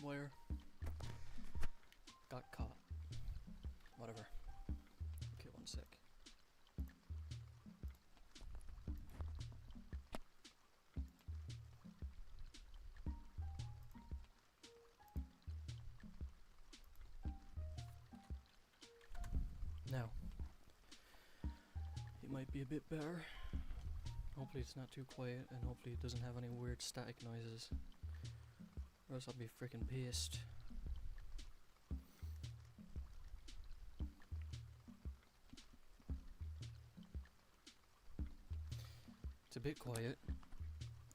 wire. Got caught. Whatever. Okay, one sec. Now, it might be a bit better. Hopefully it's not too quiet, and hopefully it doesn't have any weird static noises. Or else I'll be freaking pissed. It's a bit quiet.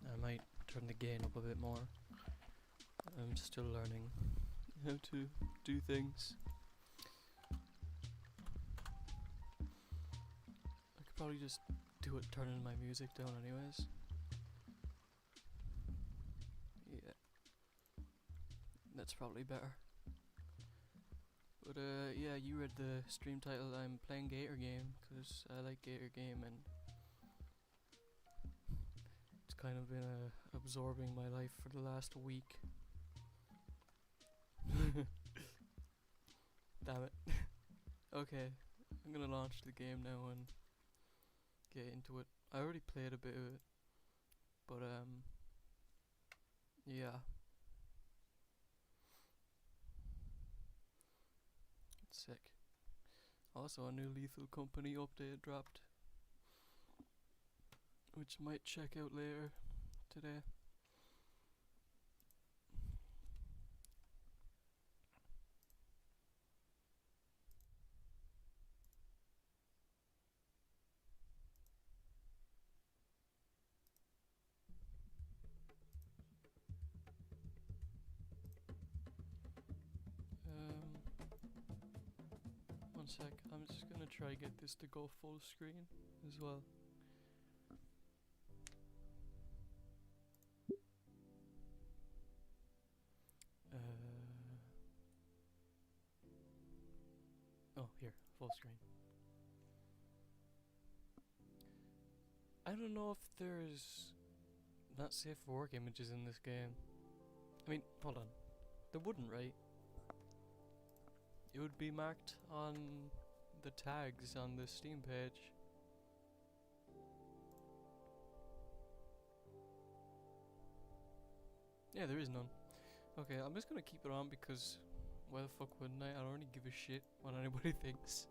I might turn the gain up a bit more. I'm still learning how to do things. I could probably just do it turning my music down anyways. Yeah. That's probably better. But yeah, you read the stream title. I'm playing Gator game because I like Gator game, and it's kind of been absorbing my life for the last week. Damn it. Okay, I'm gonna launch the game now and get into it. I already played a bit of it, but yeah. It's sick. Also, a new Lethal Company update dropped, which I might check out later today. One sec, I'm just gonna try get this to go full screen as well. Oh, here, full screen. I don't know if there's not safe for work images in this game. I mean, hold on. There wouldn't, right? It would be marked on the tags on the Steam page. Yeah, there is none. Okay, I'm just gonna keep it on because why the fuck wouldn't I? I don't really give a shit what anybody thinks.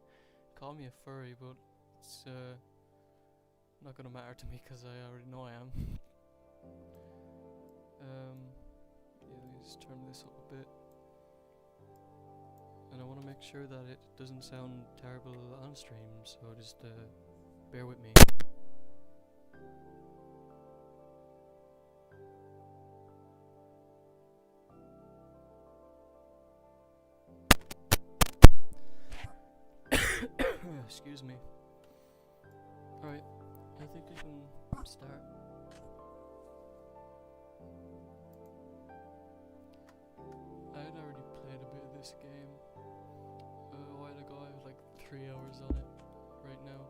Call me a furry, but it's not gonna matter to me because I already know I am. Yeah, let me just turn this up a bit. And I want to make sure that it doesn't sound terrible on stream, so just bear with me. Excuse me. Alright, I think we can start. I had already played a bit of this game a while ago. I have like 3 hours on it right now.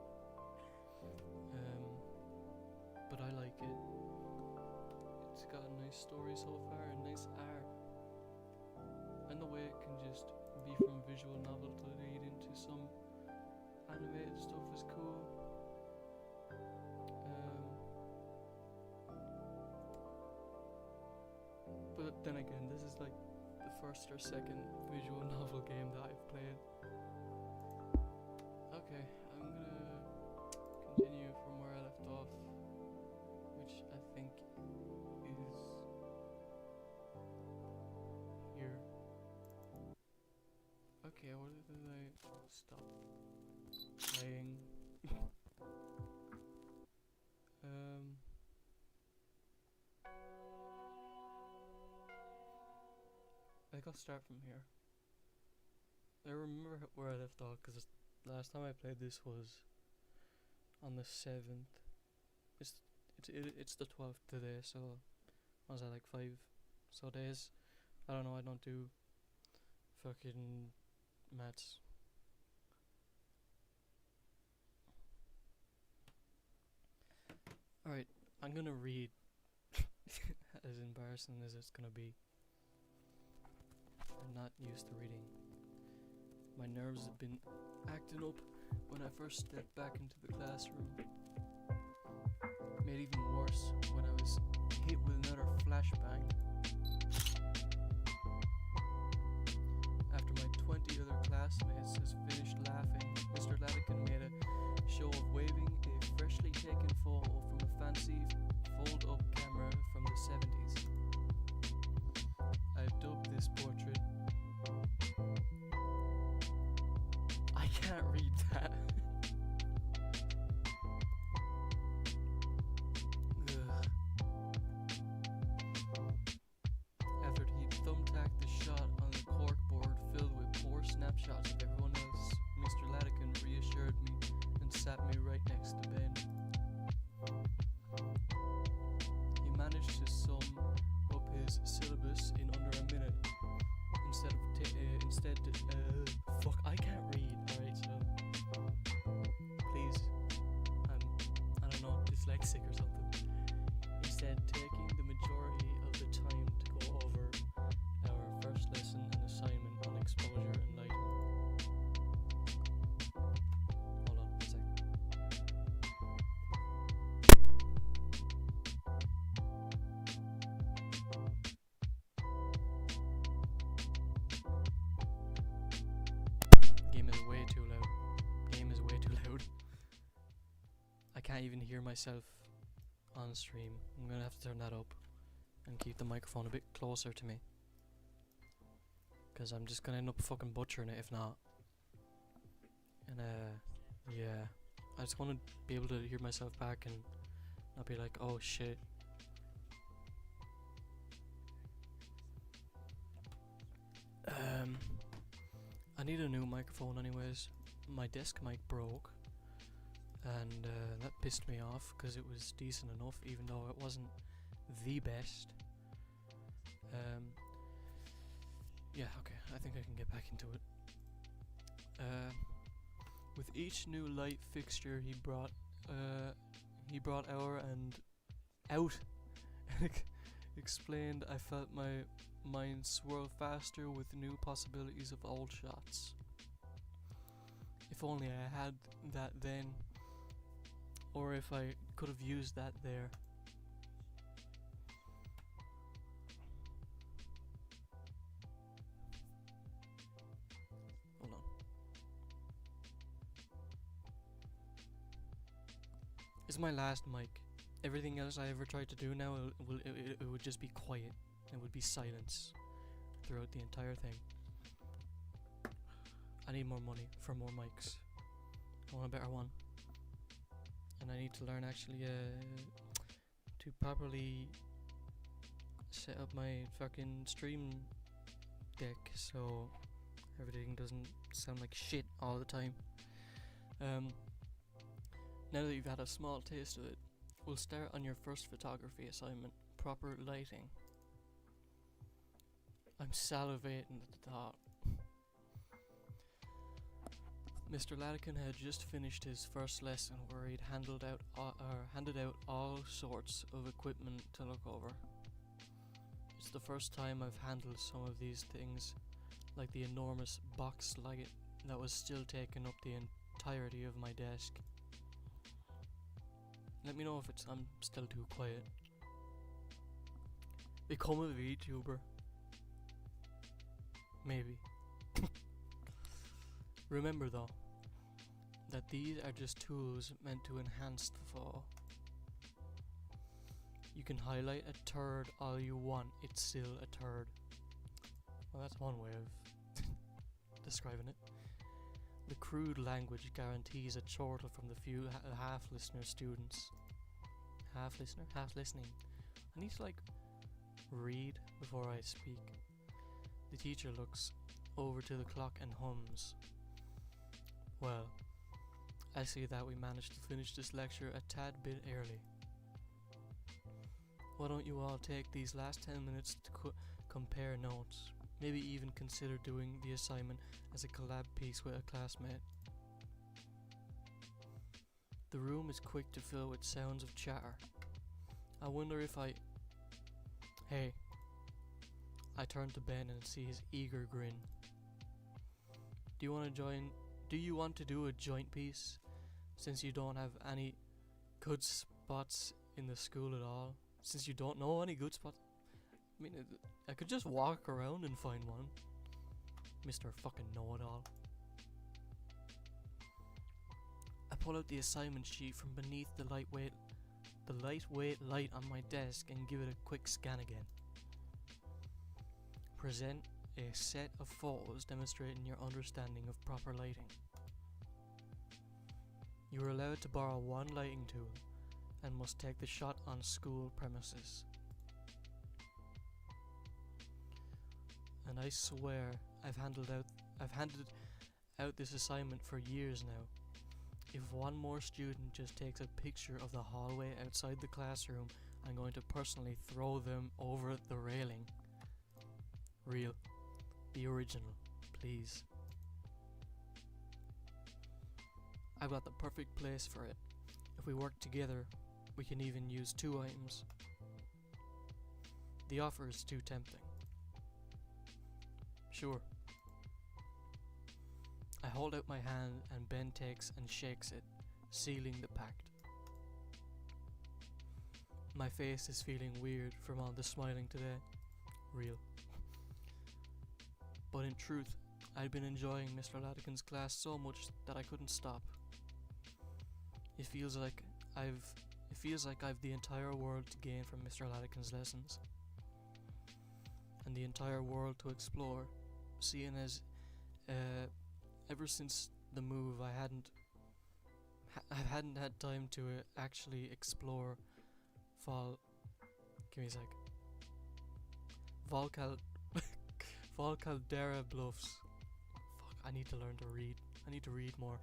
But I like it. It's got a nice story so far, and nice art. And the way it can just be from visual novel to lead into some animated stuff is cool. But then again, this is like the first or second visual novel game that I've played. Okay, I'm gonna continue from where I left off, which I think is here. Okay, what did I stop playing? I think I'll start from here. I remember where I left off because last time I played this was on the 7th. It's the 12th today, so what was that, like 5 so days? I don't know, I don't do fucking maths. Alright, I'm gonna read as embarrassing as it's gonna be. I'm not used to reading. My nerves have been acting up when I first stepped back into the classroom. Made even worse when I was hit with another flashbang. After my 20 other classmates has finished laughing, Mr. Latican made a show of waving a freshly taken photo from a fancy fold-up camera from the 70s. I've dubbed this portrait... I can't read that. After he thumbtacked the shot on the corkboard filled with poor snapshots of everyone else, Mr. Latican reassured me and sat me right next to Ben. He managed to sum up his syllabus in under a minute. Fuck, I can't read. Alright, so please, I don't know, dyslexic or something. Instead, taking the majority of the time to go over our first lesson and assignment on exposure and lighting. Hold on, 1 sec. Game is way too loud. Game is way too loud. I can't even hear myself on stream. I'm gonna have to turn that up and keep the microphone a bit closer to me, because I'm just gonna end up fucking butchering it if not. And yeah, I just want to be able to hear myself back and not be like, oh shit. I need a new microphone anyways. My desk mic broke, and that pissed me off because it was decent enough even though it wasn't the best. Yeah, okay, I think I can get back into it. With each new light fixture he brought out explained, I felt my mind swirl faster with new possibilities of old shots. If only I had that then, or if I could have used that there. Hold on. This is my last mic. Everything else I ever tried to do now, it would just be quiet. It would be silence throughout the entire thing. I need more money for more mics. I want a better one. And I need to learn actually to properly set up my fucking stream deck so everything doesn't sound like shit all the time. Now that you've had a small taste of it, we'll start on your first photography assignment, proper lighting. I'm salivating at the thought. Mr. Latican had just finished his first lesson where he'd handed out all sorts of equipment to look over. It's the first time I've handled some of these things, like the enormous box light that was still taking up the entirety of my desk. Let me know if I'm still too quiet. Become a VTuber. Maybe. Remember though, that these are just tools meant to enhance the photo. You can highlight a turd all you want, it's still a turd. Well, that's one way of describing it. The crude language guarantees a chortle from the few half-listener students. Half-listener? Half-listening. I need to read before I speak. The teacher looks over to the clock and hums. Well, I see that we managed to finish this lecture a tad bit early. Why don't you all take these last 10 minutes to compare notes? Maybe even consider doing the assignment as a collab piece with a classmate. The room is quick to fill with sounds of chatter. I wonder if Hey, I turn to Ben and see his eager grin. Do you want to join? Do you want to do a joint piece? Since you don't have any good spots in the school at all. Since you don't know any good spots. I mean, I could just walk around and find one. Mr. fucking know-it-all. I pull out the assignment sheet from beneath the lightweight light on my desk and give it a quick scan again. Present a set of photos demonstrating your understanding of proper lighting. You are allowed to borrow one lighting tool and must take the shot on school premises. And I swear I've handed out this assignment for years now. If one more student just takes a picture of the hallway outside the classroom, I'm going to personally throw them over the railing. Real. Be original, please. I've got the perfect place for it. If we work together, we can even use 2 items. The offer is too tempting. Sure. I hold out my hand and Ben takes and shakes it, sealing the pact. My face is feeling weird from all the smiling today. Real. But in truth, I'd been enjoying Mr. Latican's class so much that I couldn't stop. It feels like I've the entire world to gain from Mr. Latican's lessons. And the entire world to explore, seeing as ever since the move I hadn't had time to actually explore give me a sec. Val Caldera Bluffs. Fuck, I need to learn to read. I need to read more.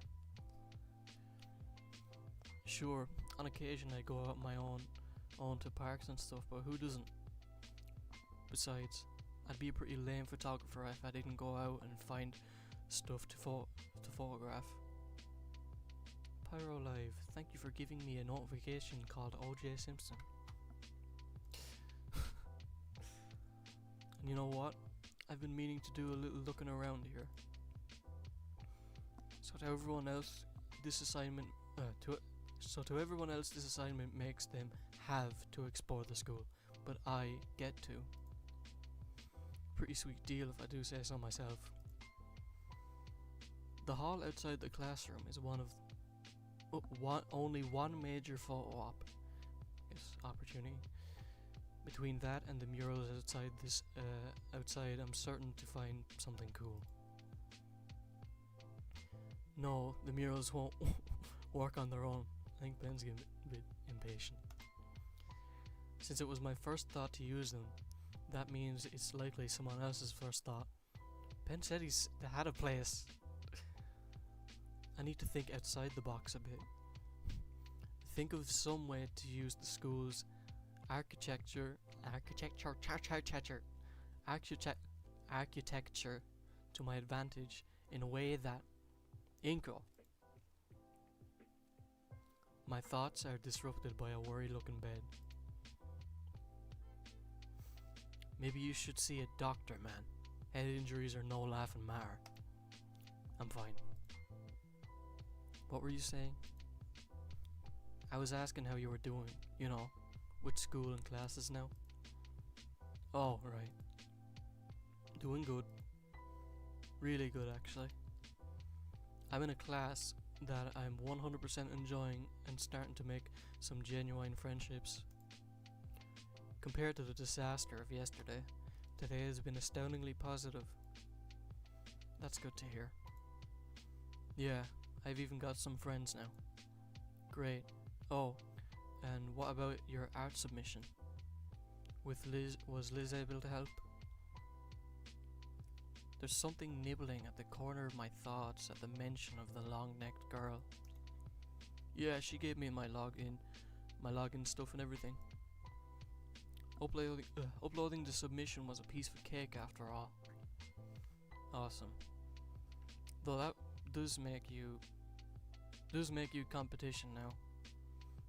Sure, on occasion I go out my own to parks and stuff, but who doesn't? Besides, I'd be a pretty lame photographer if I didn't go out and find stuff to photograph. Pyro Live, thank you for giving me a notification called OJ Simpson. And you know what? I've been meaning to do a little looking around here. So to everyone else, this assignment makes them have to explore the school, but I get to. Pretty sweet deal if I do say so myself. The hall outside the classroom is only one major photo opportunity. Between that and the murals outside, I'm certain to find something cool. No, the murals won't work on their own. I think Ben's getting a bit impatient. Since it was my first thought to use them, that means it's likely someone else's first thought. Ben said he had a place. I need to think outside the box a bit. Think of some way to use the school's architecture to my advantage in a way that my thoughts are disrupted by a worry-looking bed. Maybe you should see a doctor, man. Head injuries are no laughing matter. I'm fine. What were you saying? I was asking how you were doing, with school and classes now. Oh, right. Doing good. Really good, actually. I'm in a class that I'm 100% enjoying and starting to make some genuine friendships. Compared to the disaster of yesterday, today has been astoundingly positive. That's good to hear. Yeah, I've even got some friends now. Great. Oh, and what about your art submission? Was Liz able to help? There's something nibbling at the corner of my thoughts at the mention of the long-necked girl. Yeah, she gave me my login stuff and everything. Uploading the submission was a piece of cake after all. Awesome. Though that does make you competition now.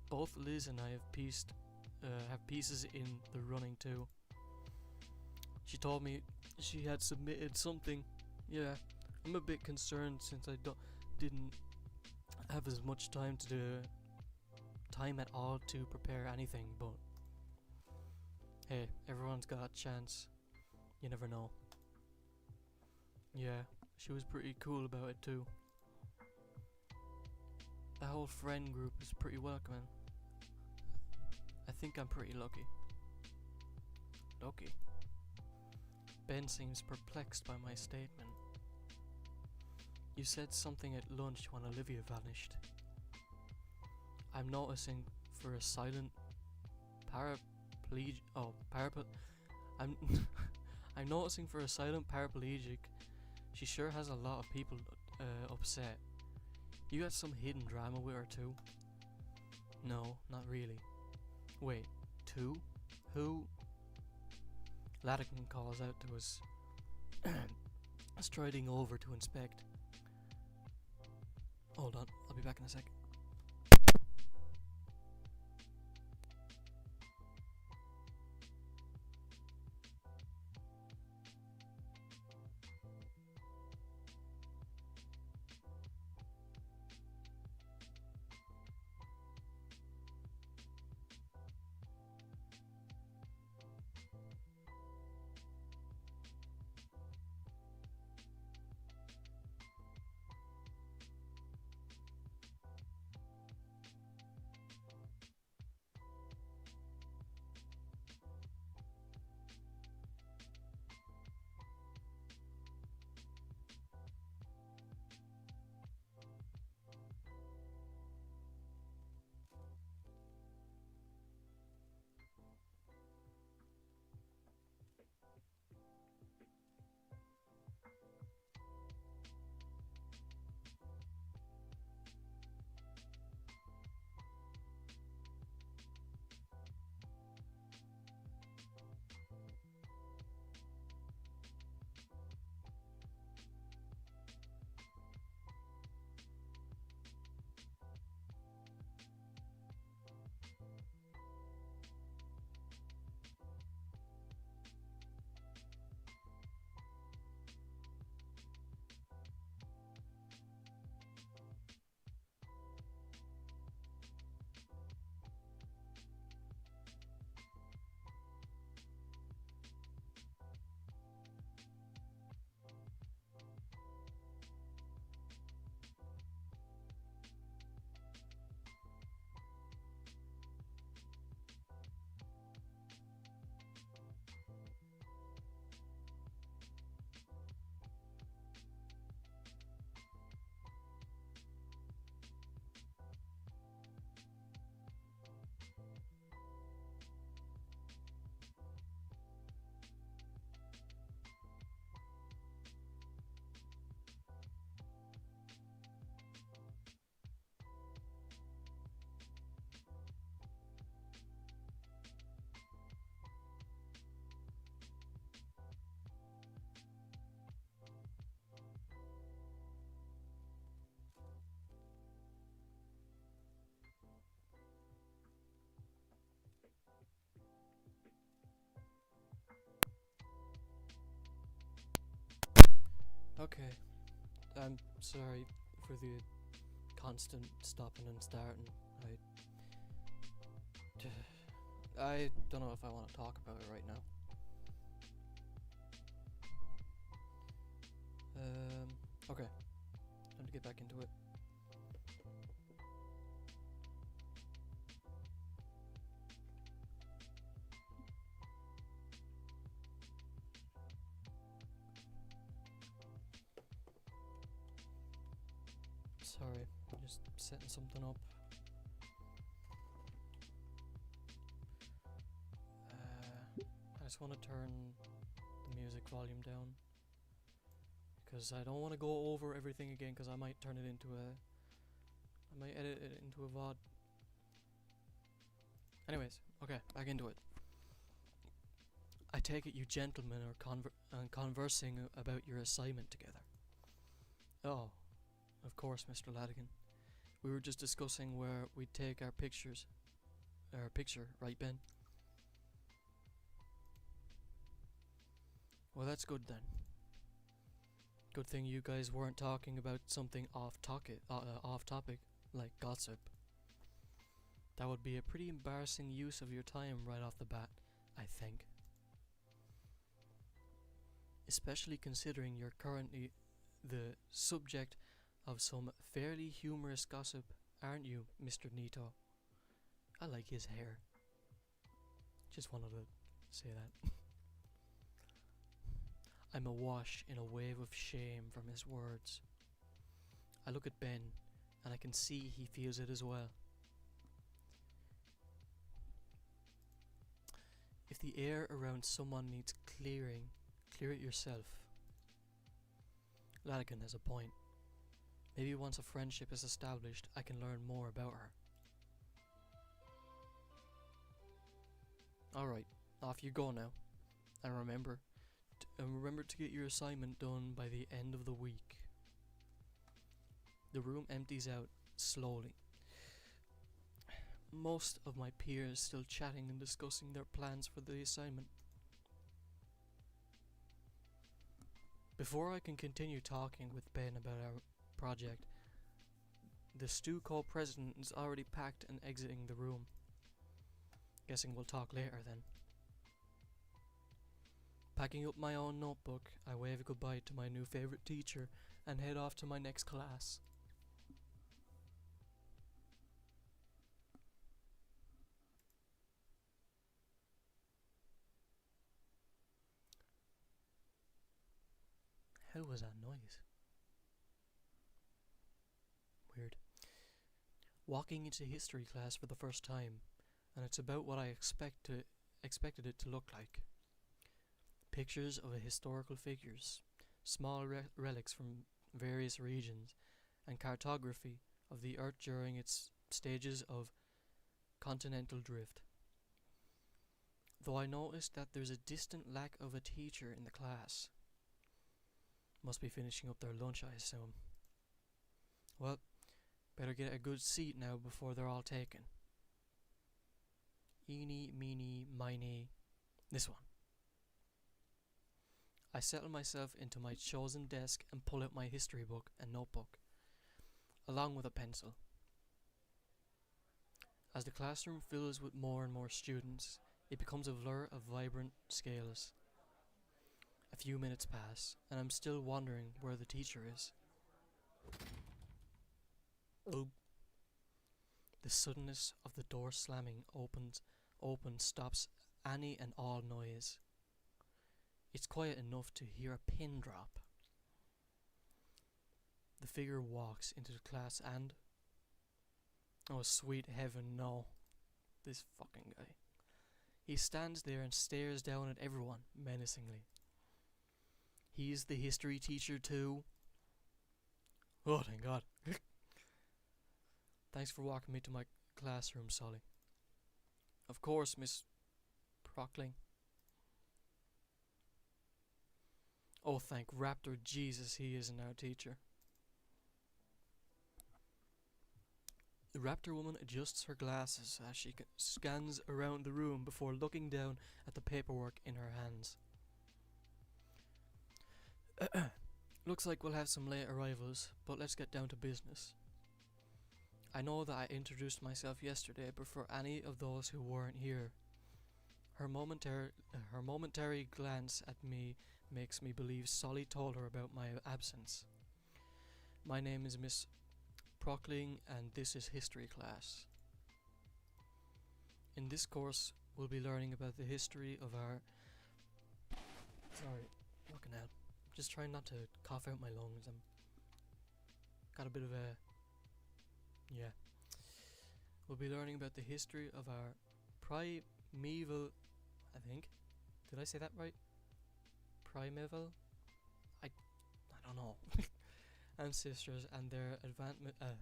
Both Liz and I have pieces in the running too. She told me she had submitted something. Yeah, I'm a bit concerned since I didn't have as much time to do time at all to prepare anything, but hey, everyone's got a chance. You never know. Yeah, she was pretty cool about it too. The whole friend group is pretty welcoming. I think I'm pretty lucky. Lucky? Ben seems perplexed by my statement. You said something at lunch when Olivia vanished. I'm noticing for a silent paraplegic. I'm I'm noticing for a silent paraplegic. She sure has a lot of people upset. You got some hidden drama with her too? No, not really. Wait, two? Who? Latigan calls out to us, striding over to inspect. Hold on, I'll be back in a sec. Okay, I'm sorry for the constant stopping and starting. I don't know if I want to talk about it right now. Okay, time to get back into it. Sorry, I'm just setting something up. I just want to turn the music volume down because I don't want to go over everything again because I might turn it into I might edit it into a VOD. Anyways, okay, back into it. I take it you gentlemen are conversing about your assignment together. Oh, of course, Mr. Latigan. We were just discussing where we'd take our picture, right, Ben? Well, that's good then. Good thing you guys weren't talking about something off topic, like gossip. That would be a pretty embarrassing use of your time right off the bat, I think. Especially considering you're currently the subject of some fairly humorous gossip, aren't you, Mr. Nito? I like his hair. Just wanted to say that. I'm awash in a wave of shame from his words. I look at Ben, and I can see he feels it as well. If the air around someone needs clearing, clear it yourself. Ladigan has a point. Maybe once a friendship is established, I can learn more about her. Alright, off you go now. And remember to get your assignment done by the end of the week. The room empties out slowly. Most of my peers still chatting and discussing their plans for the assignment. Before I can continue talking with Ben about our project, the Stu co-president is already packed and exiting the room. Guessing we'll talk later then. Packing up my own notebook, I wave goodbye to my new favourite teacher and head off to my next class. How was that noise? Weird. Walking into history class for the first time, and it's about what I expected it to look like. Pictures of historical figures, small relics from various regions, and cartography of the Earth during its stages of continental drift. Though I noticed that there's a distant lack of a teacher in the class. Must be finishing up their lunch, I assume. Well, better get a good seat now before they're all taken. Eeny, meeny, miny, this one. I settle myself into my chosen desk and pull out my history book and notebook, along with a pencil. As the classroom fills with more and more students, it becomes a blur of vibrant scales. A few minutes pass, and I'm still wondering where the teacher is. Oh. The suddenness of the door slamming open stops any and all noise. It's quiet enough to hear a pin drop. The figure walks into the class and... oh, sweet heaven, no. This fucking guy. He stands there and stares down at everyone, menacingly. He's the history teacher too. Oh, thank God. Thanks for walking me to my classroom, Solly. Of course, Miss Prockling. Oh, thank Raptor Jesus he isn't our teacher. The Raptor woman adjusts her glasses as she scans around the room before looking down at the paperwork in her hands. Looks like we'll have some late arrivals, but let's get down to business. I know that I introduced myself yesterday, but for any of those who weren't here, her momentary glance at me makes me believe Solly told her about my absence. My name is Miss Prockling, and this is history class. In this course, we'll be learning about the history of our... Sorry, looking out. Just trying not to cough out my lungs. I'm got a bit of a... yeah. We'll be learning about the history of our primeval... I think. Did I say that right? Primeval? I don't know. Ancestors and their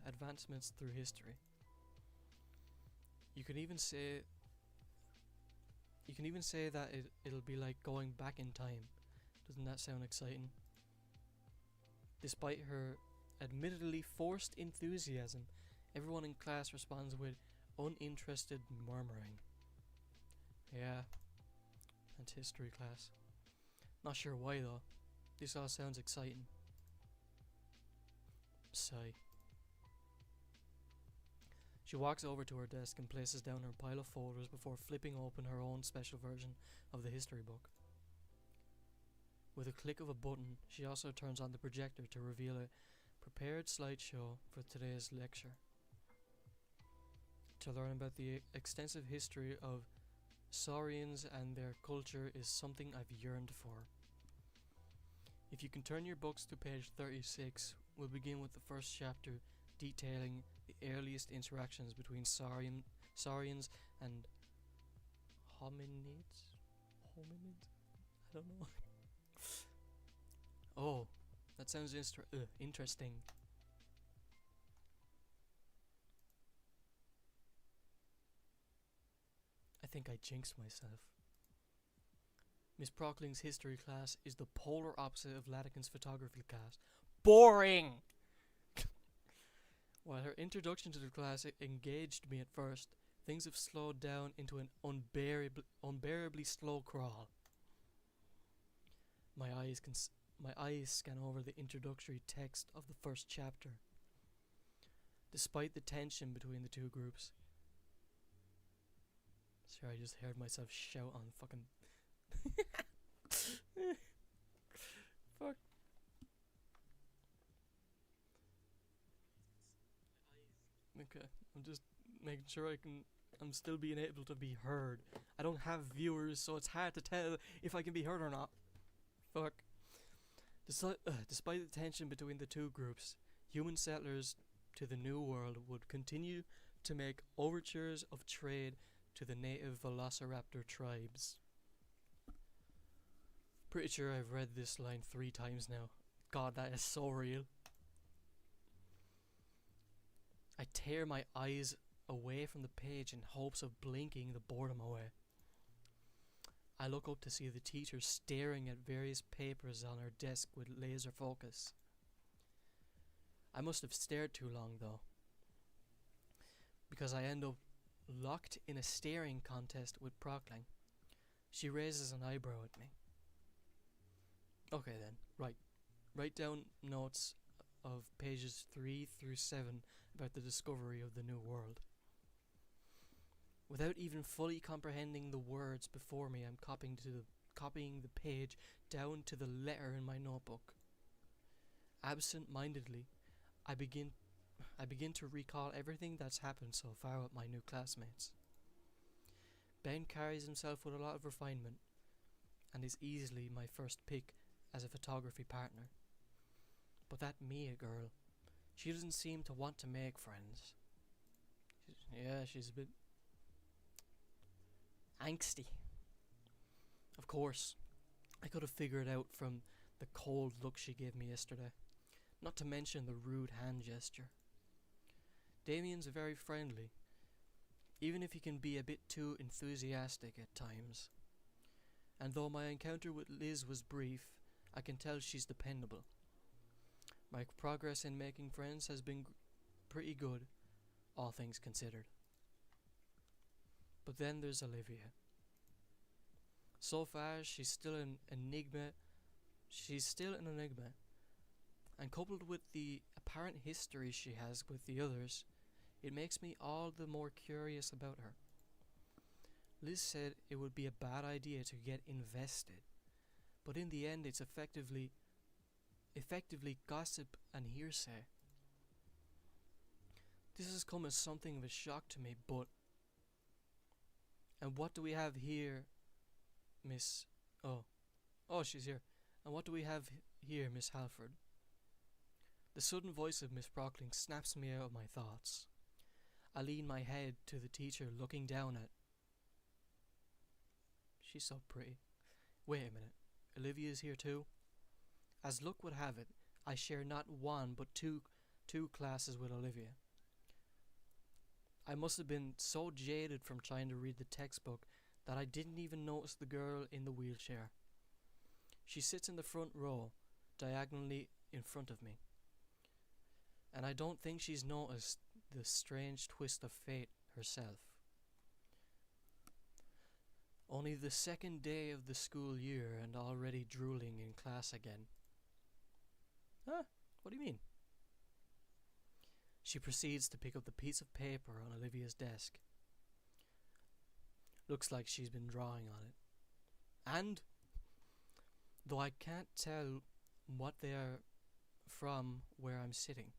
advancements through history. You can even say that it'll be like going back in time. Doesn't that sound exciting? Despite her admittedly forced enthusiasm, everyone in class responds with uninterested murmuring. Yeah, that's history class. Not sure why though. This all sounds exciting. Sigh. She walks over to her desk and places down her pile of folders before flipping open her own special version of the history book. With a click of a button, she also turns on the projector to reveal a prepared slideshow for today's lecture. To learn about the extensive history of Saurians and their culture is something I've yearned for. If you can turn your books to page 36, we'll begin with the first chapter detailing the earliest interactions between Saurians and hominids? Hominids? I don't know. Oh, that sounds interesting. I think I jinxed myself. Miss Prockling's history class is the polar opposite of Latican's photography class. Boring! While her introduction to the class engaged me at first, things have slowed down into an unbearably slow crawl. My eyes scan over the introductory text of the first chapter. Despite the tension between the two groups. Sorry, I just heard myself shout on fucking... Fuck. Okay, I'm just making sure I'm still being able to be heard. I don't have viewers, so it's hard to tell if I can be heard or not. Fuck. Despite the tension between the two groups, human settlers to the New World would continue to make overtures of trade to the native velociraptor tribes. Pretty sure I've read this line 3 times now. God, that is so real. I tear my eyes away from the page in hopes of blinking the boredom away. I look up to see the teacher staring at various papers on her desk with laser focus. I must have stared too long though, because I end up locked in a staring contest with Prockling. She raises an eyebrow at me. Okay then, right. Write down notes of pages 3 through 7 about the discovery of the New World. Without even fully comprehending the words before me, I'm copying the page down to the letter in my notebook. Absent-mindedly, I begin to recall everything that's happened so far with my new classmates. Ben carries himself with a lot of refinement and is easily my first pick as a photography partner. But that Mia girl, she doesn't seem to want to make friends. She's a bit angsty. Of course, I could have figured out from the cold look she gave me yesterday, not to mention the rude hand gesture. Damien's very friendly, even if he can be a bit too enthusiastic at times. And though my encounter with Liz was brief, I can tell she's dependable. My progress in making friends has been pretty good, all things considered. But then there's Olivia. So far, she's still an enigma. And coupled with the apparent history she has with the others, it makes me all the more curious about her. Liz said it would be a bad idea to get invested, but in the end it's effectively gossip and hearsay. This has come as something of a shock to me, but... And what do we have here, Miss... Oh, she's here. And what do we have here, Miss Halford? The sudden voice of Miss Brockling snaps me out of my thoughts. I lean my head to the teacher, looking down at... She's so pretty. Wait a minute. Olivia's here too? As luck would have it, I share not one but two classes with Olivia. I must have been so jaded from trying to read the textbook that I didn't even notice the girl in the wheelchair. She sits in the front row, diagonally in front of me. And I don't think she's noticed the strange twist of fate herself. Only the second day of the school year and already drooling in class again. Huh? What do you mean? She proceeds to pick up the piece of paper on Olivia's desk. Looks like she's been drawing on it. And, though I can't tell what they are from where I'm sitting.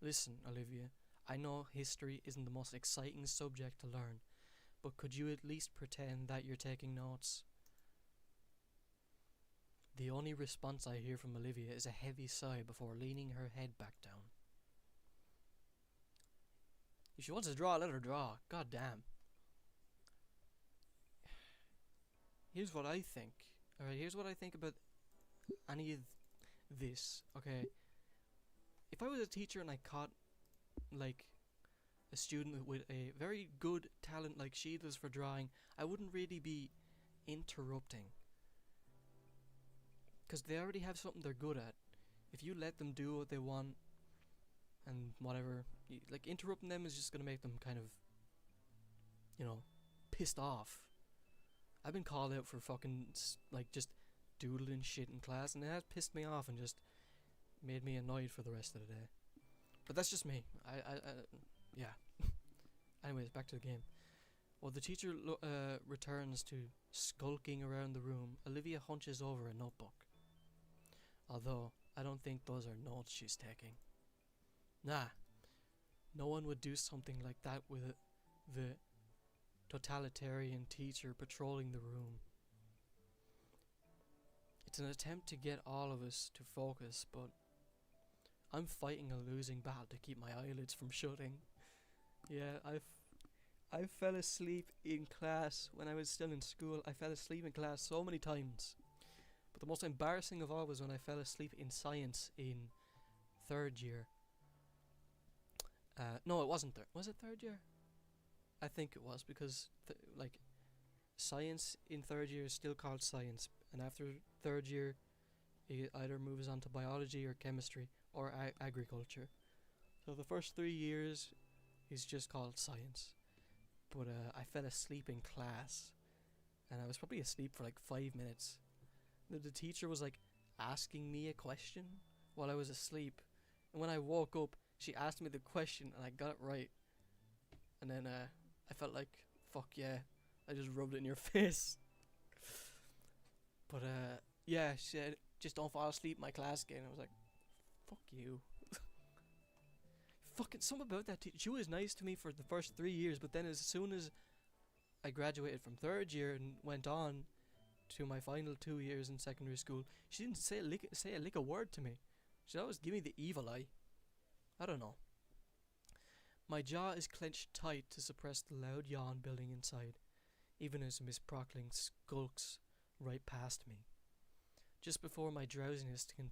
Listen, Olivia, I know history isn't the most exciting subject to learn, but could you at least pretend that you're taking notes? The only response I hear from Olivia is a heavy sigh before leaning her head back down. If she wants to draw, let her draw. God damn. Here's what I think. Alright, here's what I think about any of this. Okay. If I was a teacher and I caught, like, a student with a very good talent like she does for drawing, I wouldn't really be interrupting. Because they already have something they're good at. If you let them do what they want and whatever, like, interrupting them is just going to make them kind of, pissed off. I've been called out for fucking, like, just doodling shit in class, and it has pissed me off and just made me annoyed for the rest of the day. But that's just me. Yeah. Anyways, back to the game. While the teacher returns to skulking around the room, Olivia hunches over a notebook. Although, I don't think those are notes she's taking. Nah. No one would do something like that with the totalitarian teacher patrolling the room. It's an attempt to get all of us to focus, but I'm fighting a losing battle to keep my eyelids from shutting. Yeah, I fell asleep in class when I was still in school. I fell asleep in class so many times. But the most embarrassing of all was when I fell asleep in science in 3rd year. No, it wasn't third. Was it 3rd year? I think it was, because science in 3rd year is still called science, and after 3rd year it either moves on to biology or chemistry or agriculture. So the first 3 years is just called science. But I fell asleep in class, and I was probably asleep for like 5 minutes. The teacher was like asking me a question while I was asleep, and when I woke up she asked me the question and I got it right. And then I felt like, fuck yeah, I just rubbed it in your face. But yeah, she said, just don't fall asleep in my class again. I was like, fuck you. Fucking something about that teacher. She was nice to me for the first 3 years, but then as soon as I graduated from 3rd year and went on to my final 2 years in secondary school, she didn't say a lick of word to me. She always give me the evil eye. I don't know. My jaw is clenched tight to suppress the loud yawn building inside, even as Miss Prockling skulks right past me. Just before my drowsiness can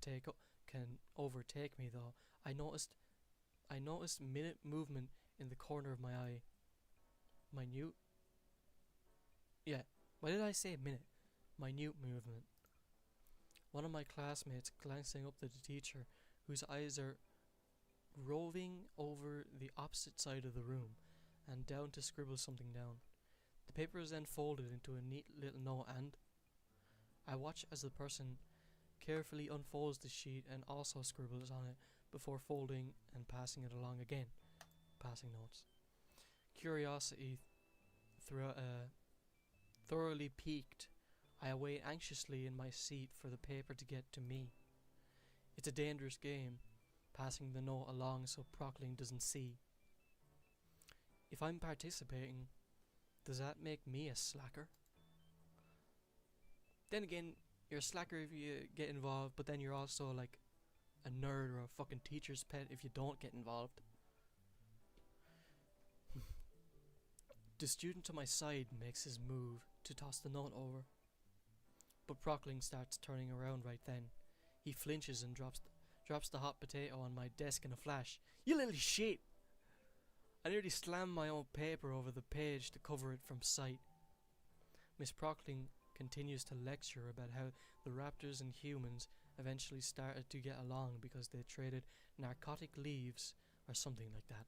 overtake me, though, I noticed minute movement in the corner of my eye. Minute? Yeah, why did I say minute? Minute movement. One of my classmates glancing up at the teacher, whose eyes are roving over the opposite side of the room and down to scribble something down. The paper is then folded into a neat little note, and I watch as the person carefully unfolds the sheet and also scribbles on it before folding and passing it along again. Passing notes. Curiosity thoroughly piqued, I await anxiously in my seat for the paper to get to me. It's a dangerous game, passing the note along so Prockling doesn't see. If I'm participating, does that make me a slacker? Then again, you're a slacker if you get involved, but then you're also like a nerd or a fucking teacher's pet if you don't get involved. The student to my side makes his move to toss the note over, but Prockling starts turning around right then. He flinches and drops the hot potato on my desk in a flash. You little shit! I nearly slammed my own paper over the page to cover it from sight. Miss Prockling continues to lecture about how the raptors and humans eventually started to get along because they traded narcotic leaves or something like that.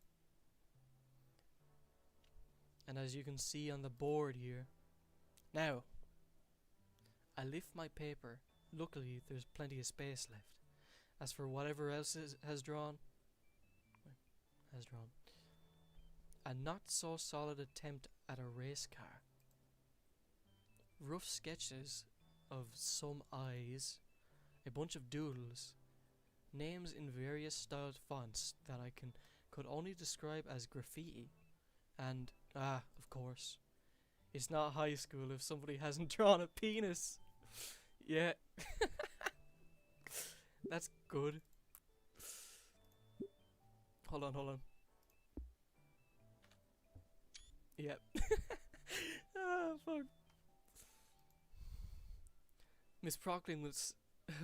And as you can see on the board here, Now, I lift my paper. Luckily, there's plenty of space left. As for whatever else has drawn, a not so solid attempt at a race car. Rough sketches of some eyes, a bunch of doodles, names in various styled fonts that I could only describe as graffiti, and of course, it's not high school if somebody hasn't drawn a penis. Yeah. That's good. Hold on. Yep. Ah, fuck. Miss Procklin was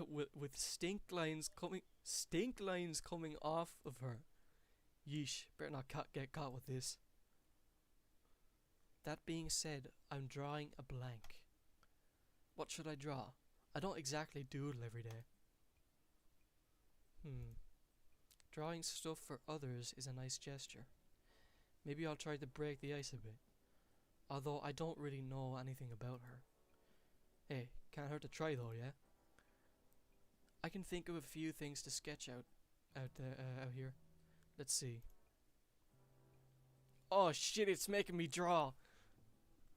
with stink lines coming off of her. Yeesh, better not get caught with this. That being said, I'm drawing a blank. What should I draw? I don't exactly doodle every day. Drawing stuff for others is a nice gesture. Maybe I'll try to break the ice a bit. Although I don't really know anything about her. Hey, can't hurt to try though, yeah? I can think of a few things to sketch out here. Let's see. Oh shit, it's making me draw.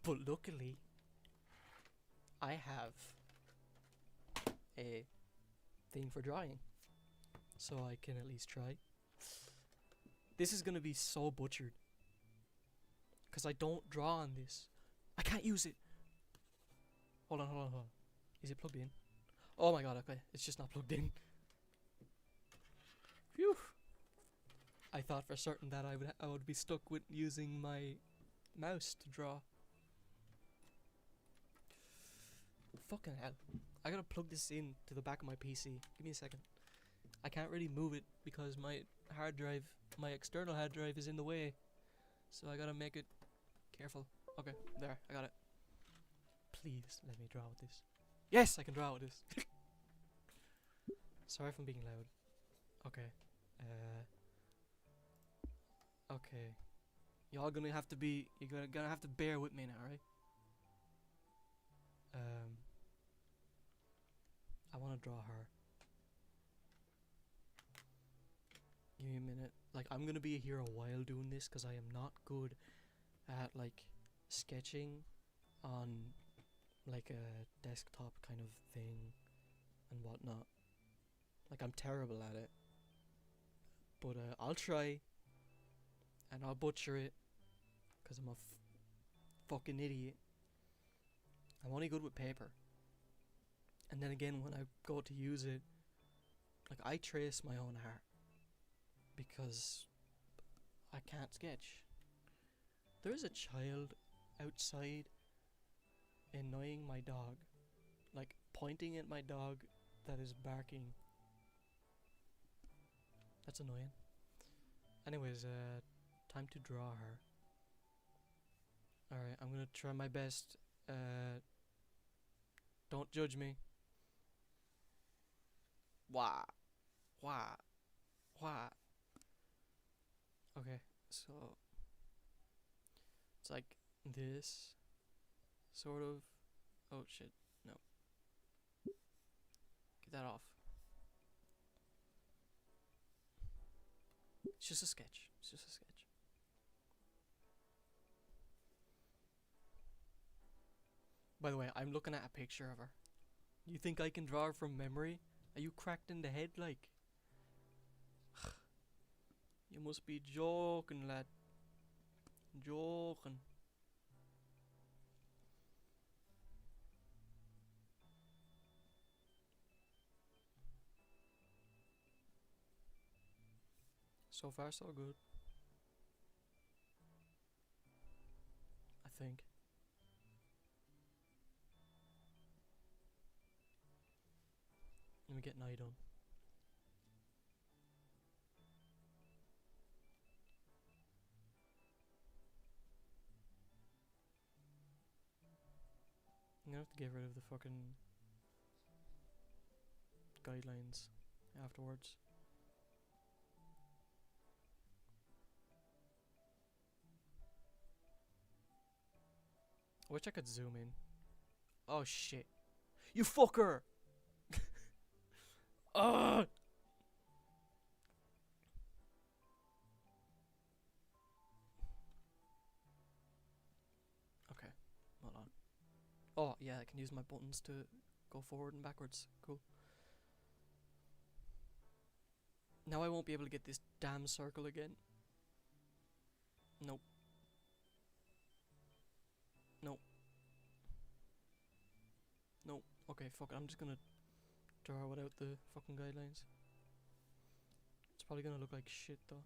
But luckily, I have a thing for drawing. So I can at least try. This is gonna be so butchered. Because I don't draw on this. I can't use it. Hold on. Is it plugged in? Oh my god, okay. It's just not plugged in. Phew. I thought for certain that I would be stuck with using my mouse to draw. Fucking hell. I gotta plug this in to the back of my PC. Give me a second. I can't really move it because my external hard drive is in the way. So I gotta make it careful. Okay, there, I got it. Please let me draw with this. Yes, I can draw with this. Sorry if I'm being loud. Okay. Okay. You're gonna have to bear with me now, right? I wanna draw her. Give me a minute. Like, I'm gonna be here a while doing this because I am not good at like sketching on like a desktop kind of thing and whatnot. Like, I'm terrible at it. But I'll try and I'll butcher it because I'm a fucking idiot. I'm only good with paper. And then again, when I go to use it, like, I trace my own art because I can't sketch. There is a child outside annoying my dog, like pointing at my dog that is barking. That's annoying. Anyways, time to draw her. Alright, I'm gonna try my best. Don't judge me. Wah. Okay, so it's like this, sort of. Oh shit, no. Get that off. It's just a sketch. By the way, I'm looking at a picture of her. You think I can draw her from memory? Are you cracked in the head, like? You must be joking, lad. Joking. So far, so good. I think. Let me get an eye done. I'm gonna have to get rid of the fucking guidelines afterwards. I wish I could zoom in. Oh shit. You fucker! Ugh! Okay, hold on. Oh, yeah, I can use my buttons to go forward and backwards. Cool. Now I won't be able to get this damn circle again. Nope. Nope. Nope. Okay, fuck it. I'm just gonna draw without the fucking guidelines. It's probably gonna look like shit though.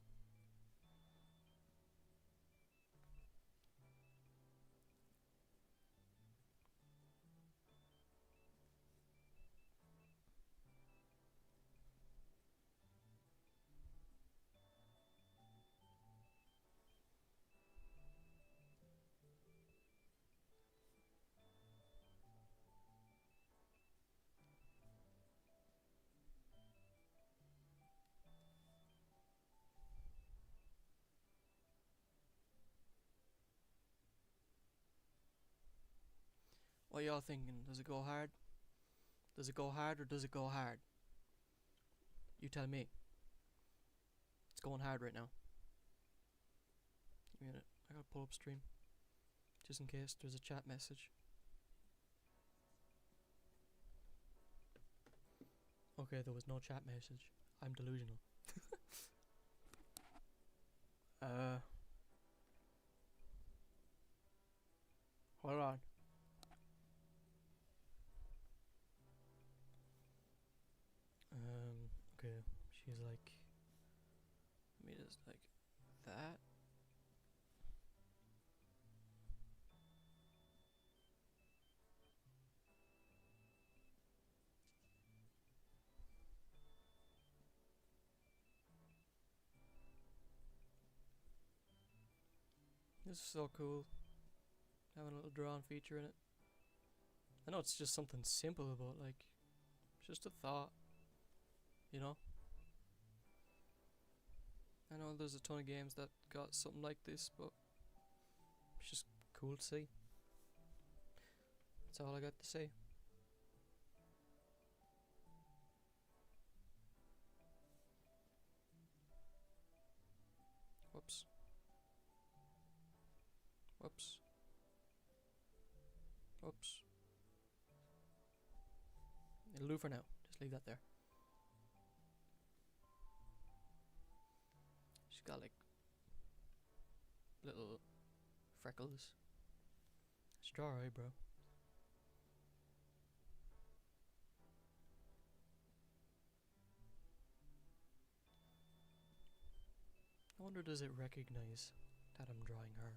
What y'all thinking? Does it go hard? Does it go hard or does it go hard? You tell me. It's going hard right now. Give me a minute. I gotta pull up stream. Just in case there's a chat message. Okay, there was no chat message. I'm delusional. Hold on. Okay. She's like, let me just like that. This is so cool. Having a little drawn feature in it. I know it's just something simple, but like, it's just a thought. You know? I know there's a ton of games that got something like this, but it's just cool to see. That's all I got to say. Whoops. Whoops. Whoops. It'll do for now. Just leave that there. She's got like little freckles. It's draw right, bro. I wonder, does it recognize that I'm drawing her?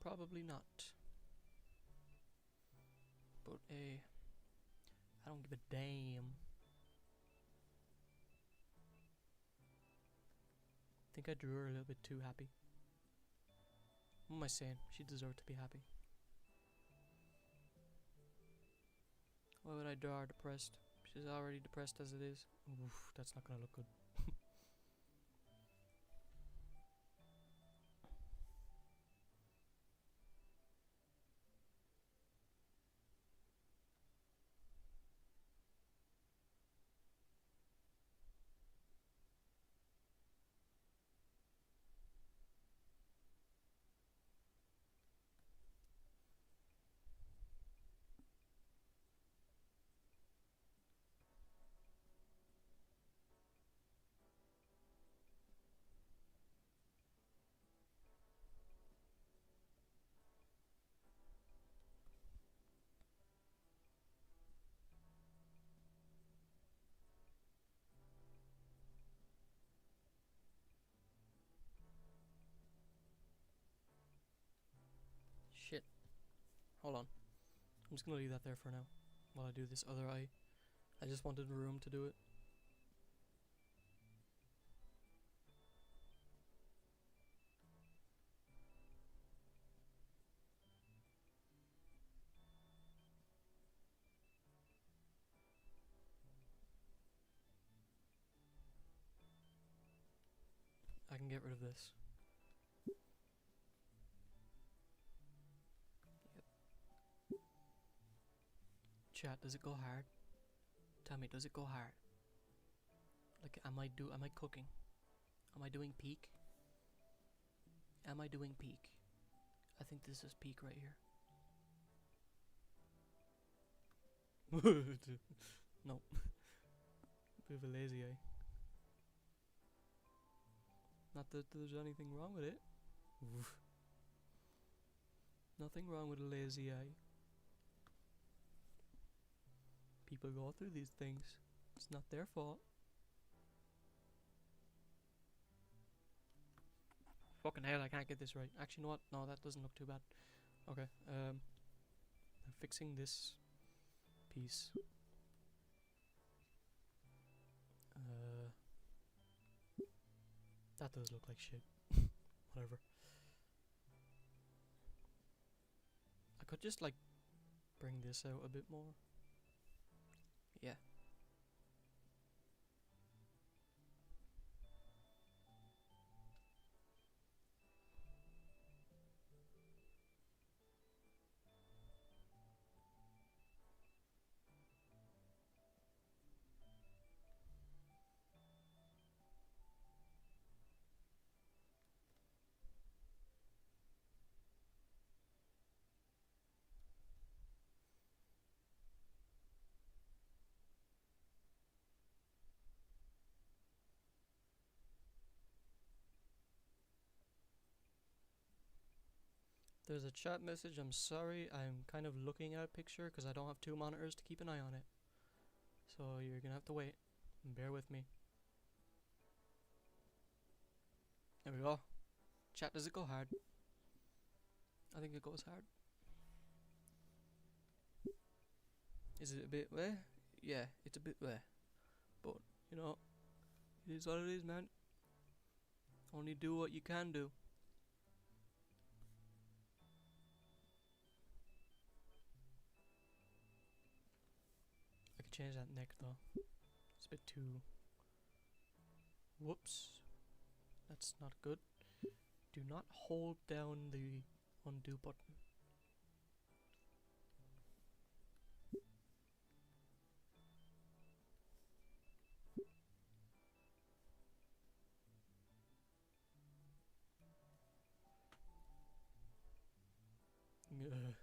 Probably not. But I don't give a damn. I think I drew her a little bit too happy. What am I saying? She deserved to be happy. Why would I draw her depressed? She's already depressed as it is. Oof, that's not gonna look good. Shit. Hold on. I'm just gonna leave that there for now while I do this other eye. I just wanted room to do it. can get rid of this. Yep. Chat, does it go hard? Tell me, does it go hard? Like, am I cooking? Am I doing peak? Am I doing peak? I think this is peak right here. No. Bit of a lazy eye. Not that there's anything wrong with it. Nothing wrong with a lazy eye. People go through these things. It's not their fault. Fucking hell, I can't get this right. Actually, you know what? No, that doesn't look too bad. Okay, I'm fixing this piece. That does look like shit. Whatever. I could just like bring this out a bit more. Yeah. There's a chat message. I'm sorry, I'm kind of looking at a picture because I don't have two monitors to keep an eye on it. So you're gonna have to wait. Bear with me. There we go. Chat, does it go hard? I think it goes hard. Is it a bit weh? Yeah, it's a bit weh. But, you know, it is what it is, man. Only do what you can do. I could change that neck though. It's a bit too... Whoops. That's not good. Do not hold down the undo button. Fuck. Okay.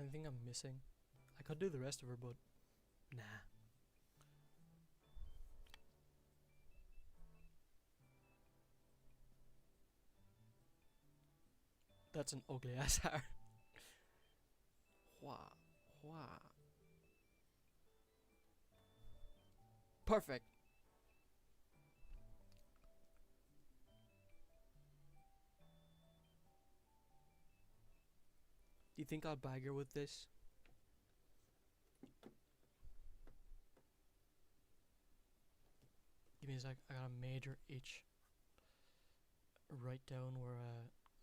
Anything I'm missing? I could do the rest of her, but nah. That's an ugly ass hair. Wah, wah. Perfect. Do you think I'll bag her with this? Give me a sec. I got a major itch right down where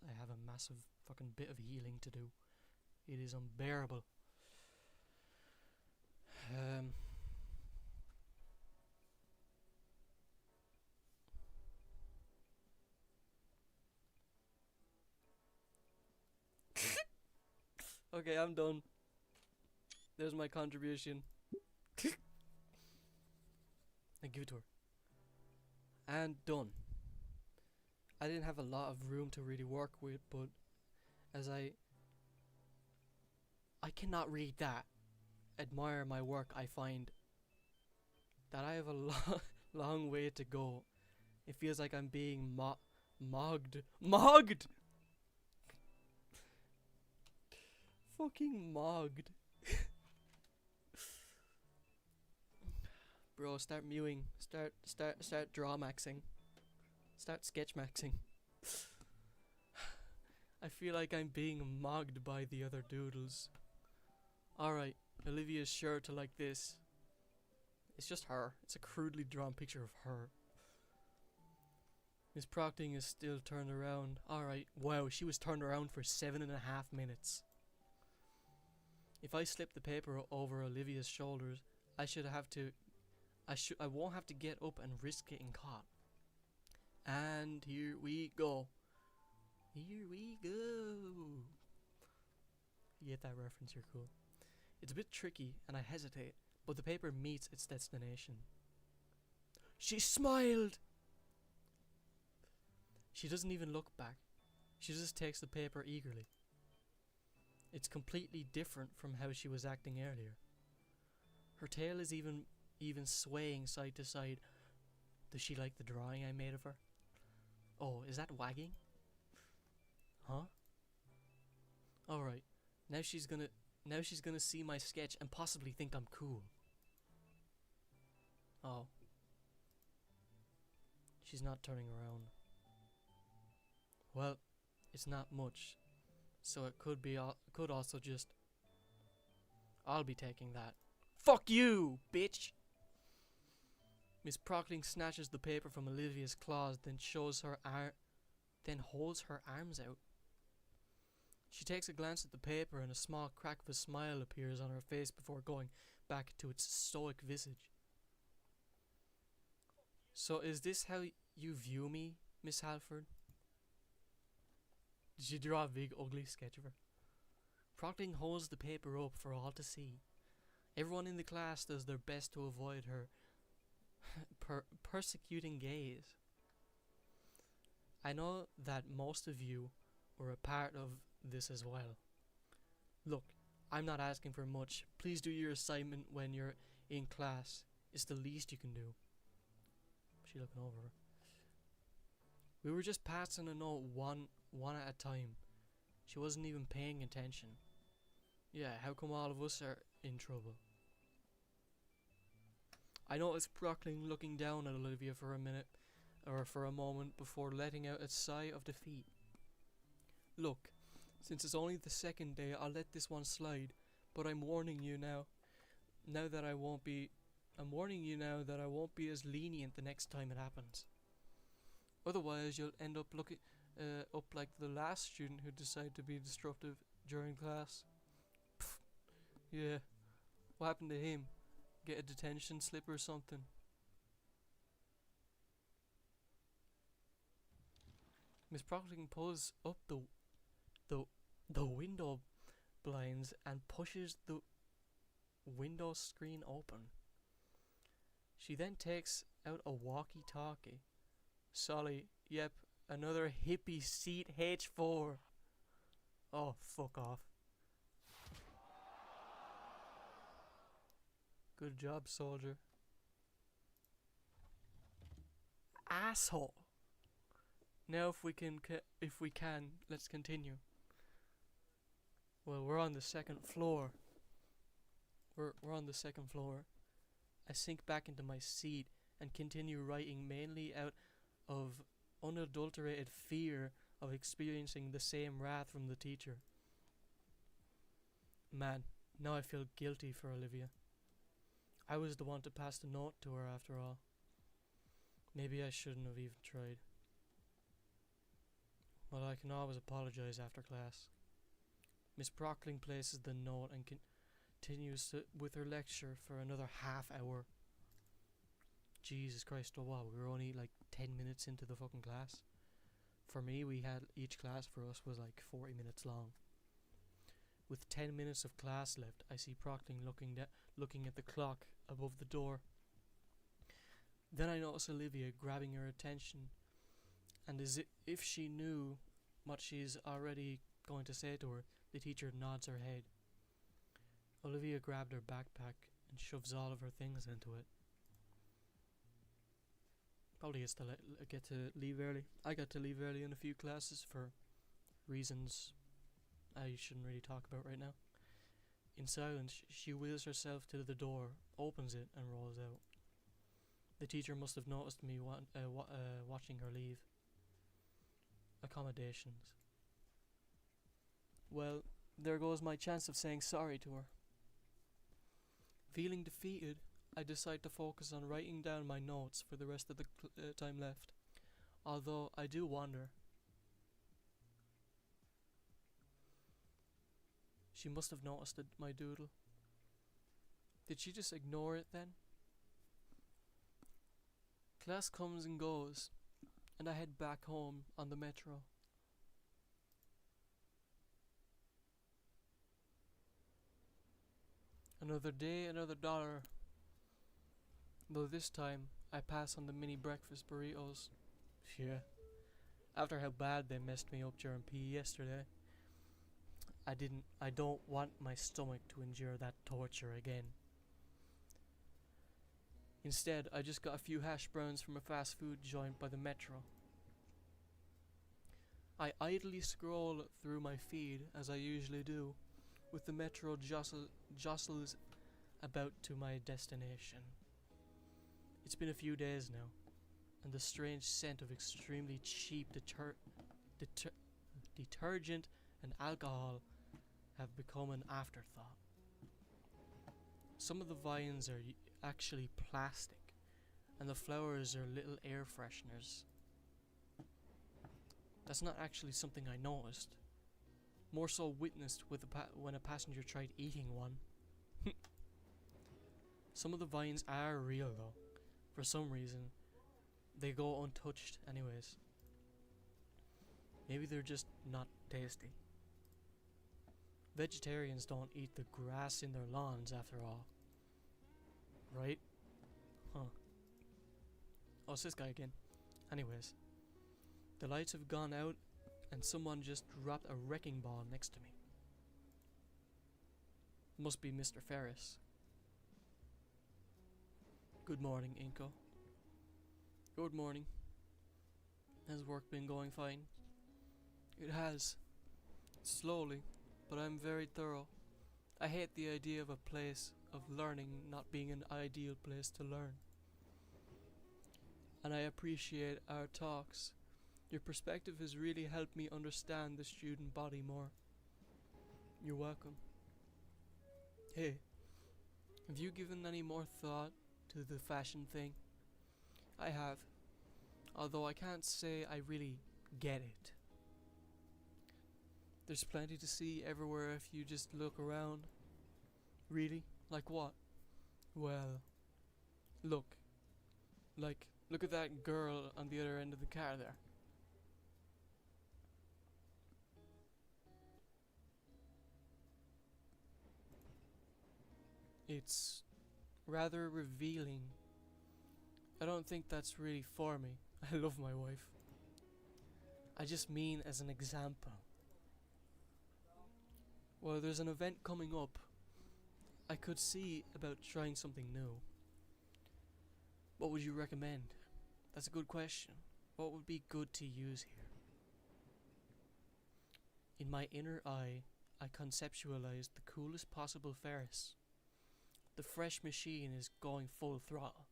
I have a massive fucking bit of healing to do. It is unbearable. Okay, I'm done. There's my contribution. And give it to her. And done. I didn't have a lot of room to really work with, but as I cannot read that. admire my work, I find that I have a long way to go. It feels like I'm being mogged. Mogged! Fucking mogged. Bro, start mewing. Start draw maxing. Start sketch maxing. I feel like I'm being mogged by the other doodles. Alright, Olivia's sure to like this. It's just her. It's a crudely drawn picture of her. Miss Procting is still turned around. Alright, wow, she was turned around for 7.5 minutes. If I slip the paper over Olivia's shoulders, I won't have to get up and risk getting caught. And here we go. Here we go. You get that reference, you're cool. It's a bit tricky and I hesitate, but the paper meets its destination. She smiled! She doesn't even look back. She just takes the paper eagerly. It's completely different from how she was acting earlier. Her tail is even swaying side to side. Does she like the drawing I made of her? Oh, is that wagging? Huh? Alright. Now she's gonna see my sketch and possibly think I'm cool. Oh. She's not turning around. Well, it's not much. So it could also just... I'll be taking that. Fuck you, bitch! Miss Procting snatches the paper from Olivia's claws, then holds her arms out. She takes a glance at the paper and a small crack of a smile appears on her face before going back to its stoic visage. So is this how you view me, Miss Halford? Did she draw a big ugly sketch of her? Procting holds the paper up for all to see. Everyone in the class does their best to avoid her persecuting gaze. I know that most of you were a part of this as well. Look, I'm not asking for much. Please do your assignment when you're in class. It's the least you can do. She looking over her. We were just passing a note one at a time. She wasn't even paying attention. Yeah, how come all of us are in trouble? I noticed Procting looking down at Olivia for a moment before letting out a sigh of defeat. Look, since it's only the second day, I'll let this one slide, but I'm warning you now that I won't be as lenient the next time it happens. Otherwise, you'll end up looking up like the last student who decided to be disruptive during class. Pfft. Yeah, what happened to him? Get a detention slip or something? Miss Procting pulls up the window blinds and pushes the window screen open. She then takes out a walkie-talkie. Solly, yep, another hippie seat H4. Oh, fuck off. Good job, soldier. Asshole. Now if we can, let's continue. Well, we're on the second floor. We're on the second floor. I sink back into my seat and continue writing mainly out of unadulterated fear of experiencing the same wrath from the teacher. Man, now I feel guilty for Olivia. I was the one to pass the note to her after all. Maybe I shouldn't have even tried. Well, I can always apologize after class. Miss Procting places the note and continues with her lecture for another half hour. Jesus Christ, oh wow, we were only like 10 minutes into the fucking class. For me, each class for us was like 40 minutes long. With 10 minutes of class left, I see Procting looking at the clock above the door. Then I notice Olivia grabbing her attention, and as if she knew what she's already going to say to her, the teacher nods her head. Olivia grabbed her backpack and shoves all of her things into it. Probably get to leave early. I got to leave early in a few classes for reasons I shouldn't really talk about right now. In silence, she wheels herself to the door, opens it, and rolls out. The teacher must have noticed me watching her leave. Accommodations. Well, there goes my chance of saying sorry to her. Feeling defeated, I decide to focus on writing down my notes for the rest of the time left. Although I do wonder. She must have noticed my doodle. Did she just ignore it then? Class comes and goes, and I head back home on the metro. Another day, another dollar. Though this time, I pass on the mini breakfast burritos. Yeah. After how bad they messed me up during PE yesterday, I don't want my stomach to endure that torture again. Instead, I just got a few hash browns from a fast food joint by the metro. I idly scroll through my feed, as I usually do, with the metro jostles about to my destination. It's been a few days now, and the strange scent of extremely cheap detergent and alcohol have become an afterthought. Some of the vines are actually plastic, and the flowers are little air fresheners. That's not actually something I noticed. More so witnessed with when a passenger tried eating one. Some of the vines are real though. For some reason, they go untouched anyways. Maybe they're just not tasty. Vegetarians don't eat the grass in their lawns after all. Right? Huh. Oh, it's this guy again. Anyways. The lights have gone out and someone just dropped a wrecking ball next to me. Must be Mr. Ferris. Good morning, Inko. Good morning. Has work been going fine? It has. Slowly, but I'm very thorough. I hate the idea of a place of learning not being an ideal place to learn. And I appreciate our talks. Your perspective has really helped me understand the student body more. You're welcome. Hey, have you given any more thought to the fashion thing? I have, although I can't say I really get it. There's plenty to see everywhere if you just look around. Really? Like what? Well, look at that girl on the other end of the car there. It's rather revealing. I don't think that's really for me. I love my wife. I just mean as an example. Well, there's an event coming up. I could see about trying something new. What would you recommend? That's a good question. What would be good to use here? In my inner eye, I conceptualized the coolest possible Ferris. The fresh machine is going full throttle.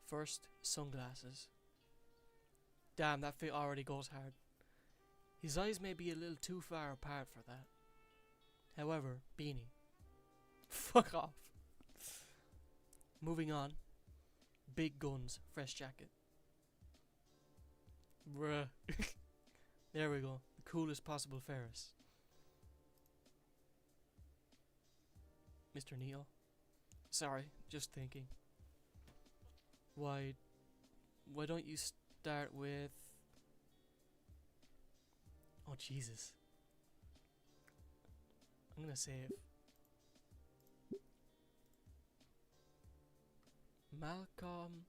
First, sunglasses. Damn, that fit already goes hard. His eyes may be a little too far apart for that. However, beanie. Fuck off. Moving on. Big guns, fresh jacket. Bruh. There we go. The coolest possible Ferris. Mr. Neil. Sorry, just thinking. Why don't you start with... Oh, Jesus. I'm gonna save. Malcolm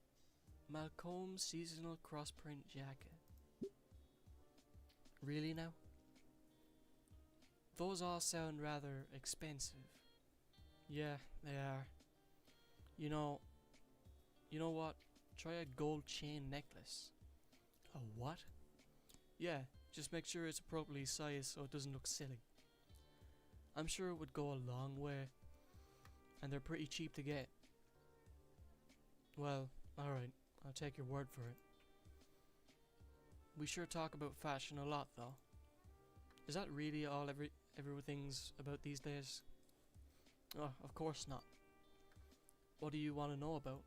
seasonal crossprint jacket. Really now? Those all sound rather expensive. Yeah, they are. You know, you know what? Try a gold chain necklace. A what? Yeah, just make sure it's appropriately sized so it doesn't look silly. I'm sure it would go a long way, and they're pretty cheap to get. Well, alright, I'll take your word for it. We sure talk about fashion a lot, though. Is that really all everything's about these days? Oh, of course not. What do you want to know about?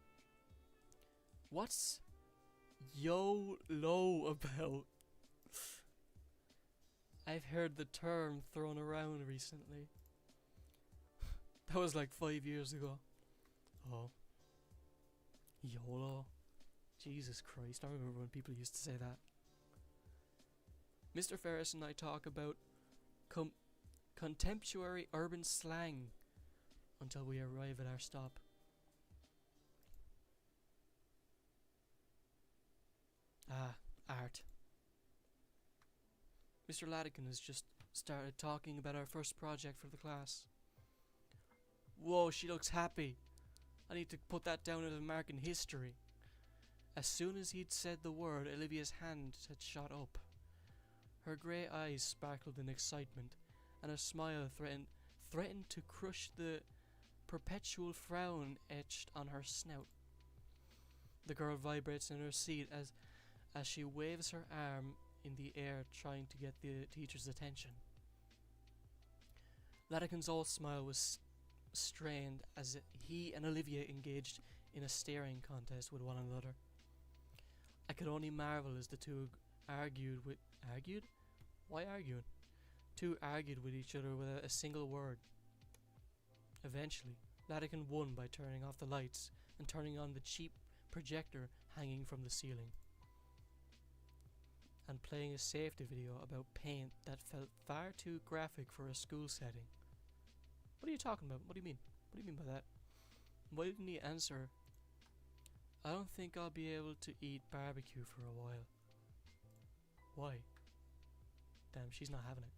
What's YOLO about? I've heard the term thrown around recently. That was like 5 years ago. Oh. YOLO. Jesus Christ, I remember when people used to say that. Mr. Ferris and I talk about contemporary urban slang until we arrive at our stop. Ah, art. Mr. Latigan has just started talking about our first project for the class. Whoa, she looks happy. I need to put that down as American history. As soon as he'd said the word, Olivia's hand had shot up. Her grey eyes sparkled in excitement, and a smile threatened to crush the perpetual frown etched on her snout. The girl vibrates in her seat as she waves her arm in the air, trying to get the teacher's attention. Latigan's old smile was strained as he and Olivia engaged in a staring contest with one another. I could only marvel as the two argued? Why arguing? Two argued with each other without a single word. Eventually, Latigan won by turning off the lights and turning on the cheap projector hanging from the ceiling, and playing a safety video about paint that felt far too graphic for a school setting. What are you talking about? What do you mean? What do you mean by that? Why didn't he answer? I don't think I'll be able to eat barbecue for a while. Why? Damn, she's not having it.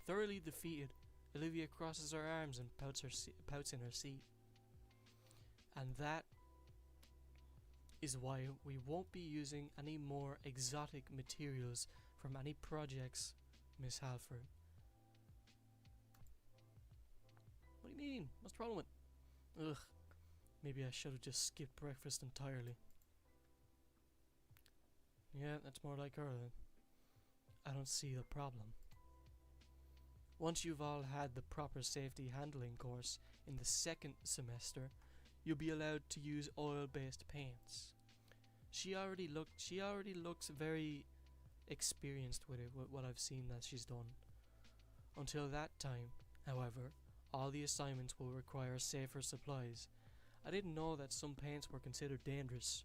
Thoroughly defeated, Olivia crosses her arms and pouts in her seat. And that is why we won't be using any more exotic materials from any projects, Miss Halford. What do you mean? What's the problem with? Ugh. Maybe I should have just skipped breakfast entirely. Yeah, that's more like her then. I don't see the problem. Once you've all had the proper safety handling course in the second semester, you'll be allowed to use oil-based paints. She already looks very experienced with it, with what I've seen that she's done. Until that time, however, all the assignments will require safer supplies. I didn't know that some paints were considered dangerous.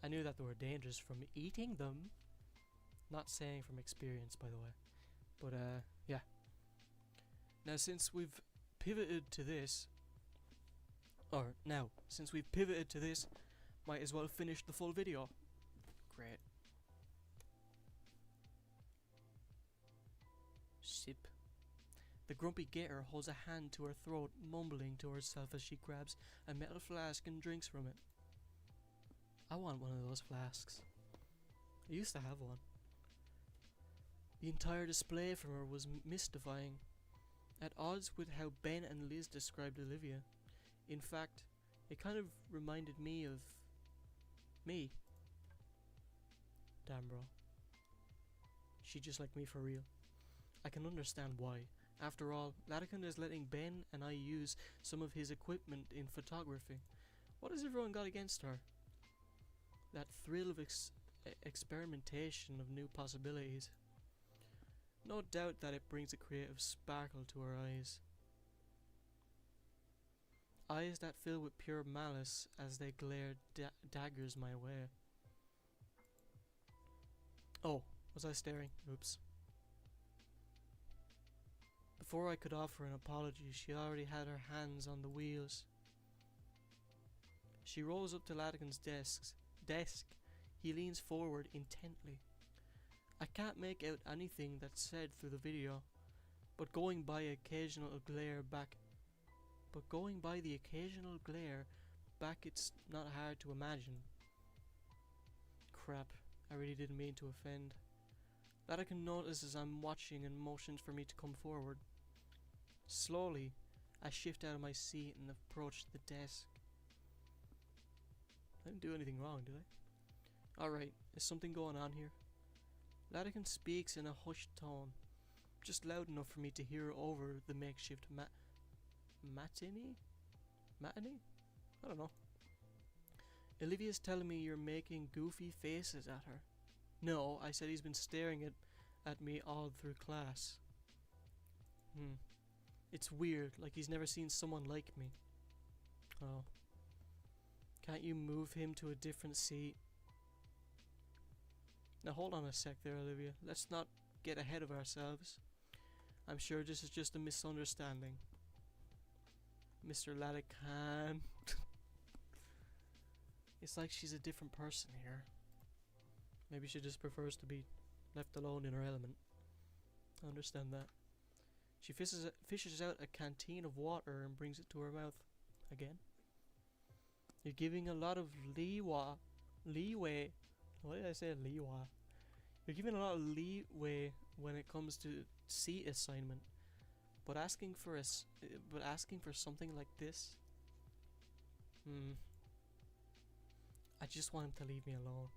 I knew that they were dangerous from eating them. Not saying from experience, by the way. But, yeah. Now, since we've pivoted to this, might as well finish the full video. Great. Sip. The grumpy Gator holds a hand to her throat, mumbling to herself as she grabs a metal flask and drinks from it. I want one of those flasks. I used to have one. The entire display from her was mystifying, at odds with how Ben and Liz described Olivia. In fact, it kind of reminded me of me. Damn, bro. She just like me for real. I can understand why. After all, Latigan is letting Ben and I use some of his equipment in photography. What has everyone got against her? That thrill of experimentation of new possibilities. No doubt that it brings a creative sparkle to her eyes. Eyes that fill with pure malice as they glare daggers my way. Oh, was I staring? Oops. Before I could offer an apology, she already had her hands on the wheels. She rolls up to Latigan's desk. He leans forward intently. I can't make out anything that's said through the video, but going by the occasional glare back, it's not hard to imagine. Crap, I really didn't mean to offend. Vatican notices I'm watching and motions for me to come forward. Slowly, I shift out of my seat and approach the desk. I didn't do anything wrong, did I? Alright, is something going on here? Vatican speaks in a hushed tone, just loud enough for me to hear over the makeshift matinee? Matinee? I don't know. Olivia's telling me you're making goofy faces at her. No, I said he's been staring at me all through class. It's weird, like he's never seen someone like me. Oh. Can't you move him to a different seat? Now hold on a sec there, Olivia. Let's not get ahead of ourselves. I'm sure this is just a misunderstanding. Mr. Latican. It's like she's a different person here. Maybe she just prefers to be left alone in her element. I understand that. She fishes out a canteen of water and brings it to her mouth. Again. You're giving a lot of leeway. Why did I say leeway? You're giving a lot of leeway when it comes to seat assignment, but asking for something like this. I just want him to leave me alone.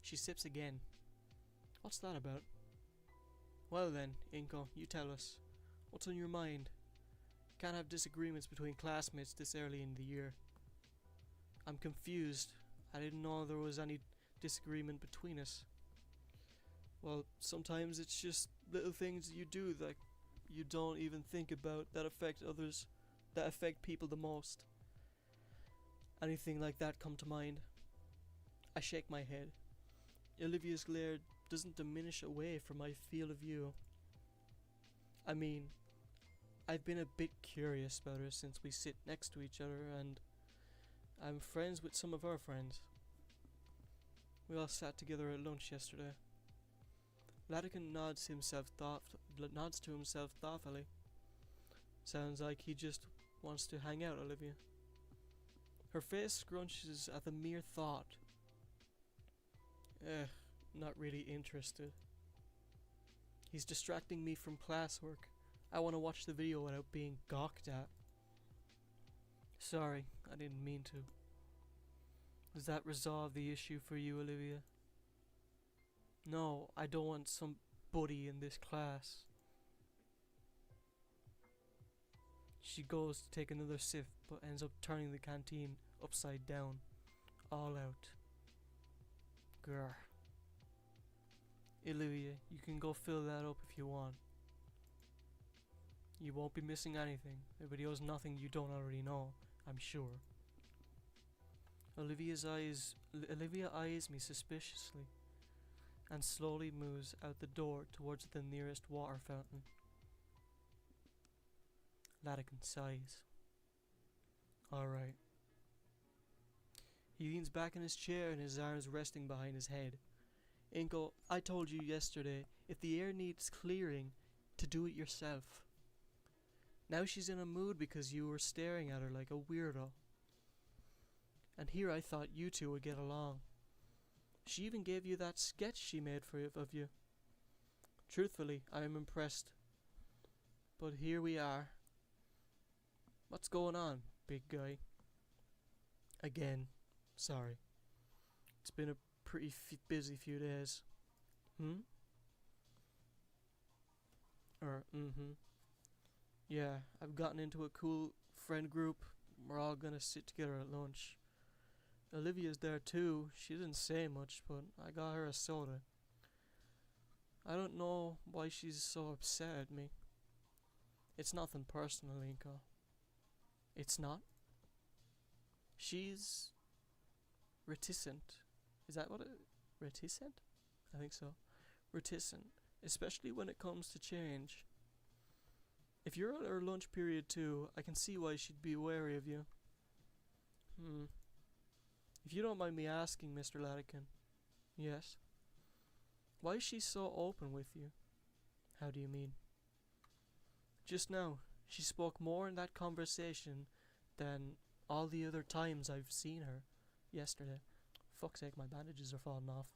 She sips again. What's that about? Well then, Inko, you tell us. What's on your mind? Can't have disagreements between classmates this early in the year. I'm confused. I didn't know there was any disagreement between us. Well, sometimes it's just little things you do that you don't even think about that affect others, that affect people the most. Anything like that come to mind? I shake my head. Olivia's glare doesn't diminish away from my field of view. I mean, I've been a bit curious about her since we sit next to each other, and I'm friends with some of her friends. We all sat together at lunch yesterday. Latican nods to himself thoughtfully. Sounds like he just wants to hang out, Olivia. Her face scrunches at the mere thought. Not really interested. He's distracting me from classwork. I want to watch the video without being gawked at. Sorry, I didn't mean to. Does that resolve the issue for you, Olivia? No, I don't want some buddy in this class. She goes to take another sip, but ends up turning the canteen upside down. All out. Grr. Olivia, you can go fill that up if you want. You won't be missing anything. The video's nothing you don't already know, I'm sure. Olivia eyes me suspiciously and slowly moves out the door towards the nearest water fountain. Latican sighs. Alright. He leans back in his chair and his arms resting behind his head. Inko, I told you yesterday, if the air needs clearing, to do it yourself. Now she's in a mood because you were staring at her like a weirdo. And here I thought you two would get along. She even gave you that sketch she made of you. Truthfully, I am impressed. But here we are. What's going on, big guy? Again, sorry. It's been a pretty busy few days. Yeah, I've gotten into a cool friend group. We're all gonna sit together at lunch. Olivia's there too. She didn't say much, but I got her a soda. I don't know why she's so upset at me. It's nothing personal, Inka. It's not? She's reticent. Is that what it... Reticent? I think so. Reticent. Especially when it comes to change. If you're at her lunch period too, I can see why she'd be wary of you. If you don't mind me asking, Mr. Latican, Yes. Why is she so open with you? How do you mean? Just now, she spoke more in that conversation than all the other times I've seen her yesterday. Fuck's sake, my bandages are falling off.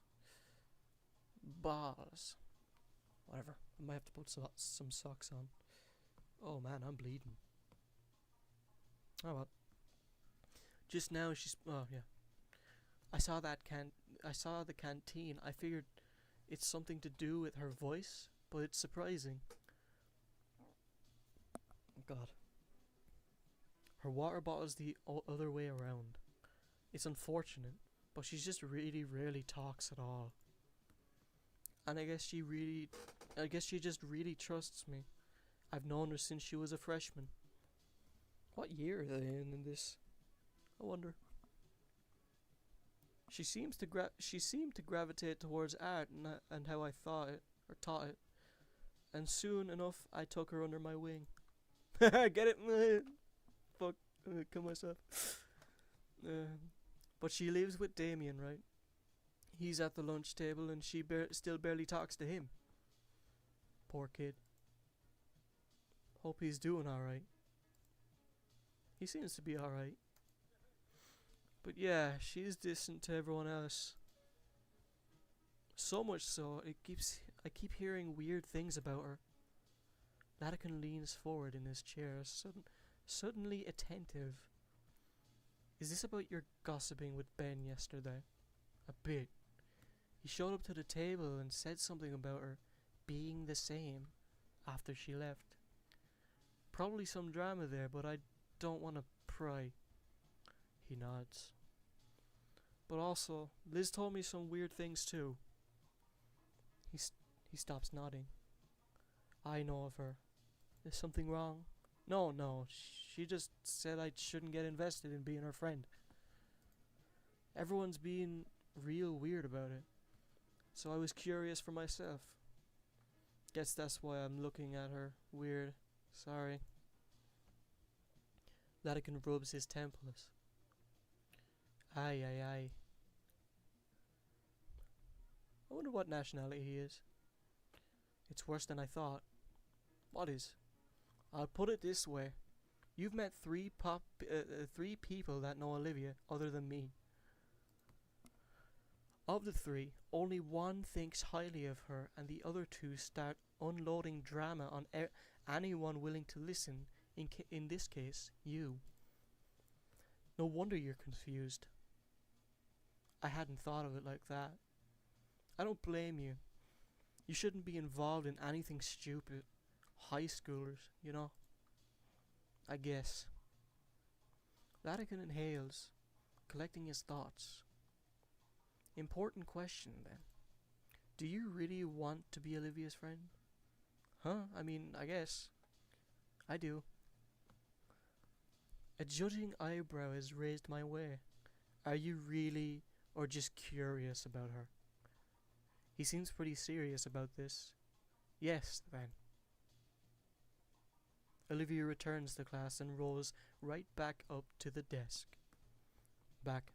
Balls. Whatever. I might have to put some socks on. Oh man, I'm bleeding. Oh well. Just now she's. Oh yeah. I saw the canteen. I figured it's something to do with her voice, but it's surprising. God. Her water bottle's the other way around. It's unfortunate, but she just really rarely talks at all. And I guess she just really trusts me. I've known her since she was a freshman. What year are they in this? I wonder. She seemed to gravitate towards art and how I taught it. And soon enough, I took her under my wing. Get it? Fuck, kill myself. But she lives with Damien, right? He's at the lunch table and she still barely talks to him. Poor kid. Hope he's doing alright. He seems to be alright. But yeah, she's distant to everyone else. So much so, I keep hearing weird things about her. Latican leans forward in his chair, suddenly attentive. Is this about your gossiping with Ben yesterday? A bit. He showed up to the table and said something about her being the same after she left. Probably some drama there, but I don't want to pry. He nods. But also, Liz told me some weird things too. He stops nodding. I know of her. Is something wrong? No. She just said I shouldn't get invested in being her friend. Everyone's being real weird about it. So I was curious for myself. Guess that's why I'm looking at her weird. Sorry. Latican rubs his temples. Aye. I wonder what nationality he is. It's worse than I thought. What is? I'll put it this way. You've met three people that know Olivia other than me. Of the three, only one thinks highly of her and the other two start unloading drama on anyone willing to listen, in this case, you. No wonder you're confused. I hadn't thought of it like that. I don't blame you. You shouldn't be involved in anything stupid. High schoolers, you know. I guess. Latican inhales, collecting his thoughts. Important question then. Do you really want to be Olivia's friend? Huh? I mean, I guess. I do. A judging eyebrow is raised my way. Are you really, or just curious about her? He seems pretty serious about this. Yes, then. Olivia returns to class and rolls right back up to the desk. Back.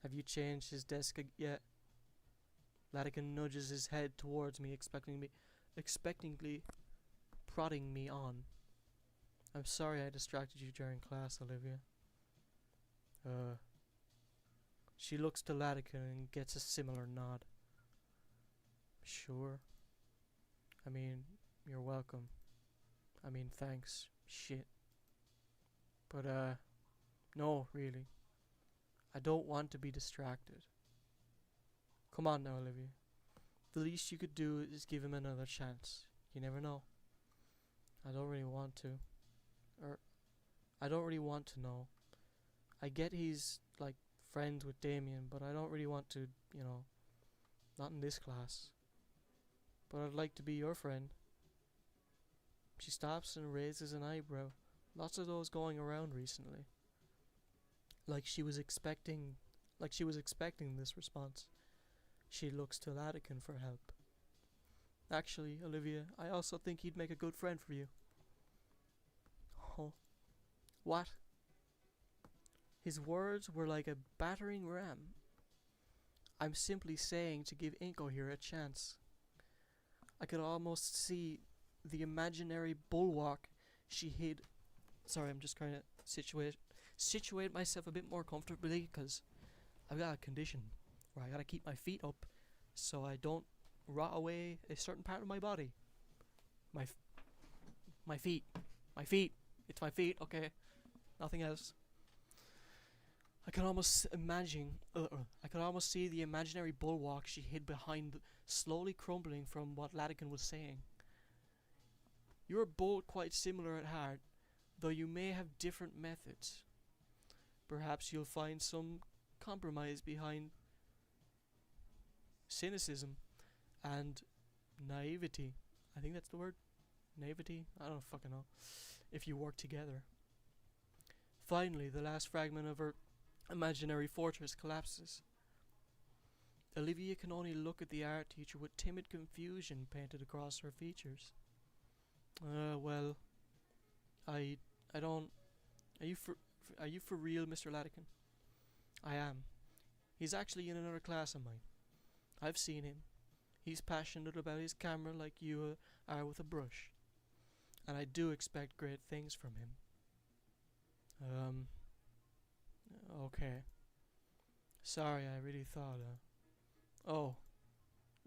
Have you changed his desk yet? Latican nudges his head towards me, expectantly prodding me on. I'm sorry I distracted you during class, Olivia. She looks to Latican and gets a similar nod. Sure. I mean, you're welcome. I mean, thanks. Shit. But, no, really. I don't want to be distracted. Come on now, Olivia. The least you could do is give him another chance. You never know. I don't really want to. I don't really want to know. I get he's, like, friends with Damien, but I don't really want to, you know, not in this class. But I'd like to be your friend. She stops and raises an eyebrow. Lots of those going around recently. Like she was expecting this response. She looks to Latican for help. Actually, Olivia, I also think he'd make a good friend for you. Oh. What? His words were like a battering ram. I'm simply saying to give Inko here a chance. I could almost see the imaginary bulwark she hid. Sorry, I'm just trying to situate myself a bit more comfortably because I've got a condition where I gotta keep my feet up so I don't rot away a certain part of my body. My feet. My feet. It's my feet, okay. Nothing else. I could almost see the imaginary bulwark she hid behind, slowly crumbling from what Latican was saying. You are both quite similar at heart, though you may have different methods. Perhaps you'll find some compromise behind cynicism and naivety. I think that's the word. Naivety? I don't fucking know. If you work together. Finally, the last fragment of her imaginary fortress collapses. Olivia can only look at the art teacher with timid confusion painted across her features. Well, I don't. Are you for real, Mr. Latican? I am. He's actually in another class of mine. I've seen him. He's passionate about his camera like you are with a brush. And I do expect great things from him. Okay. Sorry, I really thought, Oh.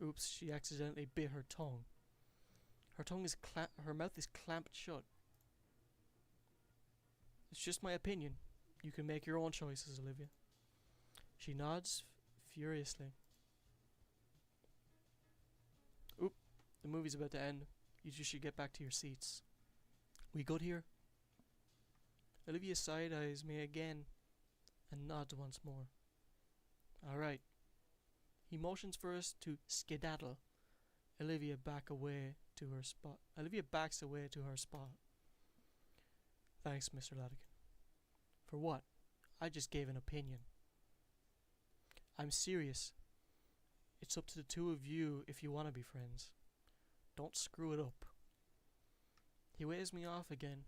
Oops, she accidentally bit her tongue. Her mouth is clamped shut. It's just my opinion. You can make your own choices, Olivia. She nods furiously. Oop, the movie's about to end. You two should get back to your seats. We good here? Olivia side-eyes me again and nods once more. Alright. He motions for us to skedaddle. Olivia backs away to her spot. Thanks, Mr. Latican. For what? I just gave an opinion. I'm serious. It's up to the two of you if you want to be friends. Don't screw it up. He waves me off again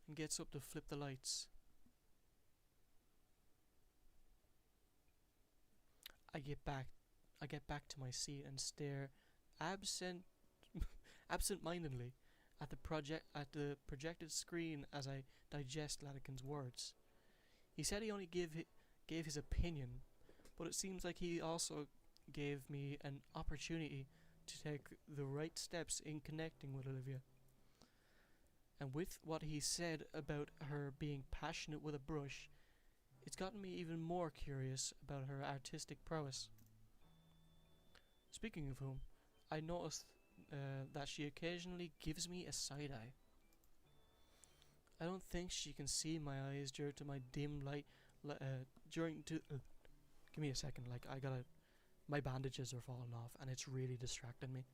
and gets up to flip the lights. I get back to my seat and stare absent-mindedly at the projected screen as I digest Latican's words. He said he only gave his opinion, but it seems like he also gave me an opportunity to take the right steps in connecting with Olivia. And with what he said about her being passionate with a brush, it's gotten me even more curious about her artistic prowess. Speaking of whom, I noticed that she occasionally gives me a side-eye. I don't think she can see my eyes due to my dim light. Give me a second, my bandages are falling off and it's really distracting me.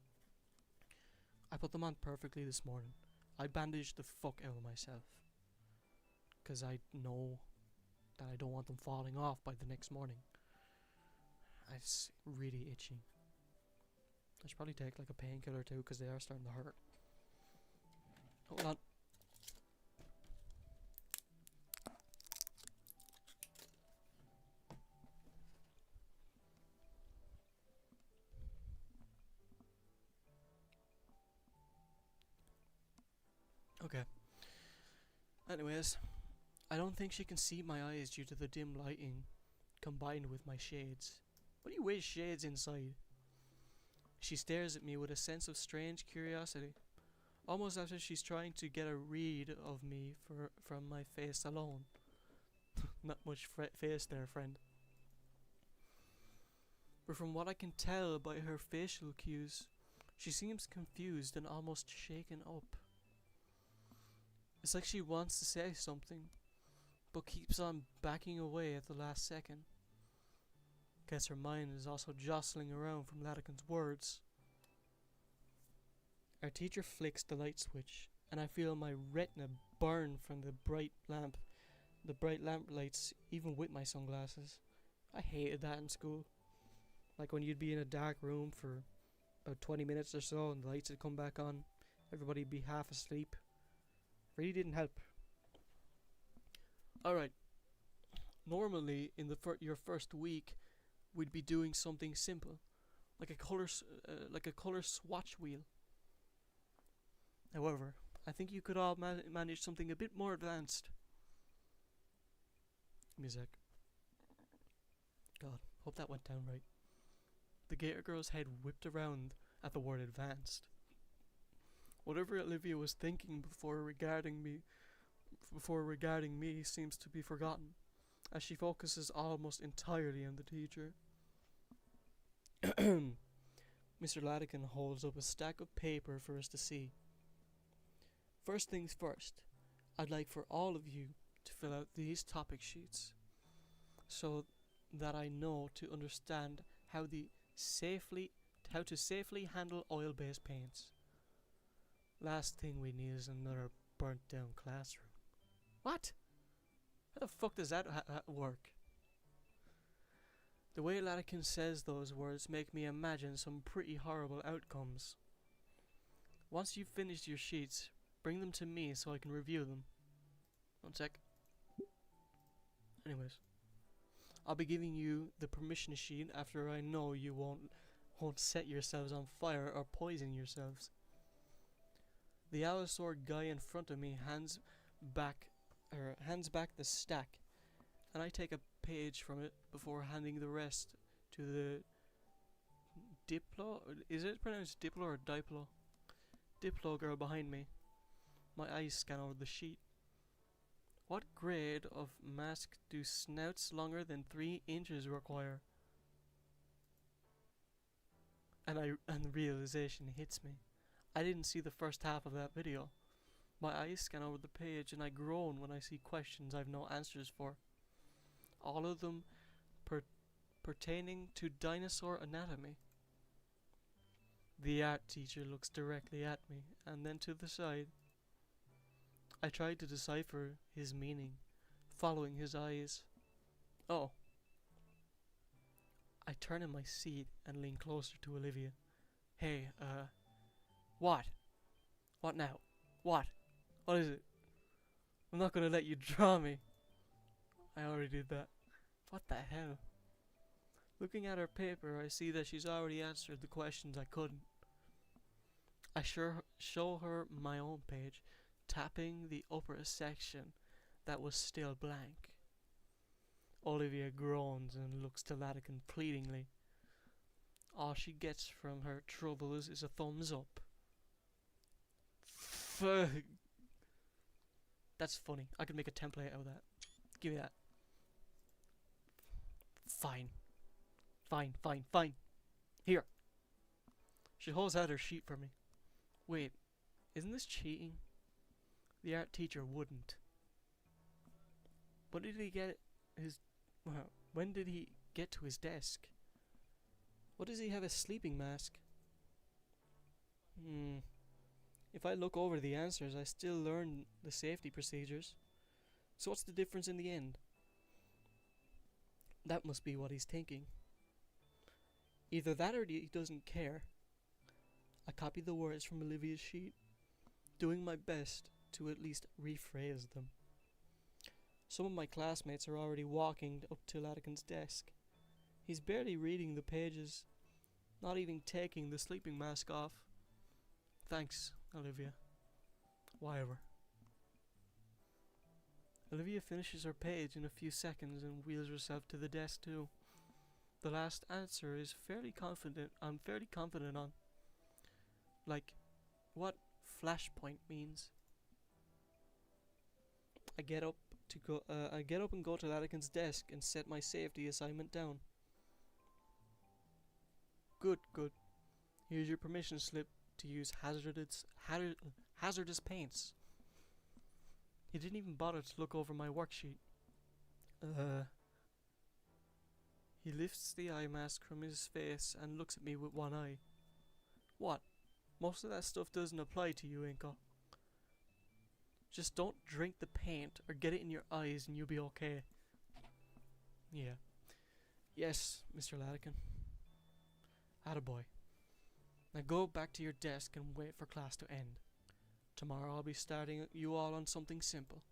I put them on perfectly this morning. I bandaged the fuck out of myself. Because I know that I don't want them falling off by the next morning. It's really itchy. I should probably take like a painkiller too because they are starting to hurt. Hold on. Okay. Anyways, I don't think she can see my eyes due to the dim lighting combined with my shades. What do you wear shades inside? She stares at me with a sense of strange curiosity, almost as if she's trying to get a read of me from my face alone. Not much face there, friend. But from what I can tell by her facial cues, she seems confused and almost shaken up. It's like she wants to say something, but keeps on backing away at the last second. Guess her mind is also jostling around from Latican's words. Our teacher flicks the light switch, and I feel my retina burn from the bright lamp lights, even with my sunglasses. I hated that in school. Like when you'd be in a dark room for about 20 minutes or so, and the lights would come back on, everybody'd be half asleep. Really didn't help. Alright. Normally, in your first week, we'd be doing something simple, like like a color swatch wheel. However, I think you could all manage something a bit more advanced. Give me a sec. God, hope that went down right. The Gator girl's head whipped around at the word advanced. Whatever Olivia was thinking before regarding me seems to be forgotten, as she focuses almost entirely on the teacher. Mr. Latican holds up a stack of paper for us to see. First things first, I'd like for all of you to fill out these topic sheets so that I know to understand how to safely handle oil-based paints. Last thing we need is another burnt down classroom. What? How the fuck does that work? The way Latican says those words make me imagine some pretty horrible outcomes. Once you've finished your sheets, bring them to me so I can review them. One sec. Anyways, I'll be giving you the permission sheet after I know you won't set yourselves on fire or poison yourselves. The Allosaur guy in front of me hands back the stack, and I take a page from it before handing the rest to the Diplo. Is it pronounced Diplo or Diplo? Diplo girl behind me. My eyes scan over the sheet. What grade of mask do snouts longer than 3 inches require? And realization hits me. I didn't see the first half of that video. My eyes scan over the page and I groan when I see questions I've no answers for. All of them pertaining to dinosaur anatomy. The art teacher looks directly at me and then to the side. I tried to decipher his meaning, following his eyes. Oh. I turn in my seat and lean closer to Olivia. Hey, what? What now? What? What is it? I'm not gonna let you draw me. I already did that. What the hell? Looking at her paper, I see that she's already answered the questions I couldn't. I show her my own page, tapping the upper section that was still blank. Olivia groans and looks to Latican pleadingly. All she gets from her troubles is a thumbs up. Fuck. That's funny. I could make a template out of that. Give me that. Fine. Fine. Here. She holds out her sheet for me. Wait, isn't this cheating? The art teacher wouldn't. When did he get when did he get to his desk? What does he have a sleeping mask? If I look over the answers, I still learn the safety procedures. So what's the difference in the end? That must be what he's thinking. Either that or he doesn't care. I copy the words from Olivia's sheet, doing my best to at least rephrase them. Some of my classmates are already walking up to Latican's desk. He's barely reading the pages, not even taking the sleeping mask off. Thanks, Olivia. Whatever. Olivia finishes her page in a few seconds and wheels herself to the desk too. The last answer is I'm fairly confident on. Like, what flashpoint means. I get up and go to Latican's desk and set my safety assignment down. Good. Here's your permission slip to use hazardous paints. He didn't even bother to look over my worksheet. He lifts the eye mask from his face and looks at me with one eye. What? Most of that stuff doesn't apply to you, Inko. Just don't drink the paint or get it in your eyes and you'll be okay. Yeah. Yes, Mr. Latican. Attaboy. Now go back to your desk and wait for class to end. Tomorrow I'll be starting you all on something simple.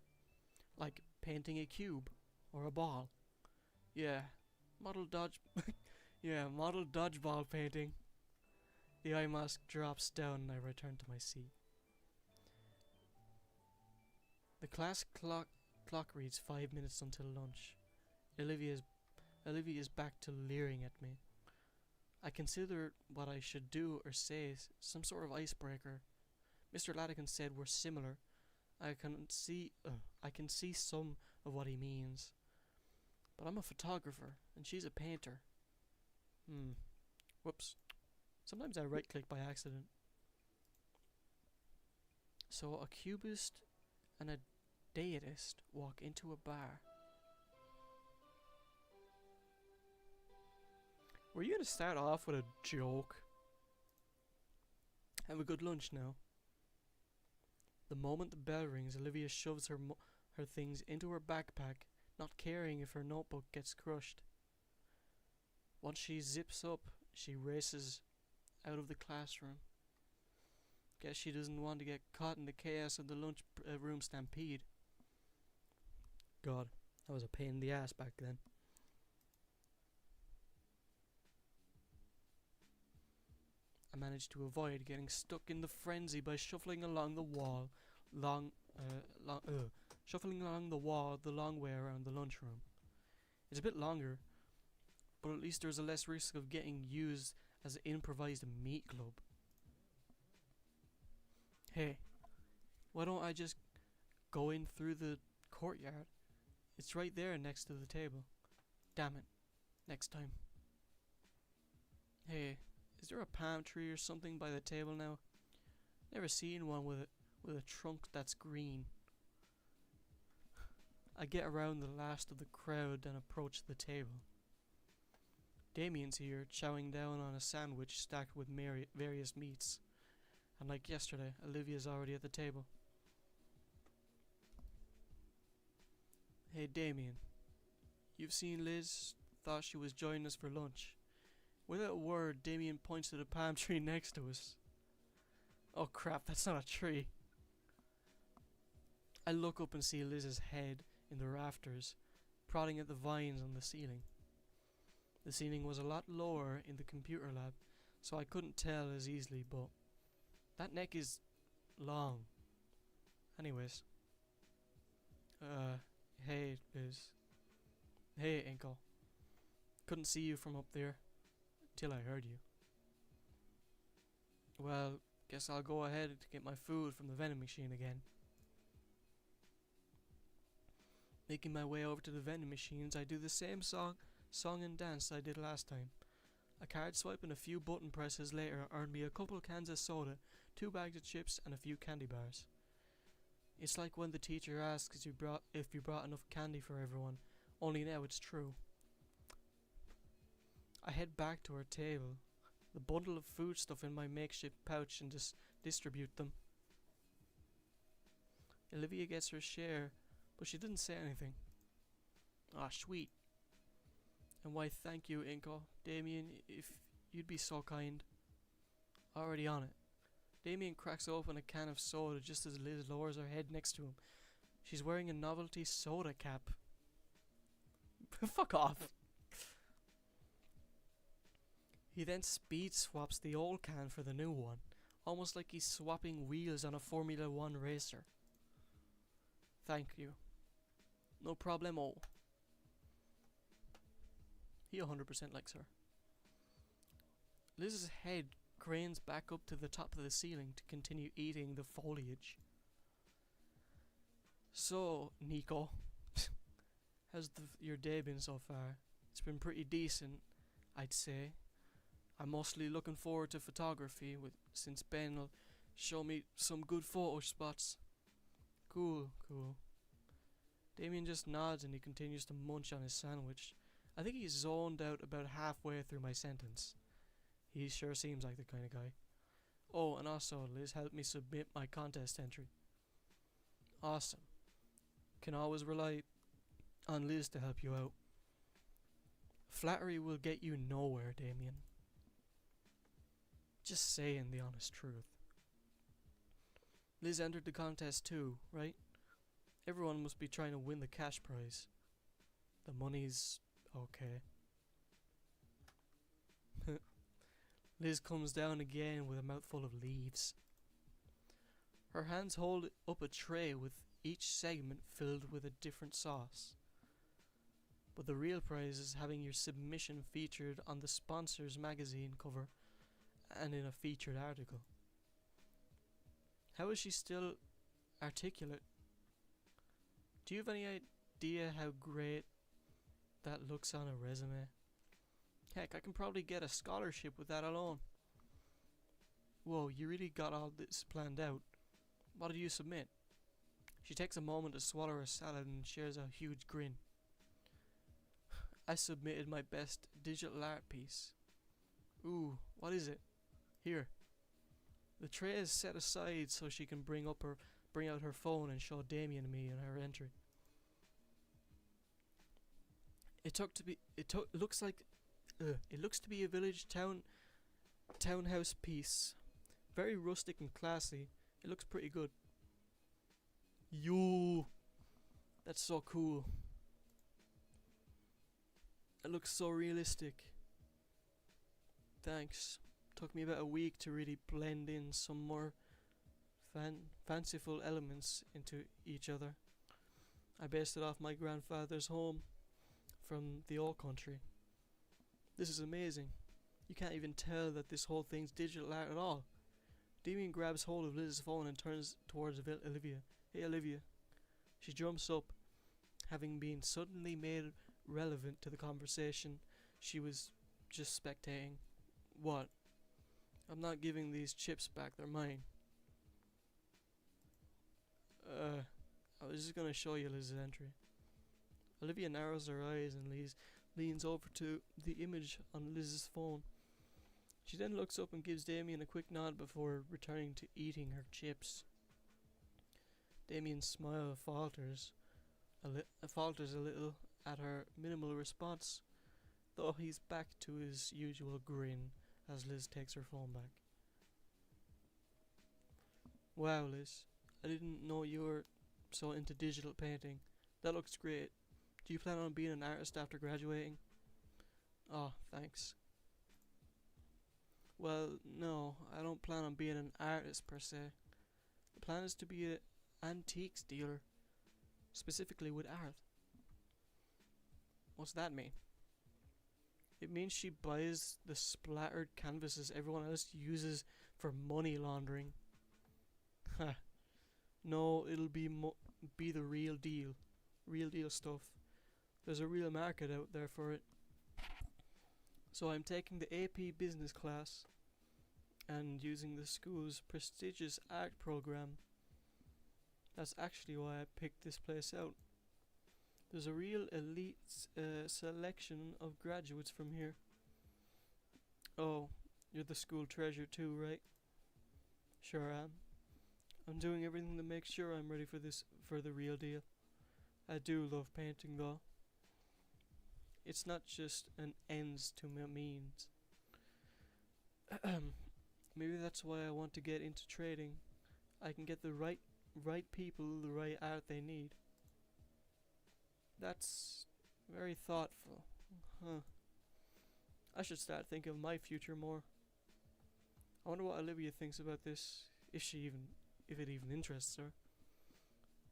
Like painting a cube or a ball. Yeah, Yeah, model dodgeball painting. The eye mask drops down and I return to my seat. The class clock reads 5 minutes until lunch. Olivia's back to leering at me. I consider what I should do or say some sort of icebreaker. Mr. Latigan said we're similar. I can see some of what he means. But I'm a photographer and she's a painter. Whoops. Sometimes I right click by accident. So a cubist and a deist walk into a bar. Were you gonna start off with a joke? Have a good lunch now. The moment the bell rings, Olivia shoves her things into her backpack, not caring if her notebook gets crushed. Once she zips up, she races out of the classroom. Guess she doesn't want to get caught in the chaos of the lunch room stampede. God, that was a pain in the ass back then. I managed to avoid getting stuck in the frenzy by shuffling along the wall, shuffling along the wall the long way around the lunchroom. It's a bit longer, but at least there's a less risk of getting used as an improvised meat club. Hey, why don't I just go in through the courtyard? It's right there next to the table. Damn it, next time. Hey, is there a palm tree or something by the table now? Never seen one with a trunk that's green. I get around the last of the crowd and approach the table. Damien's here, chowing down on a sandwich stacked with various meats. And like yesterday, Olivia's already at the table. Hey Damien, you've seen Liz? Thought she was joining us for lunch. Without a word, Damien points to the palm tree next to us. Oh crap, that's not a tree. I look up and see Liz's head in the rafters, prodding at the vines on the ceiling. The ceiling was a lot lower in the computer lab, so I couldn't tell as easily, but that neck is long. Anyways. Hey Liz. Hey Inkle. Couldn't see you from up there, till I heard you. Well, guess I'll go ahead to get my food from the vending machine again. Making my way over to the vending machines, I do the same song and dance I did last time. A card swipe and a few button presses later earned me a couple cans of soda, 2 bags of chips and a few candy bars. It's like when the teacher asks if you brought enough candy for everyone, only now it's true. I head back to her table, the bundle of foodstuff in my makeshift pouch, and distribute them. Olivia gets her share, but she didn't say anything. Ah, sweet. And why thank you, Inko. Damien, if you'd be so kind. Already on it. Damien cracks open a can of soda just as Liz lowers her head next to him. She's wearing a novelty soda cap. Fuck off. He then speed swaps the old can for the new one, almost like he's swapping wheels on a Formula 1 racer. Thank you. No problemo. He 100% likes her. Liz's head cranes back up to the top of the ceiling to continue eating the foliage. So, Nico, how's your day been so far? It's been pretty decent, I'd say. I'm mostly looking forward to photography since Ben will show me some good photo spots. Cool. Damien just nods and he continues to munch on his sandwich. I think he's zoned out about halfway through my sentence. He sure seems like the kind of guy. Oh, and also Liz helped me submit my contest entry. Awesome. Can always rely on Liz to help you out. Flattery will get you nowhere, Damien. Just saying the honest truth. Liz entered the contest too, right? Everyone must be trying to win the cash prize. The money's okay. Liz comes down again with a mouthful of leaves. Her hands hold up a tray with each segment filled with a different sauce. But the real prize is having your submission featured on the sponsor's magazine cover and in a featured article. How is she still articulate? Do you have any idea how great that looks on a resume? Heck, I can probably get a scholarship with that alone. Whoa, you really got all this planned out. What did you submit? She takes a moment to swallow her salad and shares a huge grin. I submitted my best digital art piece. Ooh, what is it? Here. The tray is set aside so she can bring out her phone and show Damien and me in her entry. It looks to be a village townhouse piece. Very rustic and classy. It looks pretty good. Yo, that's so cool. It looks so realistic. Thanks. Took me about a week to really blend in some more fanciful elements into each other. I based it off my grandfather's home from the old country. This is amazing. You can't even tell that this whole thing's digital art at all. Damien grabs hold of Liz's phone and turns towards Olivia. Hey Olivia. She jumps up, having been suddenly made relevant to the conversation she was just spectating. What? I'm not giving these chips back, they're mine. I was just gonna show you Liz's entry. Olivia narrows her eyes and leans over to the image on Liz's phone. She then looks up and gives Damien a quick nod before returning to eating her chips. Damien's smile falters a little at her minimal response, though he's back to his usual grin as Liz takes her phone back. Wow, Liz, I didn't know you were so into digital painting. That looks great. Do you plan on being an artist after graduating? Oh, thanks. Well, no, I don't plan on being an artist per se. The plan is to be an antiques dealer, specifically with art. What's that mean? It means she buys the splattered canvases everyone else uses for money laundering. Ha. No, it'll be the real deal. Real deal stuff. There's a real market out there for it. So I'm taking the AP business class and using the school's prestigious art program. That's actually why I picked this place out. There's a real elite selection of graduates from here. Oh, you're the school treasurer too, right? Sure am. I'm doing everything to make sure I'm ready for the real deal. I do love painting though. It's not just an ends to my means. Maybe that's why I want to get into trading. I can get the right people the right art they need. That's very thoughtful. Huh. I should start thinking of my future more. I wonder what Olivia thinks about this, if it even interests her.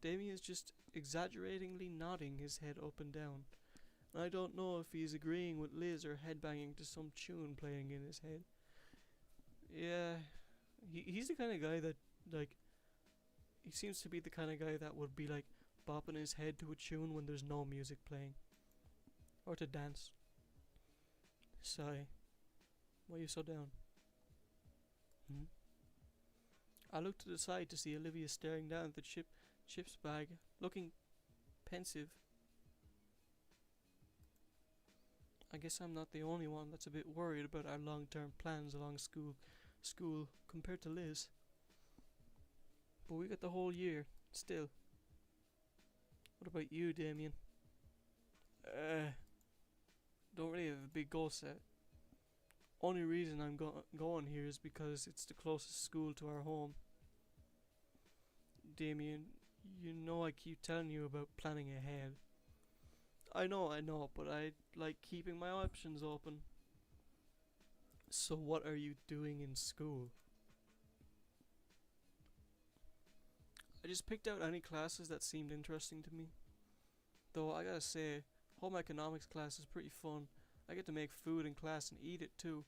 Damien is just exaggeratingly nodding his head up and down. I don't know if he's agreeing with Liz or headbanging to some tune playing in his head. Yeah, he's the kind of guy that, like, he seems to be the kind of guy that would be, like, bopping his head to a tune when there's no music playing. Or to dance. Sigh. Why are you so down? I looked to the side to see Olivia staring down at the chips bag, looking pensive. I guess I'm not the only one that's a bit worried about our long-term plans along school compared to Liz. But we got the whole year, still. What about you, Damien? Don't really have a big goal set. Only reason I'm going here is because it's the closest school to our home. Damien, you know I keep telling you about planning ahead. I know, but I like keeping my options open. So what are you doing in school? I just picked out any classes that seemed interesting to me. Though I gotta say, home economics class is pretty fun. I get to make food in class and eat it too.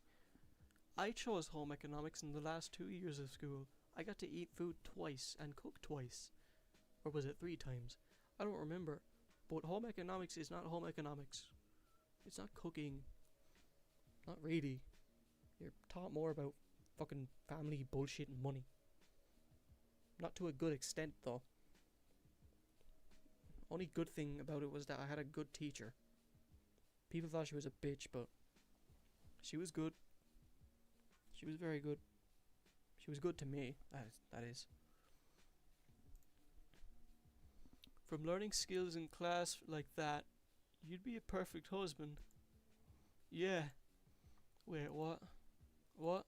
I chose home economics in the last 2 years of school. I got to eat food twice and cook twice. Or was it 3 times? I don't remember. But home economics is not home economics. It's not cooking. Not really. You're taught more about fucking family bullshit and money. Not to a good extent though. Only good thing about it was that I had a good teacher. People thought she was a bitch, but she was good. She was very good. She was good to me, that is. From learning skills in class like that, you'd be a perfect husband. Yeah. Wait, what? What?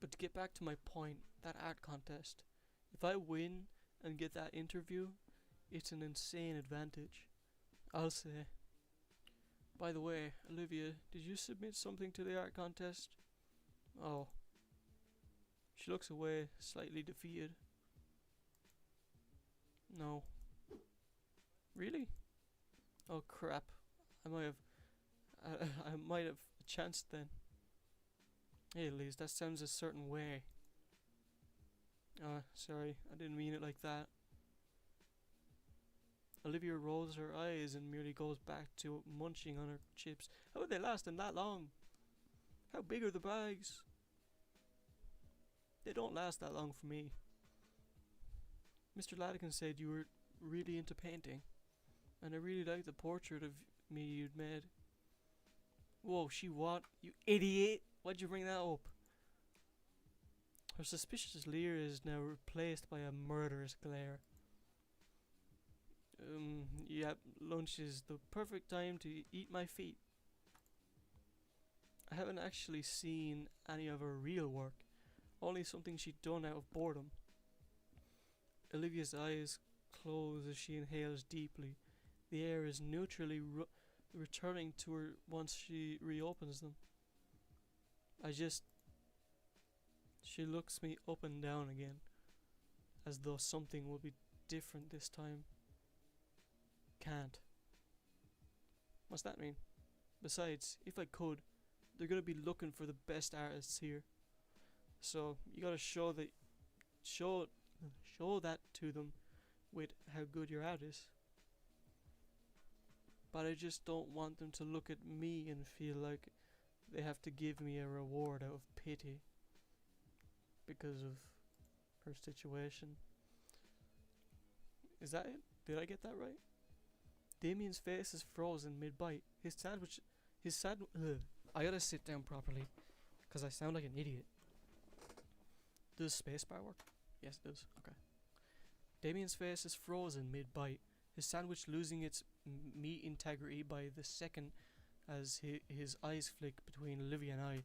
But to get back to my point, that art contest. If I win and get that interview, it's an insane advantage. I'll say. By the way, Olivia, did you submit something to the art contest? Oh. She looks away, slightly defeated. No. Really? Oh crap. I might have I might have chanced then. Hey Liz, that sounds a certain way. Sorry, I didn't mean it like that. Olivia rolls her eyes and merely goes back to munching on her chips. How are they lasting that long? How big are the bags? They don't last that long for me. Mr. Latigan said you were really into painting, and I really liked the portrait of me you'd made. Whoa, she what? You idiot! Why'd you bring that up? Her suspicious leer is now replaced by a murderous glare. Yeah, lunch is the perfect time to eat my feet. I haven't actually seen any of her real work, only something she'd done out of boredom. Olivia's eyes close as she inhales deeply. The air is neutrally returning to her once she reopens them. She looks me up and down again, as though something will be different this time. Can't. What's that mean? Besides, if I could, they're gonna be looking for the best artists here. So you gotta show that to them with how good your art is. But I just don't want them to look at me and feel like they have to give me a reward out of pity because of her situation. Is that it? Did I get that right? Damien's face is frozen mid-bite. I gotta sit down properly, because I sound like an idiot. Does spacebar work? Yes, it does. Okay. Damien's face is frozen mid-bite, his sandwich losing its meat integrity by the second as his eyes flick between Olivia and I.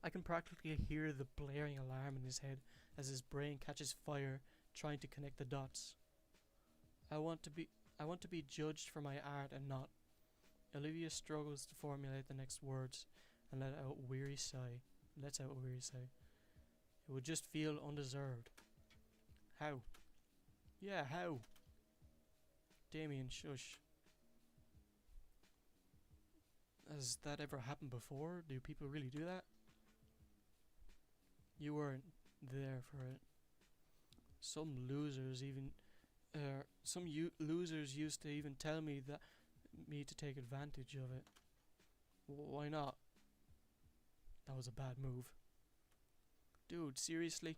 I can practically hear the blaring alarm in his head as his brain catches fire, trying to connect the dots. I want to be judged for my art and not. Olivia struggles to formulate the next words and lets out a weary sigh. It would just feel undeserved. How? Yeah, how? Damien, shush. Has that ever happened before? Do people really do that? You weren't there for it. Some losers used to even tell me to take advantage of it. Why not? That was a bad move. Dude, seriously?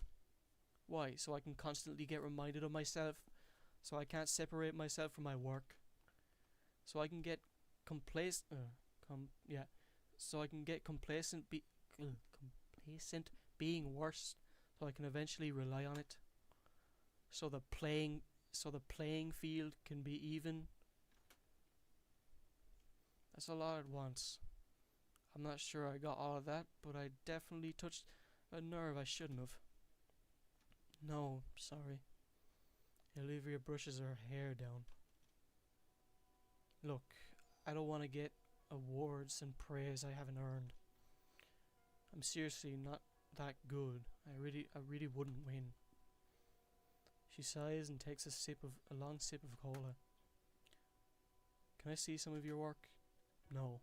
Why? So I can constantly get reminded of myself? So I can't separate myself from my work? So I can get complacent being worse, so I can eventually rely on it. So the playing field can be even. That's a lot at once. I'm not sure I got all of that, but I definitely touched a nerve I shouldn't have. No, sorry. Olivia brushes her hair down. Look, I don't want to get awards and praise I haven't earned. I'm seriously not that good. I really wouldn't win. She sighs and takes a long sip of cola. Can I see some of your work? No.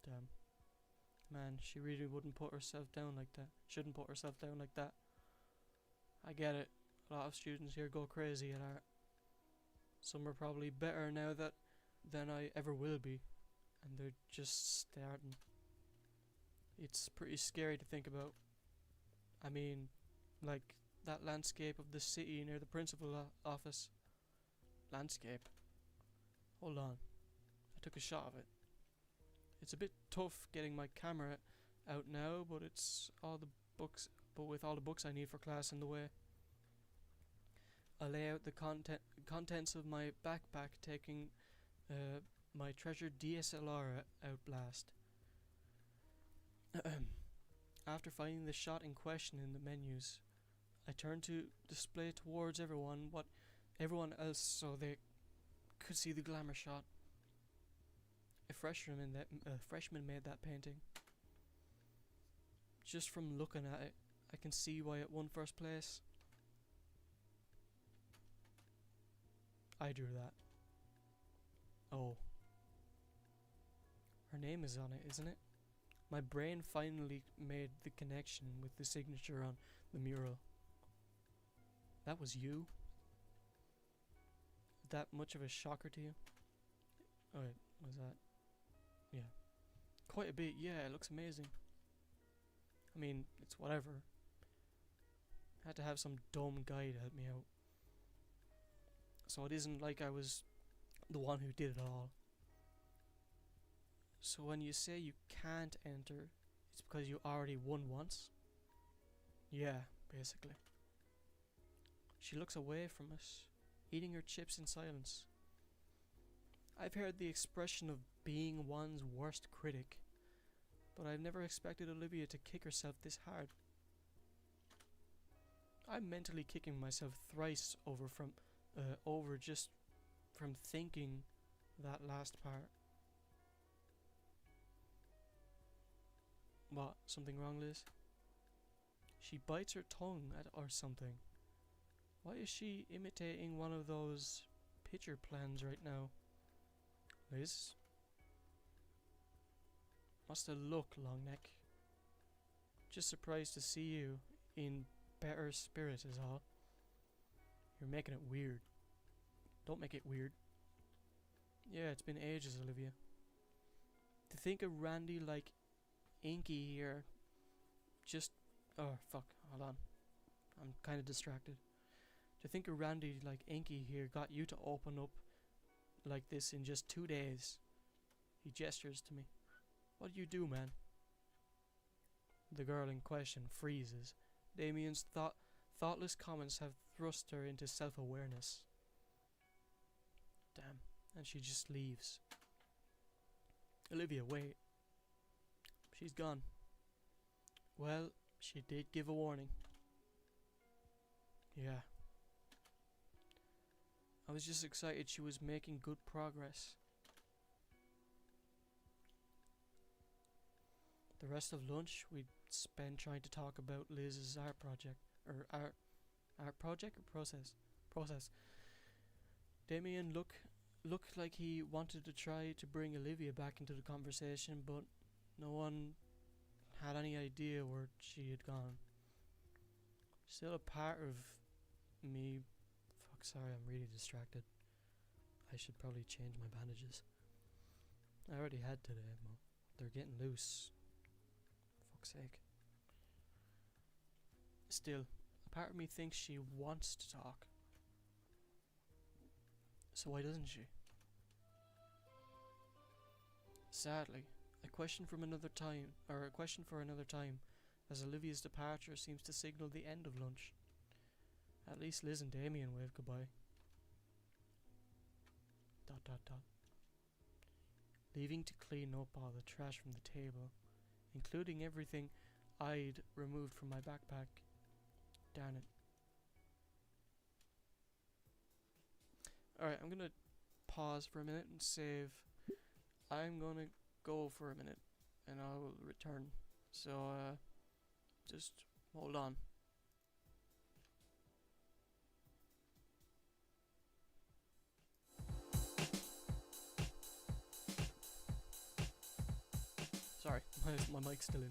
Damn. Man, she really wouldn't put herself down like that. Shouldn't put herself down like that. I get it. A lot of students here go crazy at art. Some are probably better now than I ever will be. And they're just starting. It's pretty scary to think about. I mean, like that landscape of the city near the principal office. Landscape? Hold on. I took a shot of it. It's a bit tough getting my camera out now, but with all the books I need for class in the way. I lay out the contents of my backpack, taking my treasured DSLR out blast. After finding the shot in question in the menus, I turned to display towards everyone else so they could see the glamour shot. A freshman made that painting. Just from looking at it, I can see why it won first place. I drew that. Oh. Her name is on it, isn't it? My brain finally made the connection with the signature on the mural. That was you? That much of a shocker to you? Oh wait, was that? Yeah. Quite a bit, yeah, it looks amazing. I mean, it's whatever. I had to have some dumb guy to help me out. So it isn't like I was the one who did it all. So when you say you can't enter, it's because you already won once? Yeah, basically. She looks away from us, eating her chips in silence. I've heard the expression of being one's worst critic, but I've never expected Olivia to kick herself this hard. I'm mentally kicking myself thrice over just from thinking that last part. What? Something wrong, Liz? She bites her tongue or something. Why is she imitating one of those picture plans right now? Liz? What's the look, Longneck? Just surprised to see you in better spirits is all. You're making it weird. Don't make it weird. Yeah, it's been ages, Olivia. To think of Randy like Inky here. Oh, fuck. Hold on. I'm kind of distracted. To think of Randy like Inky here got you to open up like this in just 2 days. He gestures to me. What do you do, man? The girl in question freezes. Damien's thoughtless comments have thrust her into self-awareness. Damn. And she just leaves. Olivia, wait. She's gone. Well, she did give a warning. Yeah. I was just excited she was making good progress. The rest of lunch we'd spend trying to talk about Liz's art project. Art project or process? Process. Damien looked like he wanted to try to bring Olivia back into the conversation, but no one had any idea where she had gone. Still a part of me. Fuck, sorry, I'm really distracted. I should probably change my bandages. I already had today, but they're getting loose. Fuck's sake. Still, a part of me thinks she wants to talk. So why doesn't she? Sadly, a question for another time, as Olivia's departure seems to signal the end of lunch. At least Liz and Damien wave goodbye. ... Leaving to clean up all the trash from the table, including everything I'd removed from my backpack. Darn it. Alright, I'm gonna pause for a minute and save. I'm gonna go for a minute and I'll return. So, just hold on. Sorry, my mic's still in.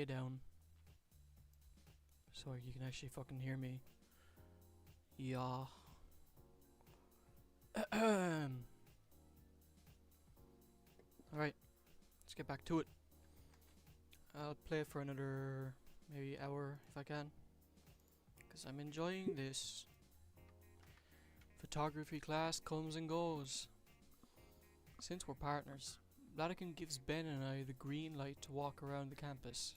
down so you can actually fucking hear me. Yeah. Alright, let's get back to it. I'll play it for another maybe hour if I can, because I'm enjoying this. Photography class comes and goes. Since we're partners, Vatican gives Ben and I the green light to walk around the campus.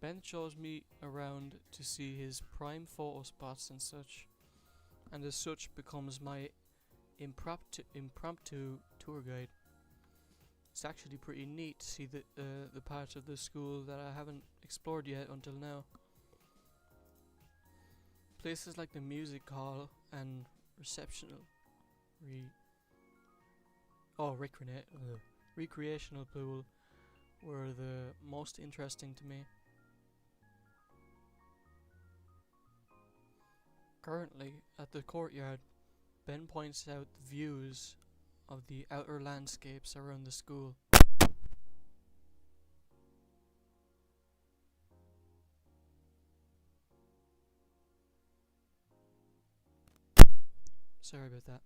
Ben shows me around to see his prime photo spots and such, and as such becomes my impromptu tour guide. It's actually pretty neat to see the parts of the school that I haven't explored yet until now. Places like the music hall and recreational pool were the most interesting to me. Currently, at the courtyard, Ben points out the views of the outer landscapes around the school. Sorry about that.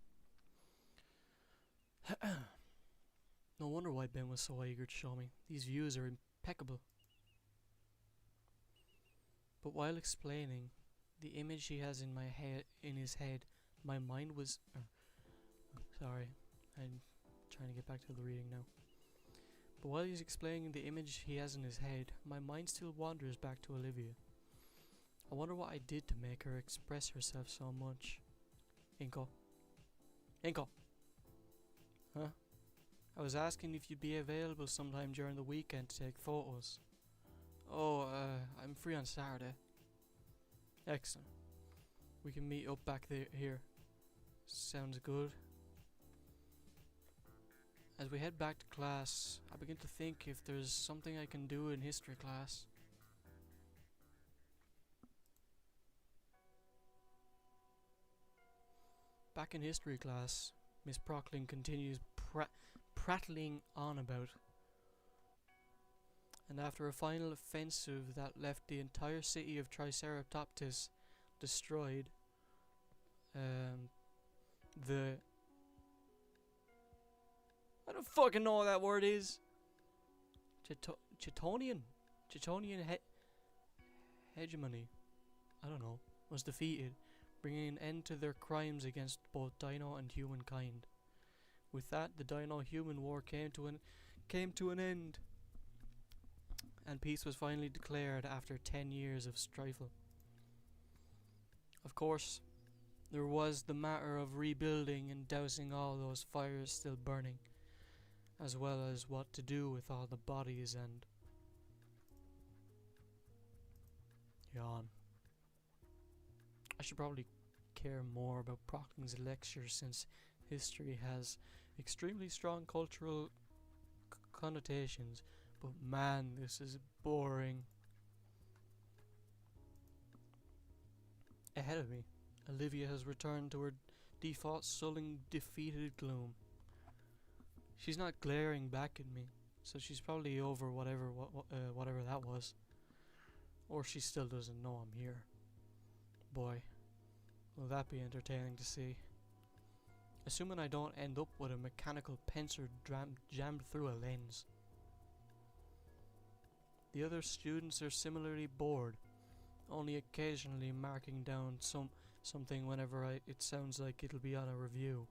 No wonder why Ben was so eager to show me. These views are impeccable. But while explaining the image he has in his head, my mind was... sorry, I'm trying to get back to the reading now. But while he's explaining the image he has in his head, my mind still wanders back to Olivia. I wonder what I did to make her express herself so much. Inko. Huh? I was asking if you'd be available sometime during the weekend to take photos. Oh, I'm free on Saturday. Excellent. We can meet up back here. Sounds good. As we head back to class, I begin to think if there's something I can do in history class. Back in history class, Miss Procklin continues prattling on about. And after a final offensive that left the entire city of Triceratopsis destroyed, I don't fucking know what that word is. Chitonian hegemony, I don't know, was defeated, bringing an end to their crimes against both Dino and humankind. With that, the Dino-Human War came to an end, and peace was finally declared after 10 years of strife. Of course, there was the matter of rebuilding and dousing all those fires still burning, as well as what to do with all the bodies and... Yawn. I should probably care more about Prockling's lecture, since history has extremely strong cultural connotations, but man, this is boring. Ahead of me, Olivia has returned to her default sullen, defeated gloom. She's not glaring back at me, so she's probably over whatever that was. Or she still doesn't know I'm here. Boy, will that be entertaining to see. Assuming I don't end up with a mechanical pencil jammed through a lens. The other students are similarly bored, only occasionally marking down something whenever it sounds like it'll be on a review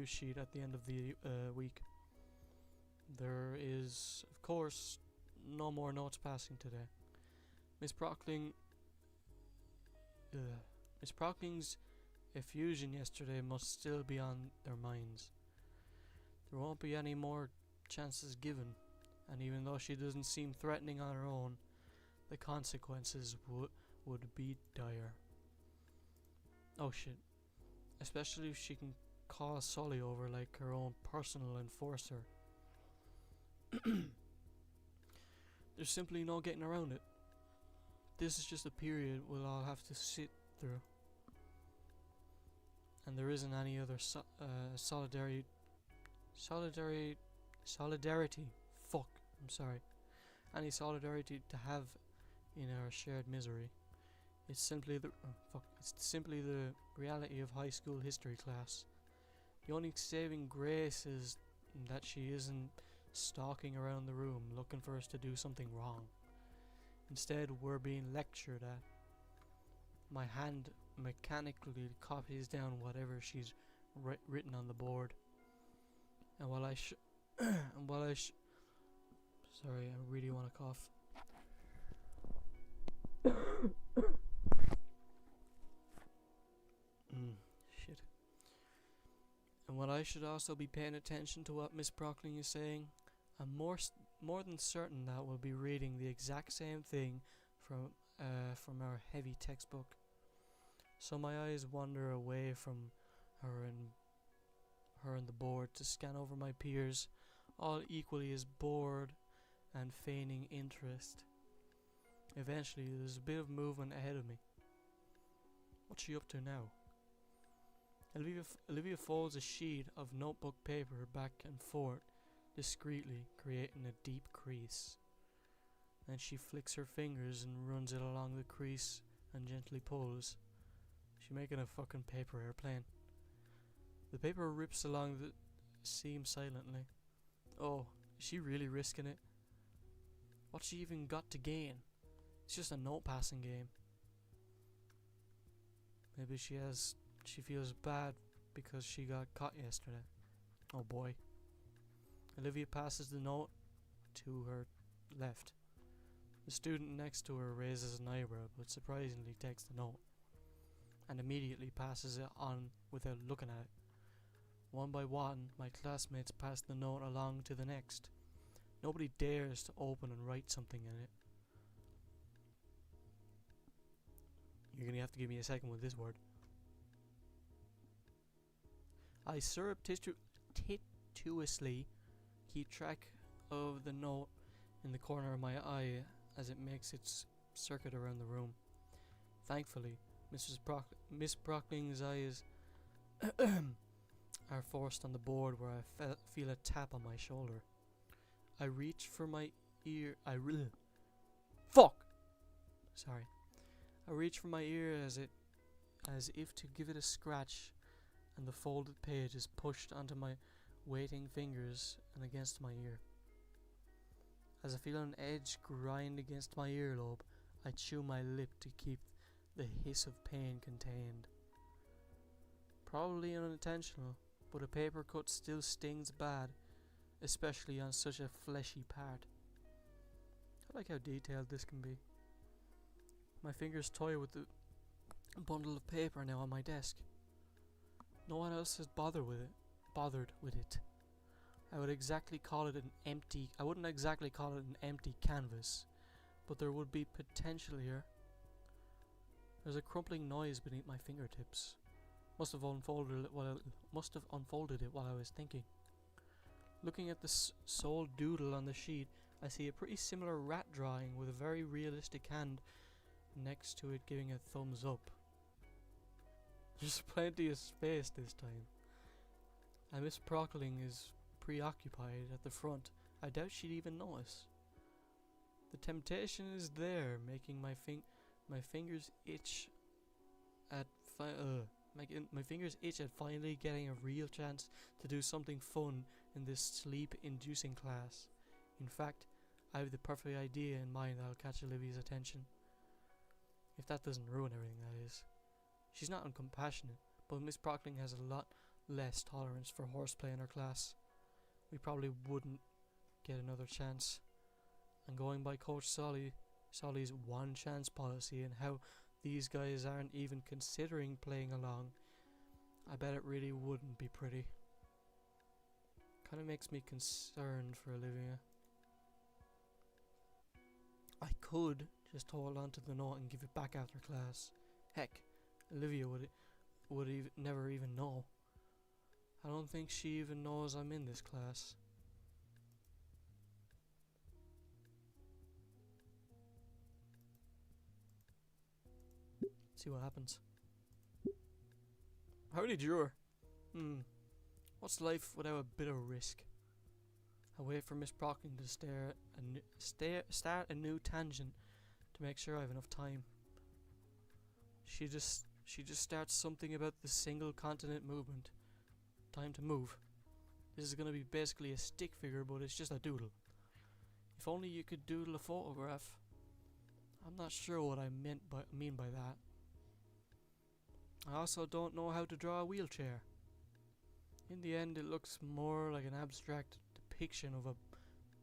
sheet at the end of the week. There is, of course, no more notes passing today. Miss Prockling's effusion yesterday must still be on their minds. There won't be any more chances given, and even though she doesn't seem threatening on her own, the consequences would be dire. Oh shit. Especially if she can call Sully over like her own personal enforcer. There's simply no getting around it. This is just a period we'll all have to sit through. And there isn't any other solidarity. Fuck, I'm sorry. any solidarity to have in our shared misery. It's simply the reality of high school history class. The only saving grace is that she isn't stalking around the room looking for us to do something wrong. Instead, we're being lectured at. My hand mechanically copies down whatever she's written on the board. And while I sorry, I really want to cough. Shit. And while I should also be paying attention to what Miss Brockling is saying, I'm more than certain that we'll be reading the exact same thing from our heavy textbook. So my eyes wander away from her and the board to scan over my peers, all equally as bored and feigning interest. Eventually, there's a bit of movement ahead of me. What's she up to now? Olivia folds a sheet of notebook paper back and forth, discreetly creating a deep crease. Then she flicks her fingers and runs it along the crease and gently pulls. She's making a fucking paper airplane. The paper rips along the seam silently. Oh, is she really risking it? What's she even got to gain? It's just a note passing game. Maybe she feels bad because she got caught yesterday. Oh boy. Olivia passes the note to her left. The student next to her raises an eyebrow but surprisingly takes the note and immediately passes it on without looking at it. One by one, my classmates pass the note along to the next. Nobody dares to open and write something in it. You're gonna have to give me a second with this word. I surreptitiously keep track of the note in the corner of my eye as it makes its circuit around the room. Thankfully, Miss Brockling's eyes are forced on the board where I feel a tap on my shoulder. I reach for my ear. I reach for my ear as if to give it a scratch, and the folded page is pushed onto my waiting fingers and against my ear. As I feel an edge grind against my earlobe, I chew my lip to keep the hiss of pain contained. Probably unintentional, but a paper cut still stings bad, especially on such a fleshy part. I like how detailed this can be. My fingers toy with the bundle of paper now on my desk. No one else has bothered with it. I wouldn't exactly call it an empty canvas, but there would be potential here. There's a crumpling noise beneath my fingertips. Must have unfolded it while I was thinking. Looking at the sole doodle on the sheet, I see a pretty similar rat drawing with a very realistic hand next to it giving a thumbs up. There's plenty of space this time. And Miss Brockling is preoccupied at the front. I doubt she'd even notice. The temptation is there, making my fingers itch at finally getting a real chance to do something fun in this sleep-inducing class. In fact, I have the perfect idea in mind that'll catch Olivia's attention. If that doesn't ruin everything, that is. She's not uncompassionate, but Miss Brockling has a lot less tolerance for horseplay in her class. We probably wouldn't get another chance. And going by Coach Solly's one chance policy and how these guys aren't even considering playing along, I bet it really wouldn't be pretty. Kinda makes me concerned for Olivia. I could just hold on to the note and give it back after class. Heck, Olivia would never even know. I don't think she even knows I'm in this class. See what happens. Howdy, Juror. What's life without a bit of risk? I I wait for Miss Brockling to start a new tangent to make sure I have enough time. She just starts something about the single continent movement. Time to move. This is going to be basically a stick figure, but it's just a doodle. If only you could doodle a photograph. I'm not sure what I mean by that. I also don't know how to draw a wheelchair. In the end, it looks more like an abstract depiction of a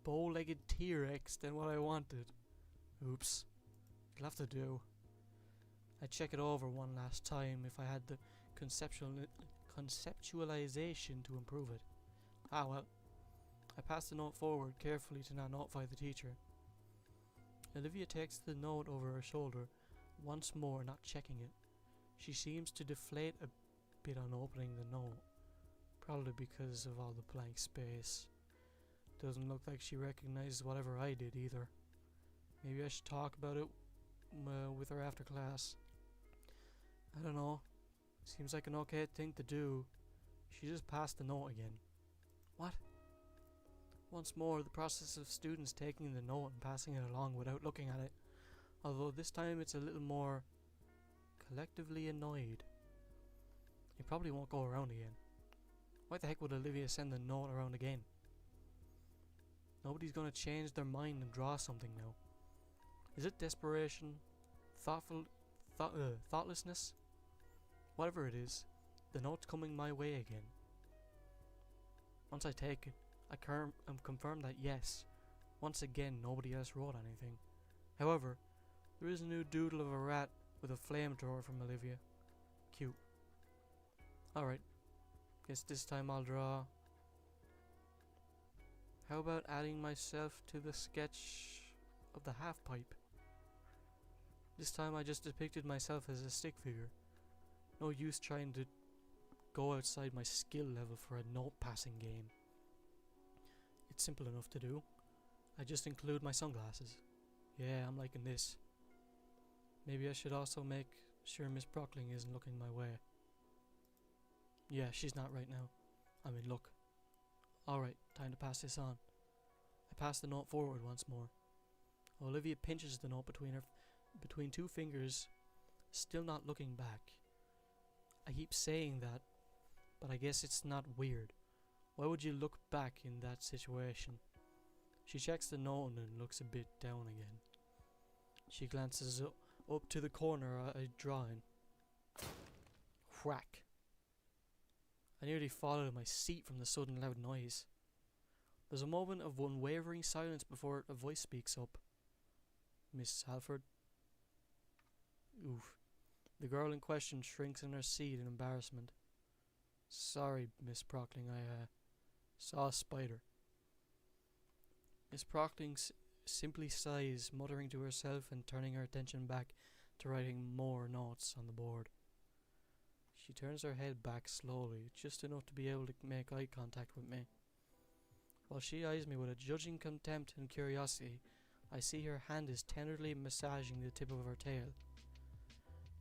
bow-legged T-Rex than what I wanted. Oops. It'll have to do. I check it over one last time if I had the conceptualization to improve it. Ah well. I pass the note forward carefully to not notify the teacher. Olivia takes the note over her shoulder, once more not checking it. She seems to deflate a bit on opening the note, probably because of all the blank space. Doesn't look like she recognizes whatever I did either. Maybe I should talk about it with her after class. I don't know. Seems like an okay thing to do. She just passed the note again. What? Once more, the process of students taking the note and passing it along without looking at it. Although this time it's a little more collectively annoyed. It probably won't go around again. Why the heck would Olivia send the note around again? Nobody's gonna change their mind and draw something now. Is it desperation? Thoughtlessness? Whatever it is, the note's coming my way again. Once I take it, I'm confirmed that yes, once again nobody else wrote anything. However, there is a new doodle of a rat with a flamethrower from Olivia. Cute. Alright, guess this time I'll draw. How about adding myself to the sketch of the half pipe? This time I just depicted myself as a stick figure. No use trying to go outside my skill level for a note passing game. It's simple enough to do. I just include my sunglasses. Yeah, I'm liking this. Maybe I should also make sure Miss Brockling isn't looking my way. Yeah, she's not right now. I mean, look. Alright, time to pass this on. I pass the note forward once more. Olivia pinches the note between two fingers, still not looking back. I keep saying that, but I guess it's not weird. Why would you look back in that situation? She checks the note and looks a bit down again. She glances up to the corner I'd drawn. Whack. I nearly fall out of my seat from the sudden loud noise. There's a moment of unwavering silence before a voice speaks up. Miss Halford? Oof. The girl in question shrinks in her seat in embarrassment. Sorry, Miss Brockling, I saw a spider. Miss Brockling simply sighs, muttering to herself and turning her attention back to writing more notes on the board. She turns her head back slowly, just enough to be able to make eye contact with me. While she eyes me with a judging contempt and curiosity, I see her hand is tenderly massaging the tip of her tail.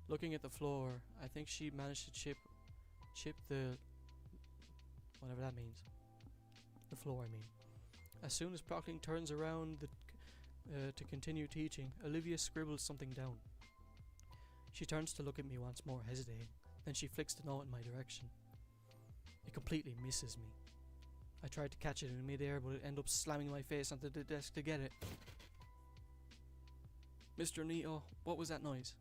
Looking at the floor, I think she managed to chip the... whatever that means. The floor, I mean. As soon as Brockling turns around to continue teaching, Olivia scribbles something down. She turns to look at me once more, hesitating. Then she flicks the note in my direction. It completely misses me. I tried to catch it in midair, but it ended up slamming my face onto the desk to get it. Mr. Nito, what was that noise?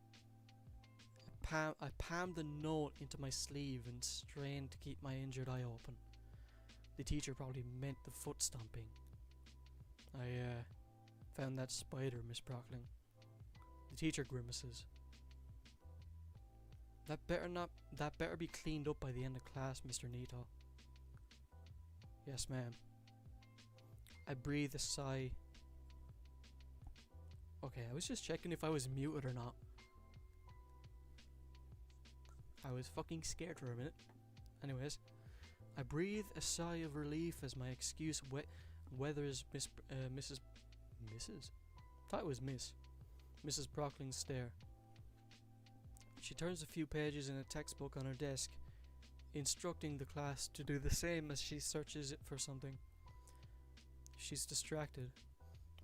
I palmed the note into my sleeve and strained to keep my injured eye open. The teacher probably meant the foot stomping. I found that spider, Miss Brockling. The teacher grimaces. That better be cleaned up by the end of class, Mr. Nito. Yes, ma'am. I breathe a sigh. Okay, I was just checking if I was muted or not. I was fucking scared for a minute. Anyways, I breathe a sigh of relief as my excuse weathers Mrs. Thought it was Mrs. Brockling's stare. She turns a few pages in a textbook on her desk, instructing the class to do the same as she searches it for something. She's distracted.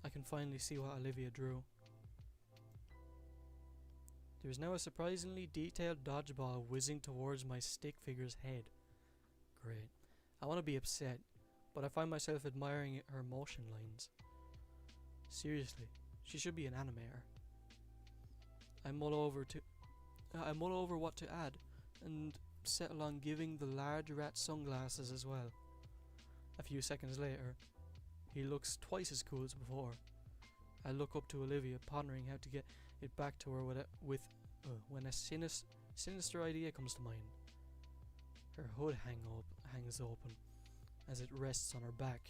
I can finally see what Olivia drew. There is now a surprisingly detailed dodgeball whizzing towards my stick figure's head. Great. I want to be upset, but I find myself admiring her motion lines. Seriously, she should be an animator. I mull over what to add, and settle on giving the large rat sunglasses as well. A few seconds later, he looks twice as cool as before. I look up to Olivia, pondering how to get it back to her when a sinister idea comes to mind. Her hood hangs open as it rests on her back.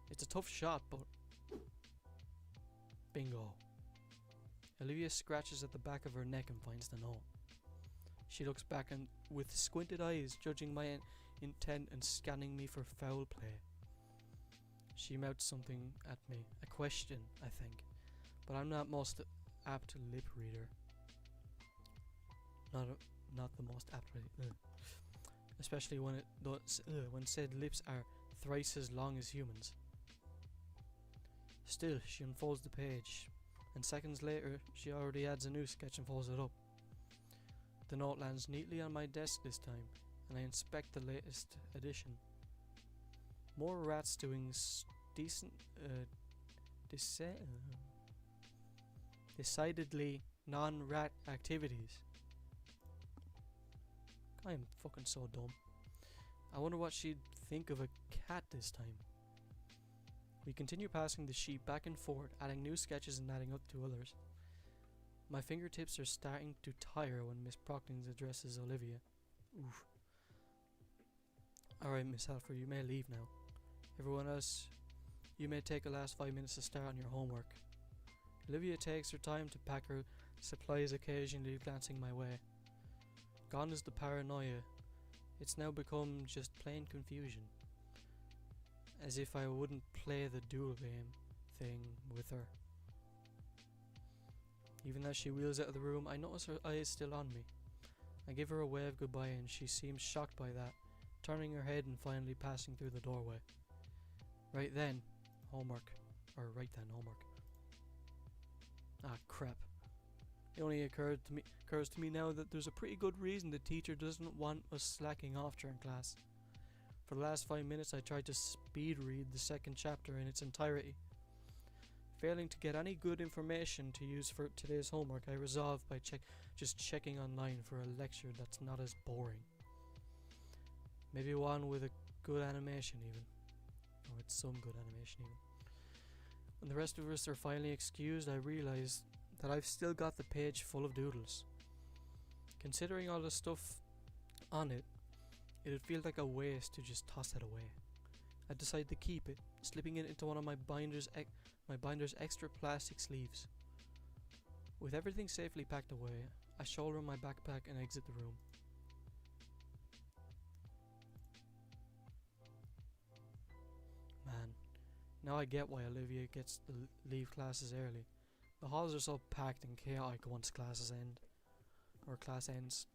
It's a tough shot, but bingo. Olivia scratches at the back of her neck and finds the note. She looks back and with squinted eyes, judging my intent and scanning me for foul play. She mouths something at me, a question, I think, but I'm not most apt lip reader. Not the most apt reader, especially when said lips are thrice as long as humans. Still, she unfolds the page, and seconds later, she already adds a new sketch and folds it up. The note lands neatly on my desk this time, and I inspect the latest edition. More rats doing decidedly non-rat activities. I am fucking so dumb. I wonder what she'd think of a cat this time. We continue passing the sheet back and forth, adding new sketches and adding up to others. My fingertips are starting to tire when Miss Proctons addresses Olivia. Oof. Alright, Miss Halford, you may leave now. Everyone else, you may take the last 5 minutes to start on your homework. Olivia takes her time to pack her supplies, occasionally glancing my way. Gone is the paranoia. It's now become just plain confusion. As if I wouldn't play the duel game thing with her. Even as she wheels out of the room, I notice her eyes still on me. I give her a wave goodbye and she seems shocked by that, turning her head and finally passing through the doorway. Right then, homework. Ah, crap. It only occurs to me now that there's a pretty good reason the teacher doesn't want us slacking off during class. For the last 5 minutes I tried to speed read the second chapter in its entirety. Failing to get any good information to use for today's homework, I resolved by just checking online for a lecture that's not as boring. Maybe one with a good animation even. Or with some good animation even. When the rest of us are finally excused, I realize that I've still got the page full of doodles. Considering all the stuff on it, it'd feel like a waste to just toss it away. I decide to keep it, slipping it into one of my binder's extra plastic sleeves. With everything safely packed away, I shoulder my backpack and exit the room. Man, now I get why Olivia gets to leave classes early. The halls are so packed and chaotic once class ends.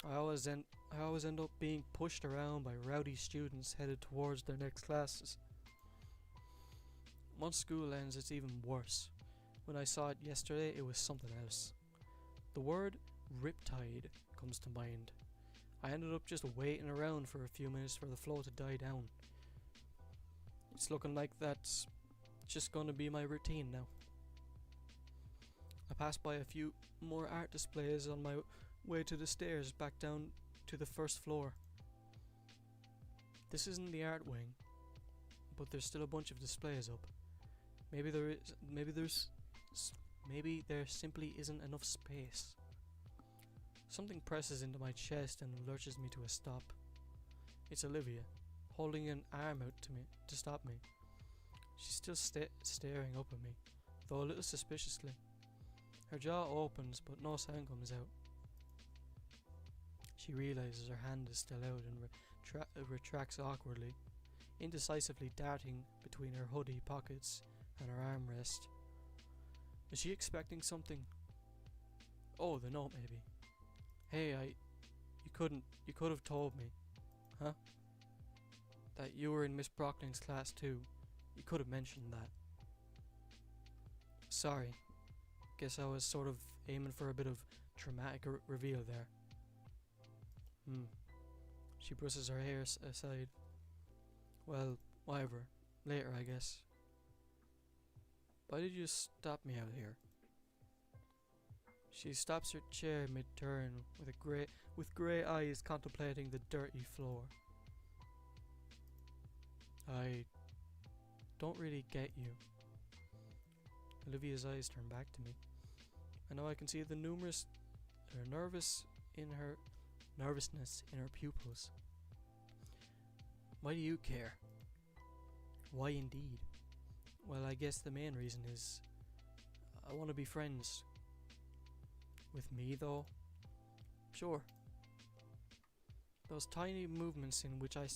I always end up being pushed around by rowdy students headed towards their next classes. Once school ends, it's even worse. When I saw it yesterday, it was something else. The word riptide comes to mind. I ended up just waiting around for a few minutes for the flow to die down. It's looking like that's just gonna be my routine now. I passed by a few more art displays on my way to the stairs back down to the first floor. This isn't the art wing, but there's still a bunch of displays up. Maybe there simply isn't enough space. Something presses into my chest and lurches me to a stop. It's Olivia, holding an arm out to me to stop me. She's still staring up at me, though a little suspiciously. Her jaw opens, but no sound comes out. She realizes her hand is still out and retracts awkwardly, indecisively darting between her hoodie pockets and her armrest. Is she expecting something? Oh, the note maybe. Hey, you could have told me. Huh? That you were in Miss Brocklin's class too. You could have mentioned that. Sorry. Guess I was sort of aiming for a bit of dramatic reveal there. She brushes her hair aside. Well, whatever. Later, I guess. Why did you stop me out here? She stops her chair mid-turn with grey eyes contemplating the dirty floor. I don't really get you. Olivia's eyes turn back to me. I know I can see the nervousness in her pupils. Why do you care? Why indeed? Well, I guess the main reason is I want to be friends. With me, though? Sure. Those tiny movements in which I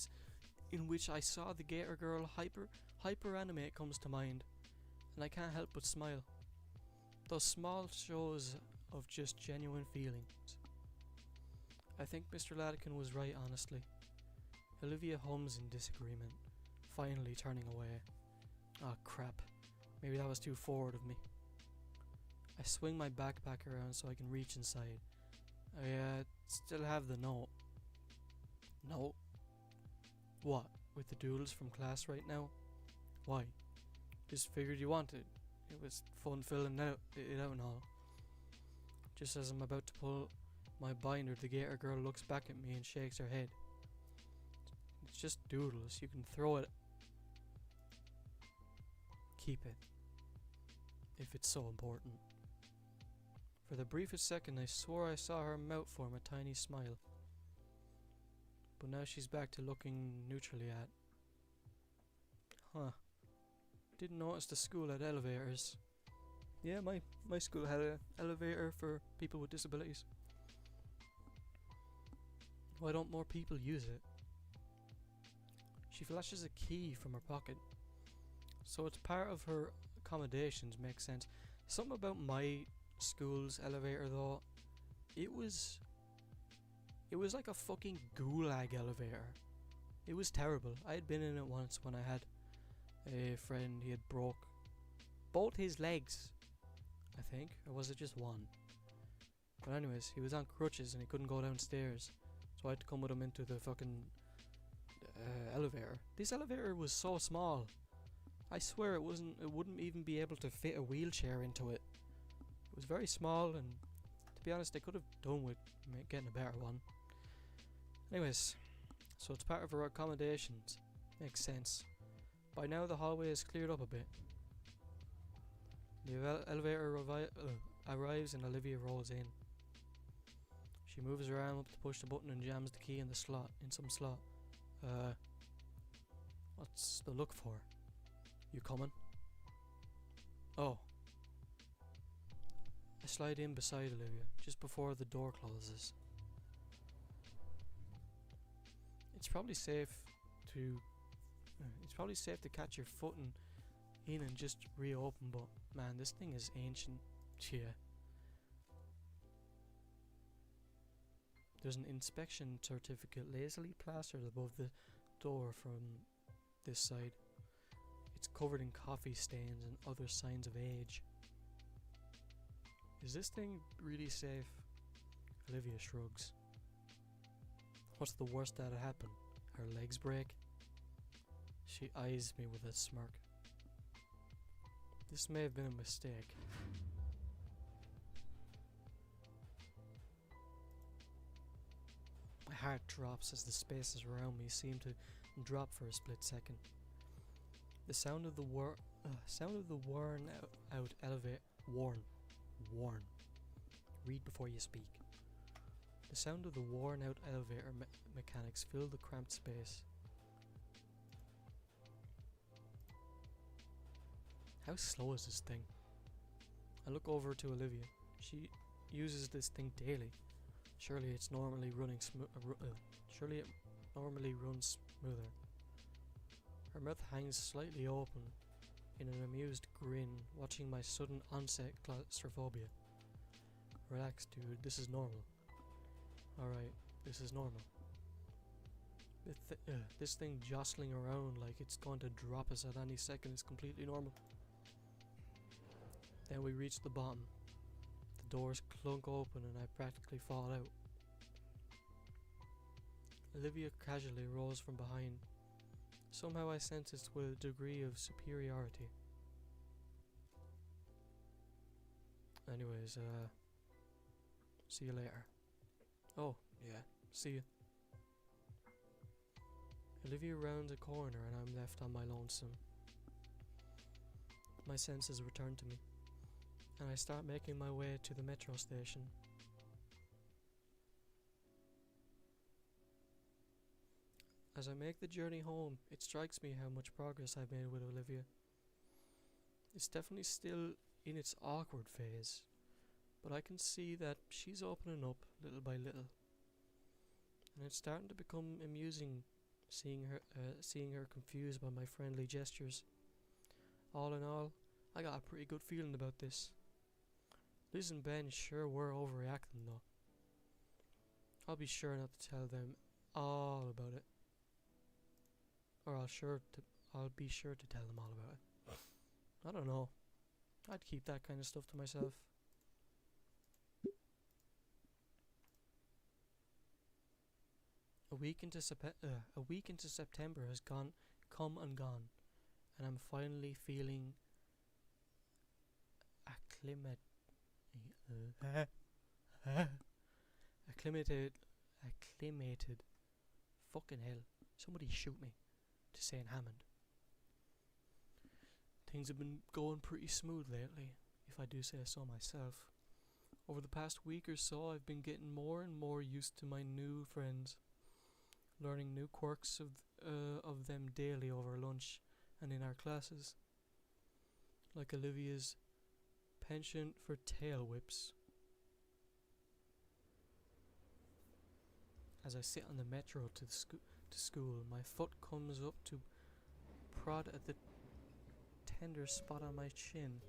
saw the Gator girl hyper animate comes to mind, and I can't help but smile. Those small shows of just genuine feelings. I think Mr. Latican was right, honestly. Olivia hums in disagreement, finally turning away. Oh crap, maybe that was too forward of me. I swing my backpack around so I can reach inside. I still have the note. Note? What, with the doodles from class right now? Why? Just figured you wanted. It was fun filling it out and all. Just as I'm about to pull my binder, the Gator girl looks back at me and shakes her head. It's just doodles, you can throw it. Keep it. If it's so important. For the briefest second I swore I saw her mouth form a tiny smile. But now she's back to looking neutrally at. Huh. Didn't notice the school had elevators. Yeah, my school had an elevator for people with disabilities. Why don't more people use it? She flashes a key from her pocket. So it's part of her accommodations, makes sense. Something about my school's elevator though, it was like a fucking gulag elevator. It was terrible. I had been in it once when I had a friend. He had broke both his legs, I think, or was it just one? But anyways, he was on crutches and he couldn't go downstairs, so I had to come with him into the fucking elevator. This elevator was so small. I swear it wouldn't even be able to fit a wheelchair into it. It was very small, and to be honest, they could have done with getting a better one. Anyways, so it's part of our accommodations. Makes sense. By now the hallway is cleared up a bit. The elevator arrives and Olivia rolls in. She moves her arm up to push the button and jams the key in some slot. What's the look for? You coming? Oh. I slide in beside Olivia, just before the door closes. It's probably safe to catch your footing in and just reopen, but man, this thing is ancient. Yeah. There's an inspection certificate lazily plastered above the door from this side. It's covered in coffee stains and other signs of age. Is this thing really safe? Olivia shrugs. What's the worst that'd happen? Her legs break? She eyes me with a smirk. This may have been a mistake. My heart drops as the spaces around me seem to drop for a split second. The sound of the worn out elevator. Worn. Read before you speak. The sound of the worn out elevator mechanics fill the cramped space. How slow is this thing? I look over to Olivia. She uses this thing daily. Surely it normally runs smoother. Her mouth hangs slightly open in an amused grin, watching my sudden onset claustrophobia. Relax, dude, this is normal. Alright, this is normal. This thing jostling around like it's going to drop us at any second is completely normal. Then we reach the bottom. The doors clunk open and I practically fall out. Olivia casually rose from behind. Somehow I sense it with a degree of superiority. Anyways, see you later. Oh, yeah, see you. Olivia rounds a corner and I'm left on my lonesome. My senses return to me, and I start making my way to the metro station. As I make the journey home, it strikes me how much progress I've made with Olivia. It's definitely still in its awkward phase, but I can see that she's opening up little by little. And it's starting to become amusing seeing her confused by my friendly gestures. All in all, I got a pretty good feeling about this. Liz and Ben sure were overreacting though. I'll be sure not to tell them all about it. Or I'll be sure to tell them all about it. I don't know. I'd keep that kind of stuff to myself. A week into September has come and gone, and I'm finally feeling acclimated. Fucking hell! Somebody shoot me. To St. Hammond. Things have been going pretty smooth lately, if I do say so myself. Over the past week or so, I've been getting more and more used to my new friends, learning new quirks of them daily over lunch and in our classes, like Olivia's penchant for tail whips. As I sit on the metro to school, my foot comes up to prod at the tender spot on my chin.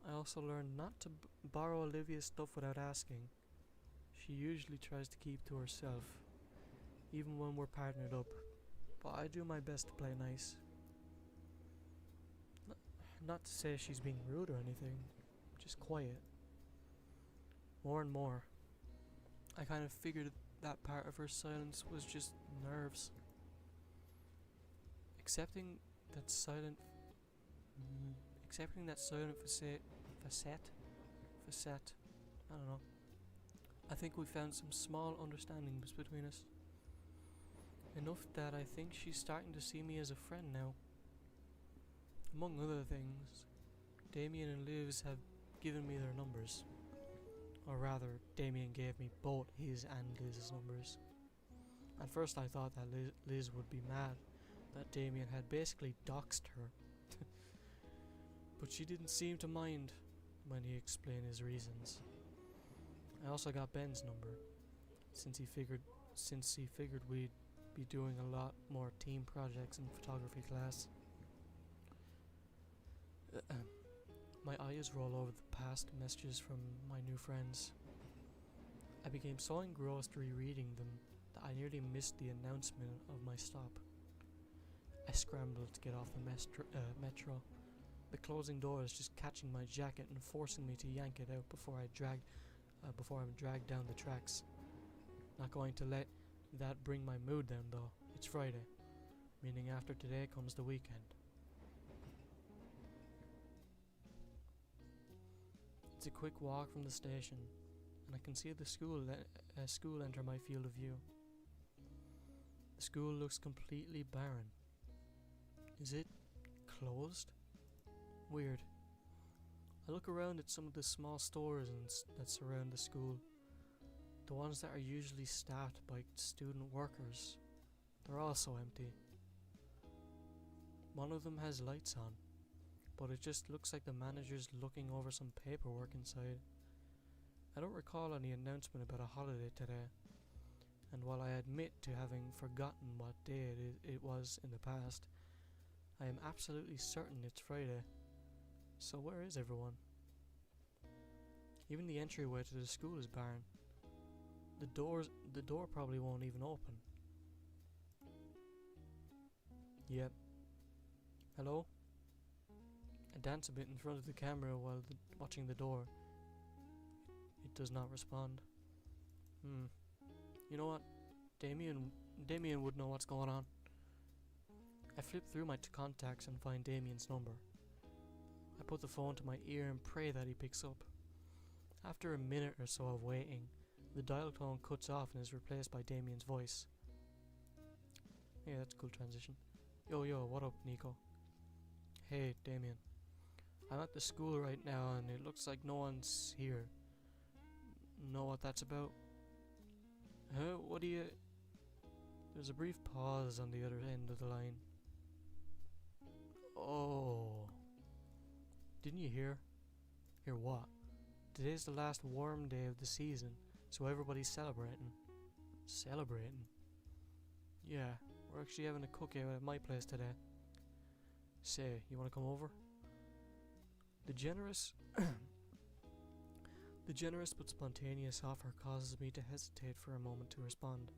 I also learned not to borrow Olivia's stuff without asking. She usually tries to keep to herself, even when we're partnered up, but I do my best to play nice. Not to say she's being rude or anything, just quiet. More and more, I kind of figured that part of her silence was just nerves. Accepting that silent facet, I don't know. I think we found some small understandings between us. Enough that I think she's starting to see me as a friend now. Among other things, Damien and Liz have given me their numbers. Or rather, Damien gave me both his and Liz's numbers. At first I thought that Liz would be mad that Damien had basically doxed her. But she didn't seem to mind when he explained his reasons. I also got Ben's number, since he figured we'd be doing a lot more team projects in photography class. My eyes roll over the past messages from my new friends. I became so engrossed rereading them that I nearly missed the announcement of my stop. I scrambled to get off the metro, the closing doors just catching my jacket and forcing me to yank it out before I'm dragged down the tracks. Not going to let that bring my mood down though. It's Friday, meaning after today comes the weekend. It's a quick walk from the station, and I can see the school enter my field of view. The school looks completely barren. Is it closed? Weird. I look around at some of the small stores that surround the school. The ones that are usually staffed by student workers. They're also empty. One of them has lights on, but it just looks like the manager's looking over some paperwork inside. I don't recall any announcement about a holiday today, and while I admit to having forgotten what day it was in the past, I am absolutely certain it's Friday. So where is everyone? Even the entryway to the school is barren. The door probably won't even open. Yep. Hello? I dance a bit in front of the camera while watching the door. It does not respond. You know what? Damien would know what's going on. I flip through my contacts and find Damien's number. I put the phone to my ear and pray that he picks up. After a minute or so of waiting, the dial tone cuts off and is replaced by Damien's voice. Yeah, that's a cool transition. Yo, what up, Nico? Hey, Damien. I'm at the school right now and it looks like no one's here. Know what that's about? Huh? What do you... There's a brief pause on the other end of the line. Oh. Didn't you hear? Hear what? Today's the last warm day of the season, so everybody's celebrating. Celebrating? Yeah, we're actually having a cookout at my place today. Say, you wanna come over? The generous but spontaneous offer causes me to hesitate for a moment to respond.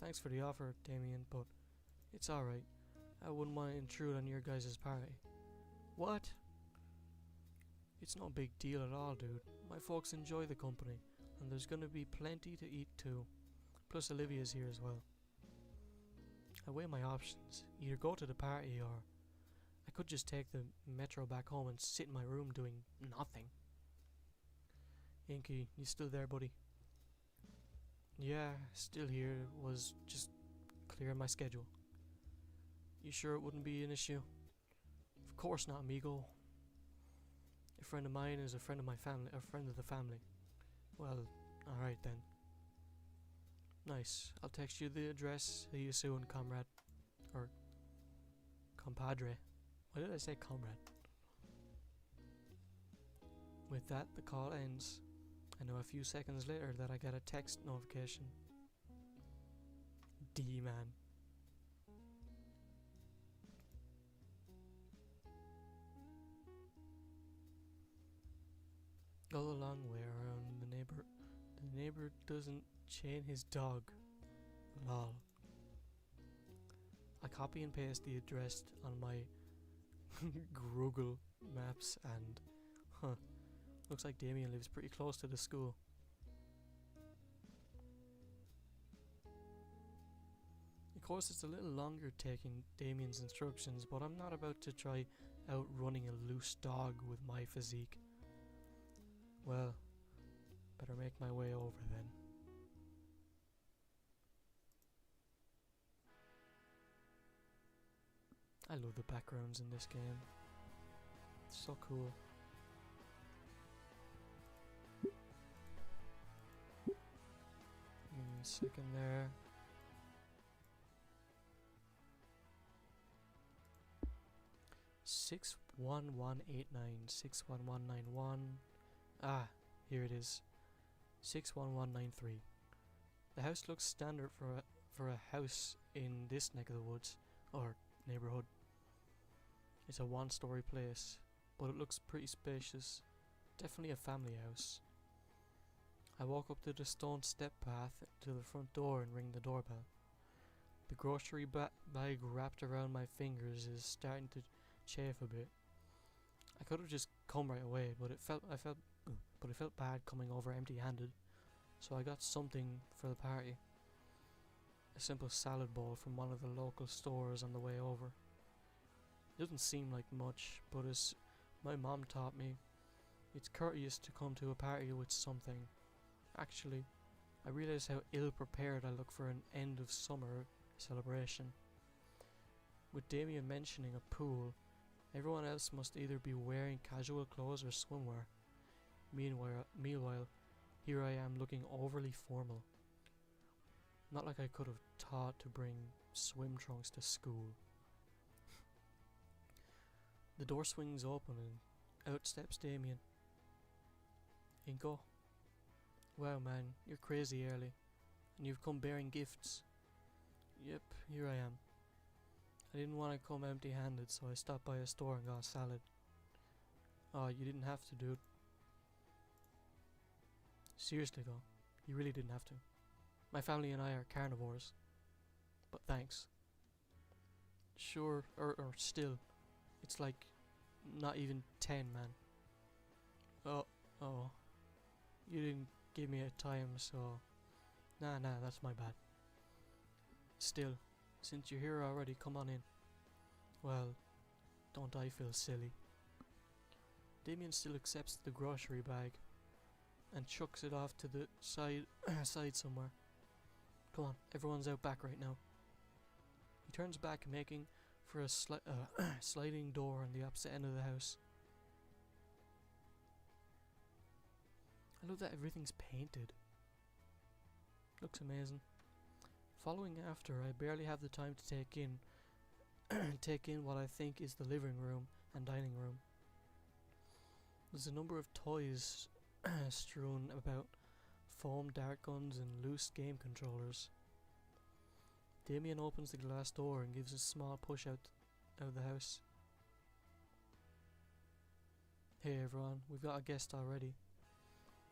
Thanks for the offer, Damien, but it's alright. I wouldn't want to intrude on your guys' party. What? It's no big deal at all, dude. My folks enjoy the company, and there's gonna be plenty to eat too. Plus Olivia's here as well. I weigh my options. Either go to the party or I could just take the metro back home and sit in my room doing nothing. Inky, you still there, buddy? Yeah, still here. Was just clearing my schedule. You sure it wouldn't be an issue? Of course not, amigo. A friend of mine is a friend of my family, a friend of the family. Well, alright then. Nice. I'll text you the address. See you soon, comrade. Or compadre. Why did I say comrade? With that, the call ends. I know a few seconds later that I get a text notification. D-man. Go a long way around the neighbor. The neighbor doesn't chain his dog. Lol. I copy and paste the address on my Google Maps and looks like Damien lives pretty close to the school. Of course, it's a little longer taking Damien's instructions, but I'm not about to try outrunning a loose dog with my physique. Well, better make my way over then. I love the backgrounds in this game. It's so cool. Second there. Six 61191. Ah, here it is. 61193. The house looks standard for a house in this neck of the woods or neighborhood. It's a one-story place, but it looks pretty spacious. Definitely a family house. I walk up to the stone step path to the front door and ring the doorbell. The grocery bag wrapped around my fingers is starting to chafe a bit. I could have just come right away, but it felt bad coming over empty-handed, so I got something for the party. A simple salad bowl from one of the local stores on the way over. It doesn't seem like much, but as my mom taught me, it's courteous to come to a party with something. Actually, I realize how ill-prepared I look for an end of summer celebration. With Damien mentioning a pool, everyone else must either be wearing casual clothes or swimwear. Meanwhile, here I am looking overly formal. Not like I could have thought to bring swim trunks to school. The door swings open and out steps Damien. Inko? Wow man, you're crazy early. And you've come bearing gifts. Yep, here I am. I didn't want to come empty-handed, so I stopped by a store and got a salad. Oh, you didn't have to, dude. Seriously though, You really didn't have to. My family and I are carnivores. But thanks. Sure, or still, it's like not even 10, man. Oh, you didn't give me a time, so nah, that's my bad. Still, since you're here already, come on in. Well, don't I feel silly? Damien still accepts the grocery bag and chucks it off to the side somewhere. Come on, everyone's out back right now. He turns back, making for a sliding door on the opposite end of the house. I love that everything's painted. Looks amazing. Following after, I barely have the time to take in what I think is the living room and dining room. There's a number of toys strewn about, foam dart guns and loose game controllers. Damien opens the glass door and gives a small push out of the house. Hey everyone, we've got a guest already.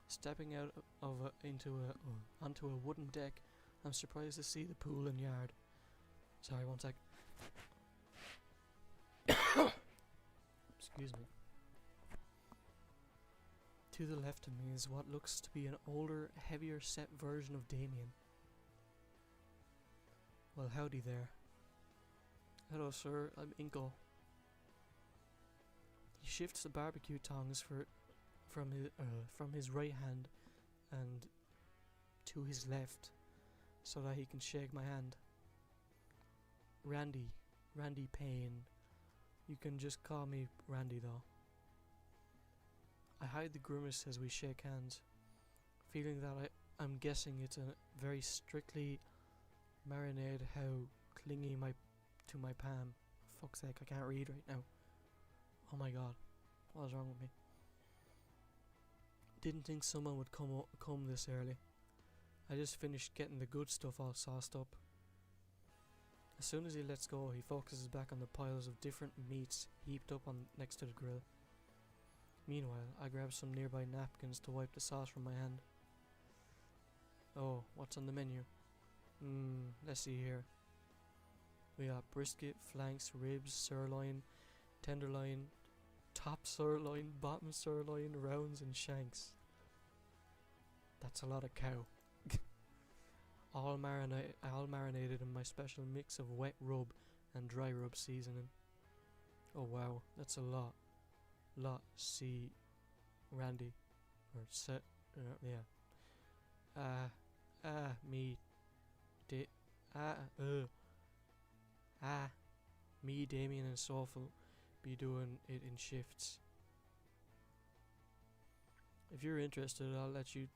Stepping out onto a wooden deck, I'm surprised to see the pool and yard. Sorry, one sec. Excuse me. To the left of me is what looks to be an older, heavier set version of Damien. Well, howdy there. Hello, sir. I'm Inko. He shifts the barbecue tongs from his right hand and to his left, so that he can shake my hand. Randy Payne. You can just call me Randy though. I hide the grimace as we shake hands, feeling that I'm guessing it's a very strictly marinade how clingy to my palm. Fuck's sake, I can't read right now. Oh my god, what is wrong with me? Didn't think someone would come this early. I just finished getting the good stuff all sauced up. As soon as he lets go, he focuses back on the piles of different meats heaped up on next to the grill. Meanwhile, I grab some nearby napkins to wipe the sauce from my hand. Oh, what's on the menu? Let's see here. We got brisket, flanks, ribs, sirloin, tenderloin, top sirloin, bottom sirloin, rounds and shanks. That's a lot of cow. all marinated in my special mix of wet rub and dry rub seasoning. Oh wow, that's a lot. See, Randy, or set, yeah. Me, Damien, and Soulful be doing it in shifts. If you're interested, I'll let you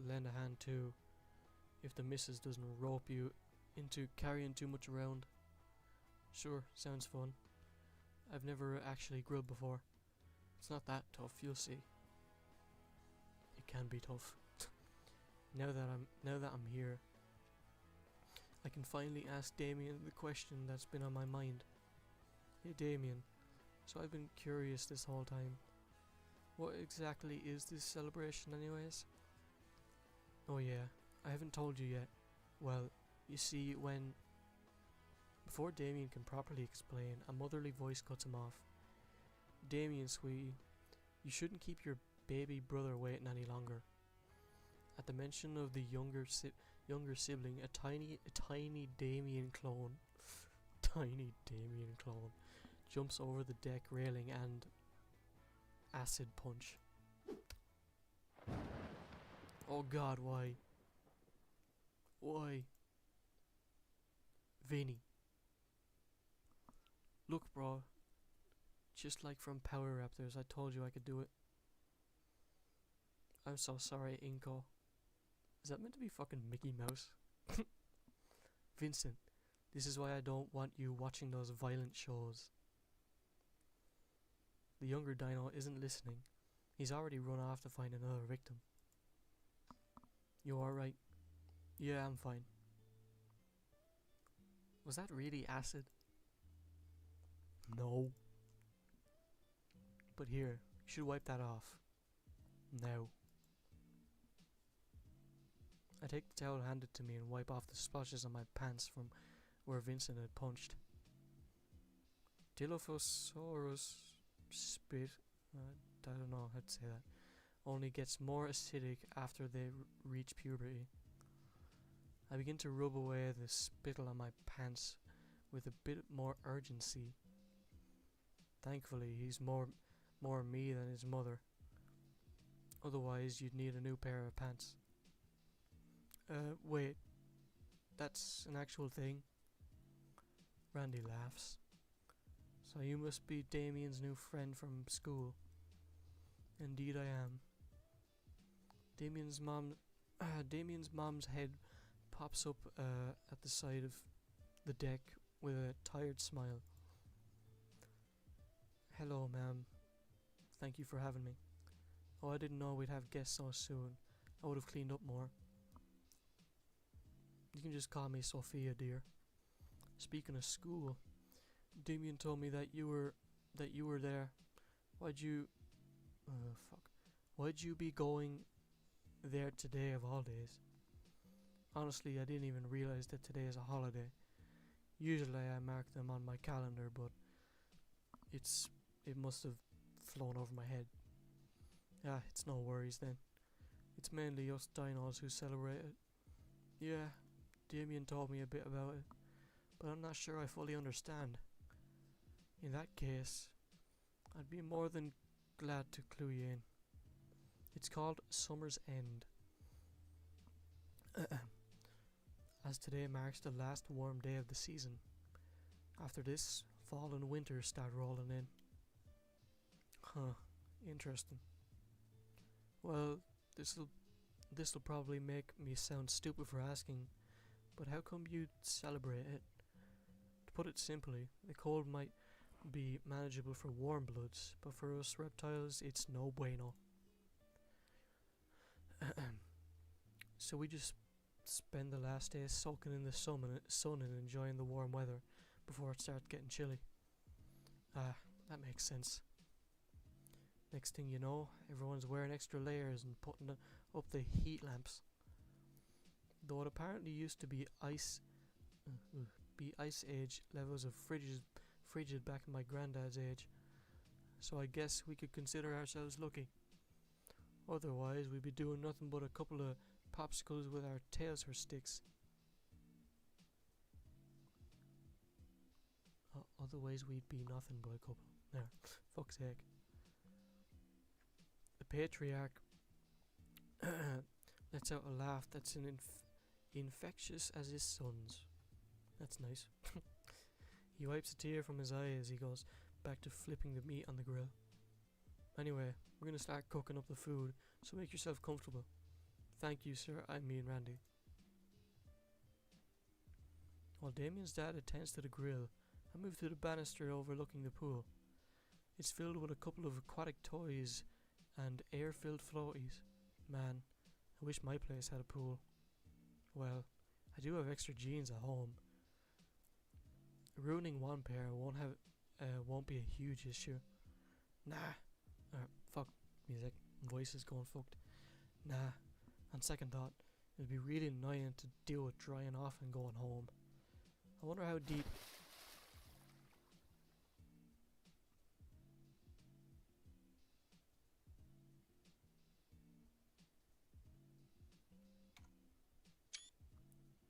lend a hand too, if the missus doesn't rope you into carrying too much around. Sure, sounds fun. I've never actually grilled before. It's not that tough, you'll see. It can be tough. Now that I'm here, I can finally ask Damien the question that's been on my mind. Hey Damien, so I've been curious this whole time. What exactly is this celebration anyways? Oh yeah, I haven't told you yet. Well, you see, before Damien can properly explain, a motherly voice cuts him off. Damien, sweetie, you shouldn't keep your baby brother waiting any longer. At the mention of the younger sibling, a tiny Damien clone, jumps over the deck railing and acid punch. Oh god, why? Vinny. Look, bro. Just like from Power Raptors, I told you I could do it. I'm so sorry, Inko. Is that meant to be fucking Mickey Mouse? Vincent, this is why I don't want you watching those violent shows. The younger dino isn't listening. He's already run off to find another victim. You alright? Yeah, I'm fine. Was that really acid? No. But here, you should wipe that off. Now. I take the towel handed to me and wipe off the splotches on my pants from where Vincent had punched. Dilophosaurus spit, I don't know how to say that, only gets more acidic after they reach puberty. I begin to rub away the spittle on my pants with a bit more urgency. Thankfully, he's more me than his mother. Otherwise, you'd need a new pair of pants. Wait, that's an actual thing? Randy laughs. So you must be Damien's new friend from school. Indeed I am. Damien's mom's head pops up at the side of the deck with a tired smile. Hello, ma'am. Thank you for having me. Oh, I didn't know we'd have guests so soon. I would have cleaned up more. You can just call me Sophia, dear. Speaking of school, Damien told me that you were there. Why'd you be going there today of all days? Honestly, I didn't even realize that today is a holiday. Usually I mark them on my calendar, but it must have flown over my head. Ah, it's no worries then. It's mainly us dinos who celebrate it. Yeah, Damien told me a bit about it, but I'm not sure I fully understand. In that case, I'd be more than glad to clue you in. It's called Summer's End. As today marks the last warm day of the season. After this, fall and winter start rolling in. Huh, interesting. Well, this'll probably make me sound stupid for asking, but how come you'd celebrate it? To put it simply, the cold might be manageable for warm bloods, but for us reptiles, it's no bueno. So we just spend the last days soaking in the sun and enjoying the warm weather before it starts getting chilly. Ah, that makes sense. Next thing you know, everyone's wearing extra layers and putting up the heat lamps. Though it apparently used to be ice age levels of frigid back in my granddad's age, so I guess we could consider ourselves lucky. Otherwise, we'd be doing nothing but a couple of popsicles with our tails for sticks. Otherwise, we'd be nothing but a couple. There, fuck's sake. The patriarch lets out a laugh that's infectious as his son's. That's nice. He wipes a tear from his eye as he goes back to flipping the meat on the grill. Anyway, we're gonna start cooking up the food, so make yourself comfortable. Thank you, sir. I mean Randy. While Damien's dad attends to the grill, I move to the banister overlooking the pool. It's filled with a couple of aquatic toys and air-filled floaties. Man, I wish my place had a pool. Well, I do have extra jeans at home. Ruining one pair won't be a huge issue. Nah. Fuck music. Voice is going fucked. Nah. On second thought, it'd be really annoying to deal with drying off and going home. I wonder how deep.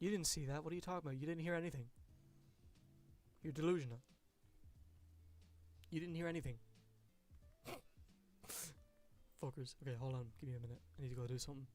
You didn't see that. What are you talking about? You didn't hear anything. You're delusional. You didn't hear anything. Fuckers. Okay, hold on. Give me a minute. I need to go do something.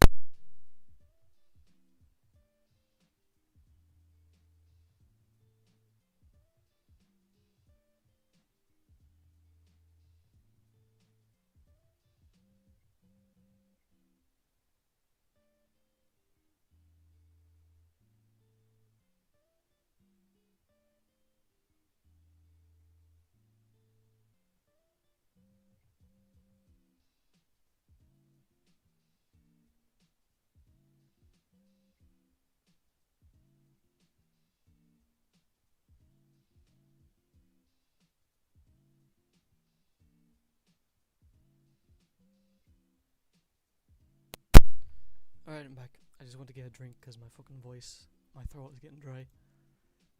Alright, I'm back. I just want to get a drink because my fucking voice, my throat is getting dry.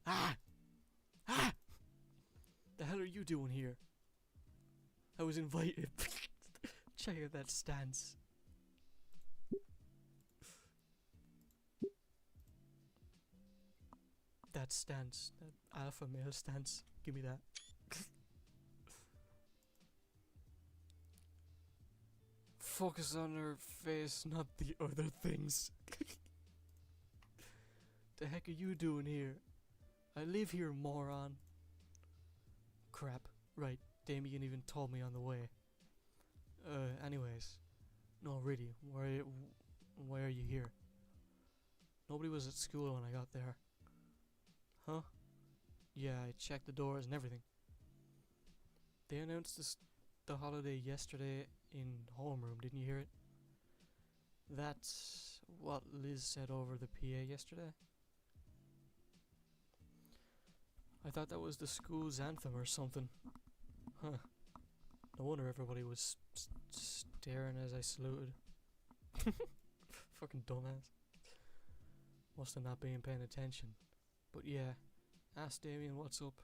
Ah! Ah! The hell are you doing here? I was invited. Check out that stance. That stance. That alpha male stance. Give me that. Focus on her face, not the other things. The heck are you doing here? I live here, moron. Crap. Right, Damien even told me on the way. Anyways. No, really, why are you here? Nobody was at school when I got there. Huh? Yeah, I checked the doors and everything. They announced the holiday yesterday in homeroom, didn't you hear it? That's what Liz said over the PA yesterday. I thought that was the school's anthem or something. Huh. No wonder everybody was staring as I saluted. Fucking dumbass. Must have not been paying attention. But yeah, ask Damien what's up.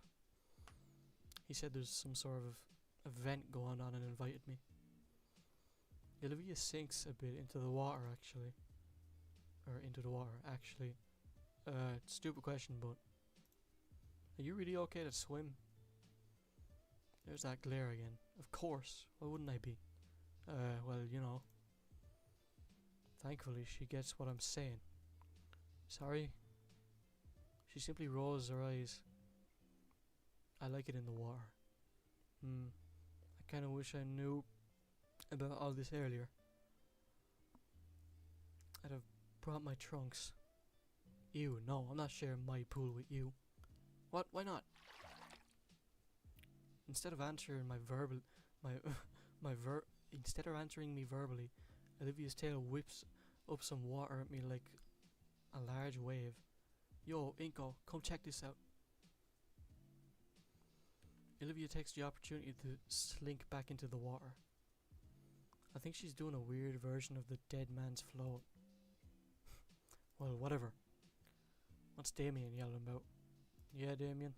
He said there's some sort of event going on and invited me. Olivia sinks a bit into the water actually. Stupid question, but are you really okay to swim? There's that glare again. Of course, why wouldn't I be? Well, you know. Thankfully, she gets what I'm saying. Sorry? She simply rolls her eyes. I like it in the water. I kinda wish I knew about all this earlier. I'd have brought my trunks. Ew, no, I'm not sharing my pool with you. What? Why not? Instead of answering instead of answering me verbally, Olivia's tail whips up some water at me like a large wave. Yo, Inko, come check this out. Olivia takes the opportunity to slink back into the water. I think she's doing a weird version of the dead man's float. Well, whatever. What's Damien yelling about? Yeah, Damien?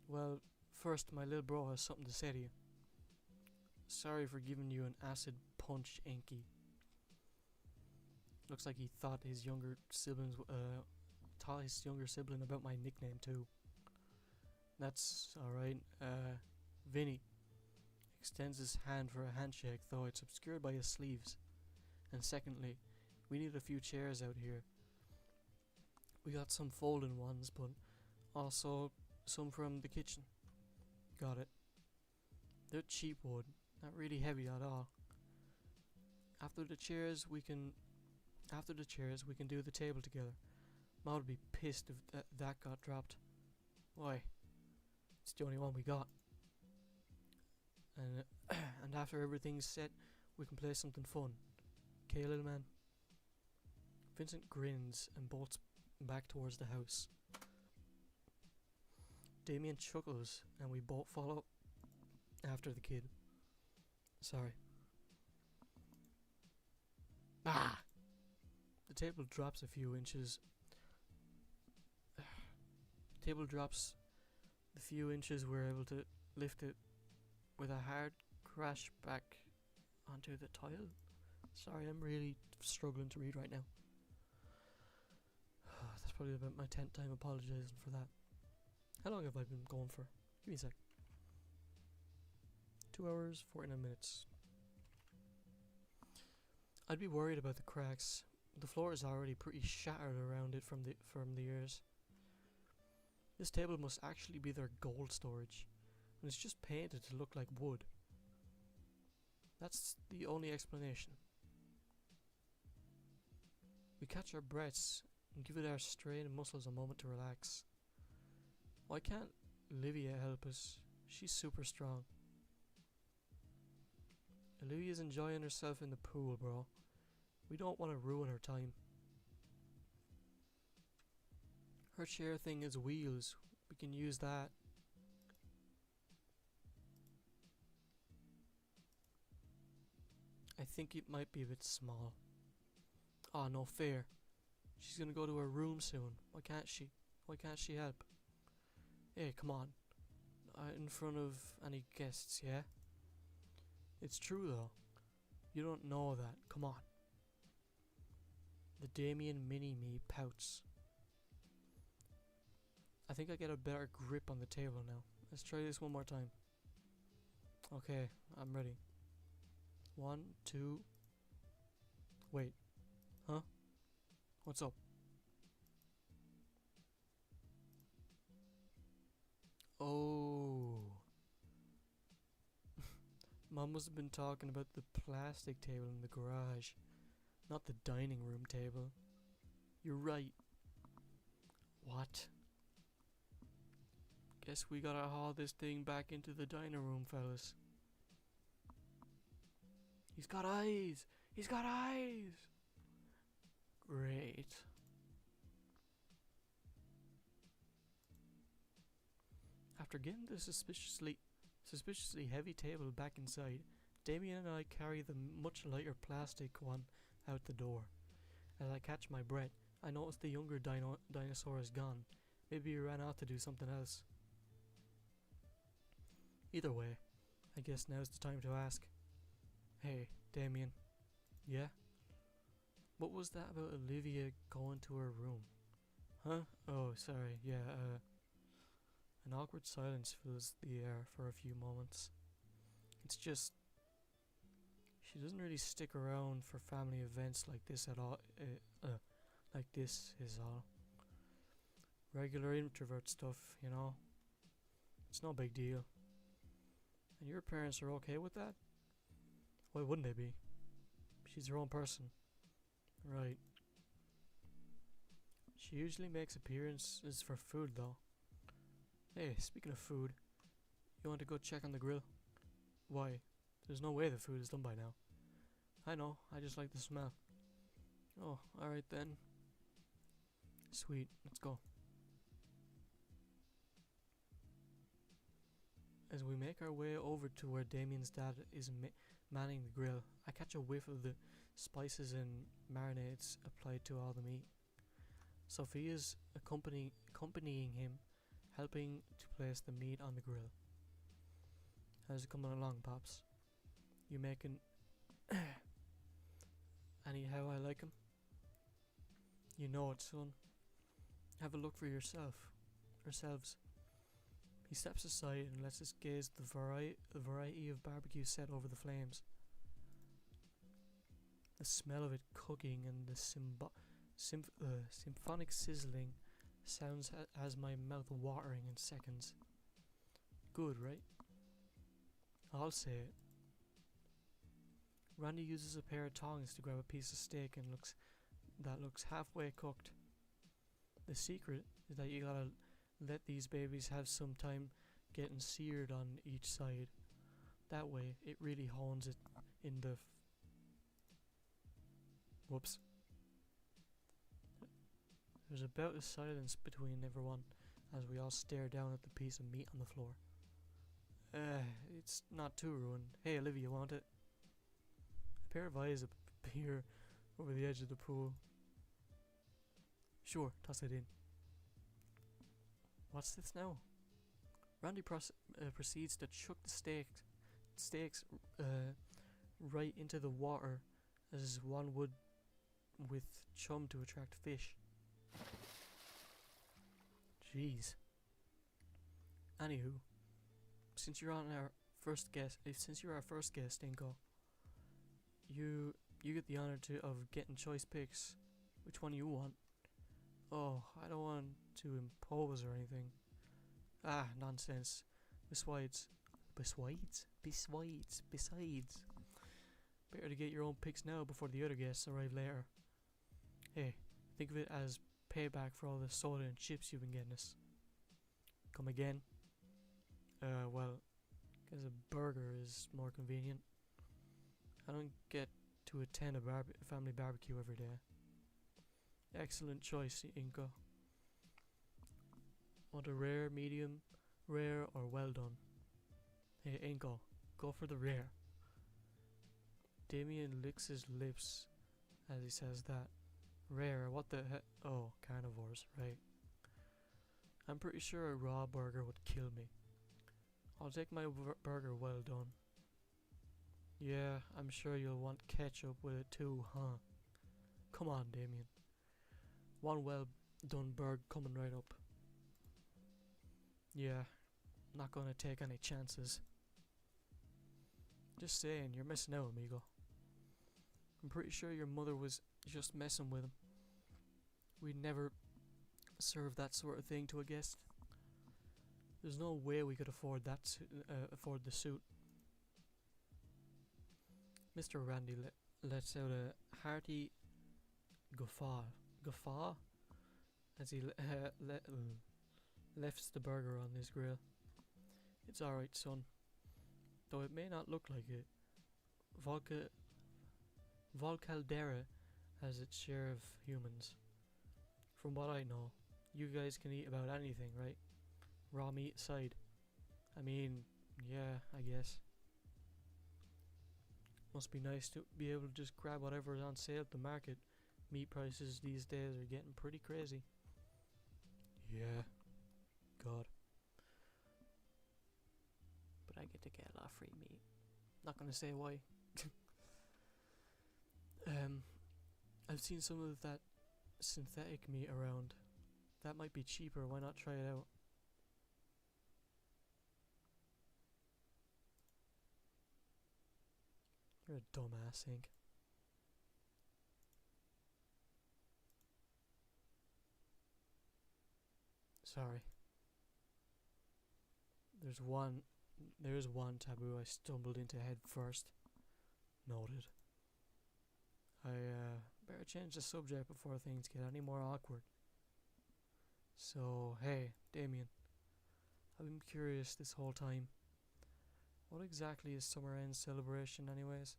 Well, first, my little bro has something to say to you. Sorry for giving you an acid punch, Inky. Looks like he thought his younger sibling about my nickname too. That's alright. Vinny extends his hand for a handshake, though it's obscured by his sleeves. And secondly, we need a few chairs out here. We got some folding ones, but also some from the kitchen. Got it. They're cheap wood, not really heavy at all. After the chairs, we can do the table together. Ma would be pissed if that got dropped. Why? It's the only one we got. And and after everything's set, we can play something fun. Okay, little man? Vincent grins and bolts back towards the house. Damien chuckles and we both follow after the kid. Sorry. Ah! The table drops a few inches. Table drops the few inches we're able to lift it with a hard crash back onto the tile. Sorry, I'm really struggling to read right now. That's probably about my 10th time apologizing for that. How long have I been going for? Give me a sec. 2 hours, 49 minutes. I'd be worried about the cracks. The floor is already pretty shattered around it from the years. This table must actually be their gold storage, and it's just painted to look like wood. That's the only explanation. We catch our breaths and give it our strained muscles a moment to relax. Why can't Olivia help us? She's super strong. Olivia's enjoying herself in the pool, bro. We don't want to ruin her time. Her chair thing is wheels. We can use that. I think it might be a bit small. Oh, no fair. She's gonna go to her room soon. Why can't she? Why can't she help? Hey, come on. In front of any guests, yeah? It's true though. You don't know that. Come on. The Damien mini-me pouts. I think I get a better grip on the table now. Let's try this one more time. Okay, I'm ready. 1, 2. Wait. Huh? What's up? Oh. Mom must have been talking about the plastic table in the garage, not the dining room table. You're right. What? Guess we gotta haul this thing back into the dining room, fellas. He's got eyes! He's got eyes! Great. After getting the suspiciously heavy table back inside, Damien and I carry the much lighter plastic one out the door. As I catch my breath, I notice the younger dinosaur is gone. Maybe he ran out to do something else. Either way, I guess now's the time to ask. Hey, Damien. Yeah? What was that about Olivia going to her room? Huh? Oh, sorry. Yeah, an awkward silence fills the air for a few moments. It's just... she doesn't really stick around for family events like this at all. Like this is all. Regular introvert stuff, you know? It's no big deal. And your parents are okay with that? Why wouldn't they be? She's her own person. Right. She usually makes appearances for food though. Hey, speaking of food, you want to go check on the grill? Why? There's no way the food is done by now. I know, I just like the smell. Oh, alright then. Sweet, let's go. As we make our way over to where Damien's dad is manning the grill, I catch a whiff of the spices and marinades applied to all the meat. Sophia's accompanying him, helping to place the meat on the grill. How's it coming along, Pops? You making... anyhow I like him? You know it, son. Have a look for yourselves. He steps aside and lets us gaze the variety of barbecue set over the flames. The smell of it cooking and the symphonic sizzling sounds has my mouth watering in seconds. Good, right? I'll say it. Randy uses a pair of tongs to grab a piece of steak and looks halfway cooked. The secret is that you gotta let these babies have some time getting seared on each side. That way, it really hones it in the... Whoops. There's about a silence between everyone as we all stare down at the piece of meat on the floor. It's not too ruined. Hey, Olivia, want it? A pair of eyes appear over the edge of the pool. Sure, toss it in. What's this now? Randy proceeds to chuck the steaks right into the water as one would with chum to attract fish. Jeez. Anywho, since you're our first guest, Inko, you get the honor of getting choice picks. Which one you want? Oh, I don't want to impose or anything. Ah, nonsense. Besides. Better to get your own picks now before the other guests arrive later. Hey, think of it as payback for all the soda and chips you've been getting us. Come again? Well, because a burger is more convenient. I don't get to attend a family barbecue every day. Excellent choice, Inko. Want a rare, medium, rare, or well done? Hey, Inko, go for the rare. Damien licks his lips as he says that. Rare, what the heck? Oh, carnivores, right. I'm pretty sure a raw burger would kill me. I'll take my burger well done. Yeah, I'm sure you'll want ketchup with it too, huh? Come on, Damien. One well done burger coming right up. Yeah, not gonna take any chances. Just saying, you're missing out, amigo. I'm pretty sure your mother was just messing with him. We'd never serve that sort of thing to a guest. There's no way we could afford afford the suit. Mr. Randy lets out a hearty guffaw as he lifts the burger on his grill. It's alright, son. Though it may not look like it. Volcaldera has its share of humans. From what I know, you guys can eat about anything, right? Raw meat aside. I mean, yeah, I guess. Must be nice to be able to just grab whatever is on sale at the market. Meat prices these days are getting pretty crazy. Yeah. God. But I get to get a lot of free meat. Not gonna say why. I've seen some of that synthetic meat around. That might be cheaper, why not try it out? You're a dumbass, Hank. Sorry. There's one taboo I stumbled into head first. Noted. I better change the subject before things get any more awkward. So, hey, Damien. I've been curious this whole time. What exactly is Summer End celebration anyways?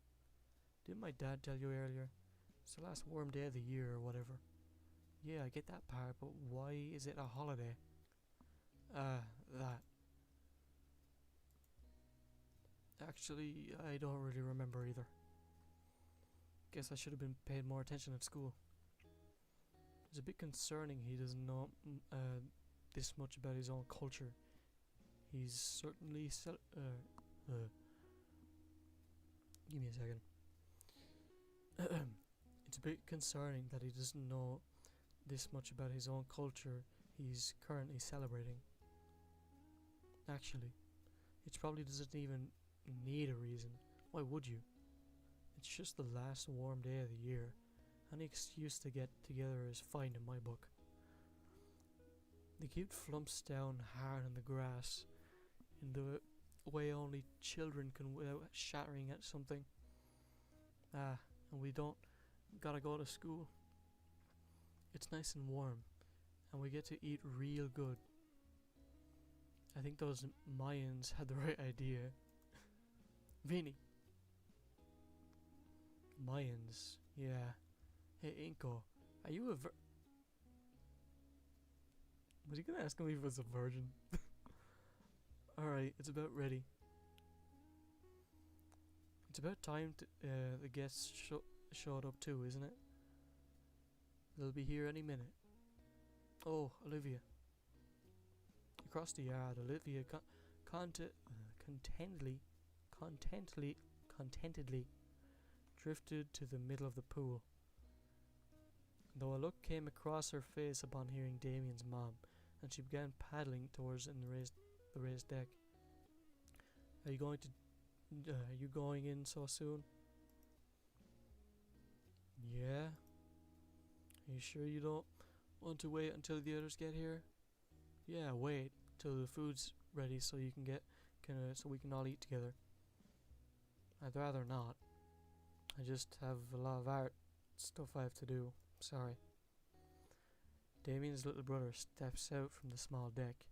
Didn't my dad tell you earlier? It's the last warm day of the year or whatever. Yeah, I get that part, but why is it a holiday? That. Actually, I don't really remember either. Guess I should have been paid more attention at school. It's a bit concerning he doesn't know this much about his own culture. He's certainly give me a second. It's a bit concerning that he doesn't know this much about his own culture he's currently celebrating. Actually, it probably doesn't even need a reason. Why would you? It's just the last warm day of the year. Any excuse to get together is fine in my book. The kid flumps down hard on the grass in the way only children can without shattering at something. And we don't gotta go to school. It's nice and warm, and we get to eat real good. I think those Mayans had the right idea. Vinny. Mayans, yeah. Hey, Inko, are you a Was he gonna ask me if I was a virgin? Alright, it's about ready. It's about time the guests showed up too, isn't it? They'll be here any minute. Oh, Olivia. Across the yard, Olivia contentedly drifted to the middle of the pool. Though a look came across her face upon hearing Damien's mom, and she began paddling towards the raised deck. Are you going in so soon? Yeah. Are you sure you don't want to wait until the others get here? Yeah, wait till the food's ready so you can so we can all eat together. I'd rather not. I just have a lot of art stuff I have to do. Sorry. Damien's little brother steps out from the small deck.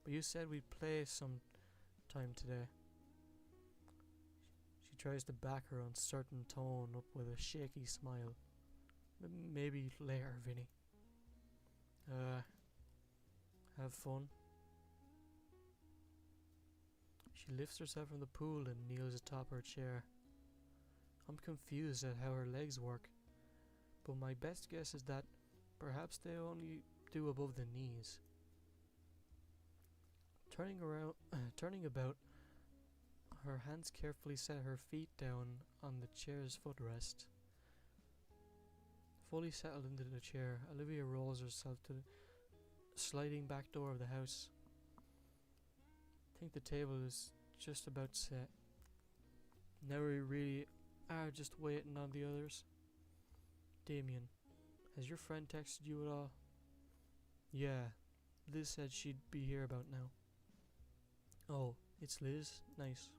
But you said we'd play some time today. She tries to back her uncertain tone up with a shaky smile. Maybe later, Vinny. Have fun. She lifts herself from the pool and kneels atop her chair. I'm confused at how her legs work, but my best guess is that perhaps they only do above the knees. Turning about, her hands carefully set her feet down on the chair's footrest. Fully settled into the chair, Olivia rolls herself to the sliding back door of the house. I think the table is just about set. Now we really are just waiting on the others. Damien, has your friend texted you at all? Yeah, Liz said she'd be here about now. Oh, it's Liz? Nice.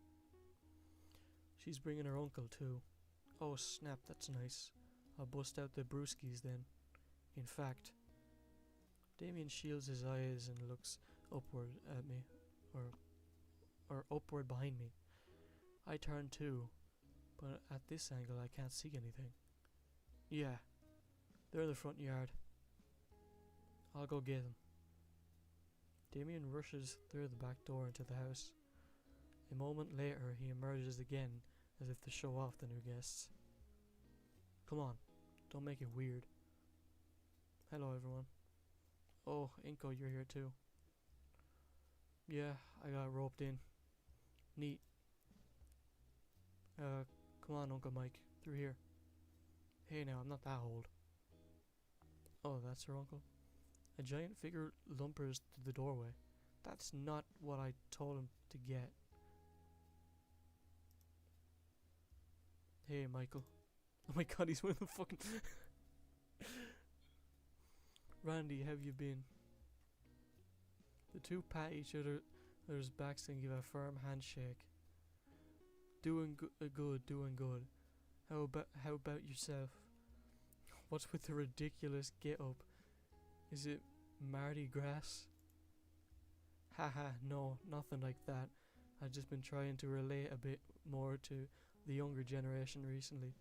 She's bringing her uncle too. Oh snap, that's nice. I'll bust out the brewskis then. In fact, Damien shields his eyes and looks upward at me, or upward behind me. I turn too, but at this angle I can't see anything. Yeah, they're in the front yard. I'll go get them. Damien rushes through the back door into the house. A moment later he emerges again as if to show off the new guests. Come on, don't make it weird. Hello everyone. Oh, Inko, you're here too. Yeah, I got roped in. Neat. Come on, Uncle Mike, through here. Hey now, I'm not that old. Oh, that's her uncle? A giant figure lumbers to the doorway. That's not what I told him to get. Hey, Michael. Oh my god, he's one of the fucking... Randy, how have you been? The two pat each other's backs and give a firm handshake. Doing good, doing good. How about yourself? What's with the ridiculous get-up? Is it Mardi Gras? Haha, no, nothing like that. I've just been trying to relate a bit more to the younger generation recently.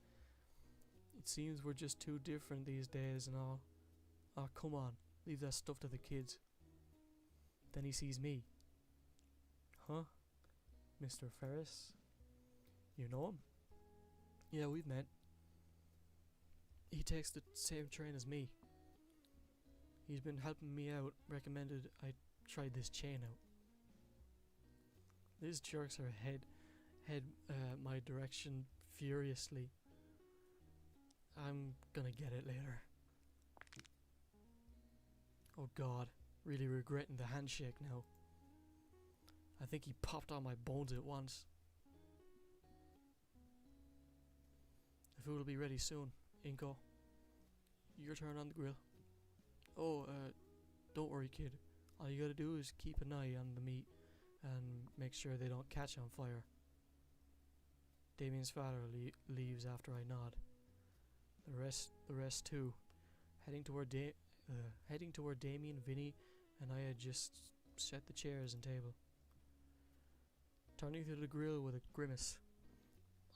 It seems we're just too different these days and all. Oh, come on, leave that stuff to the kids. Then he sees me. Huh? Mr. Ferris? You know him? Yeah, we've met. He takes the same train as me. He's been helping me out, recommended I try this chain out. Liz jerks her head my direction furiously. I'm gonna get it later. Oh god, really regretting the handshake now. I think he popped on my bones at once. The food will be ready soon, Inko. Your turn on the grill. Oh, don't worry, kid. All you gotta do is keep an eye on the meat and make sure they don't catch on fire. Damien's father leaves after I nod. The rest too, heading toward Damien, Vinny, and I had just set the chairs and table. Turning to the grill with a grimace,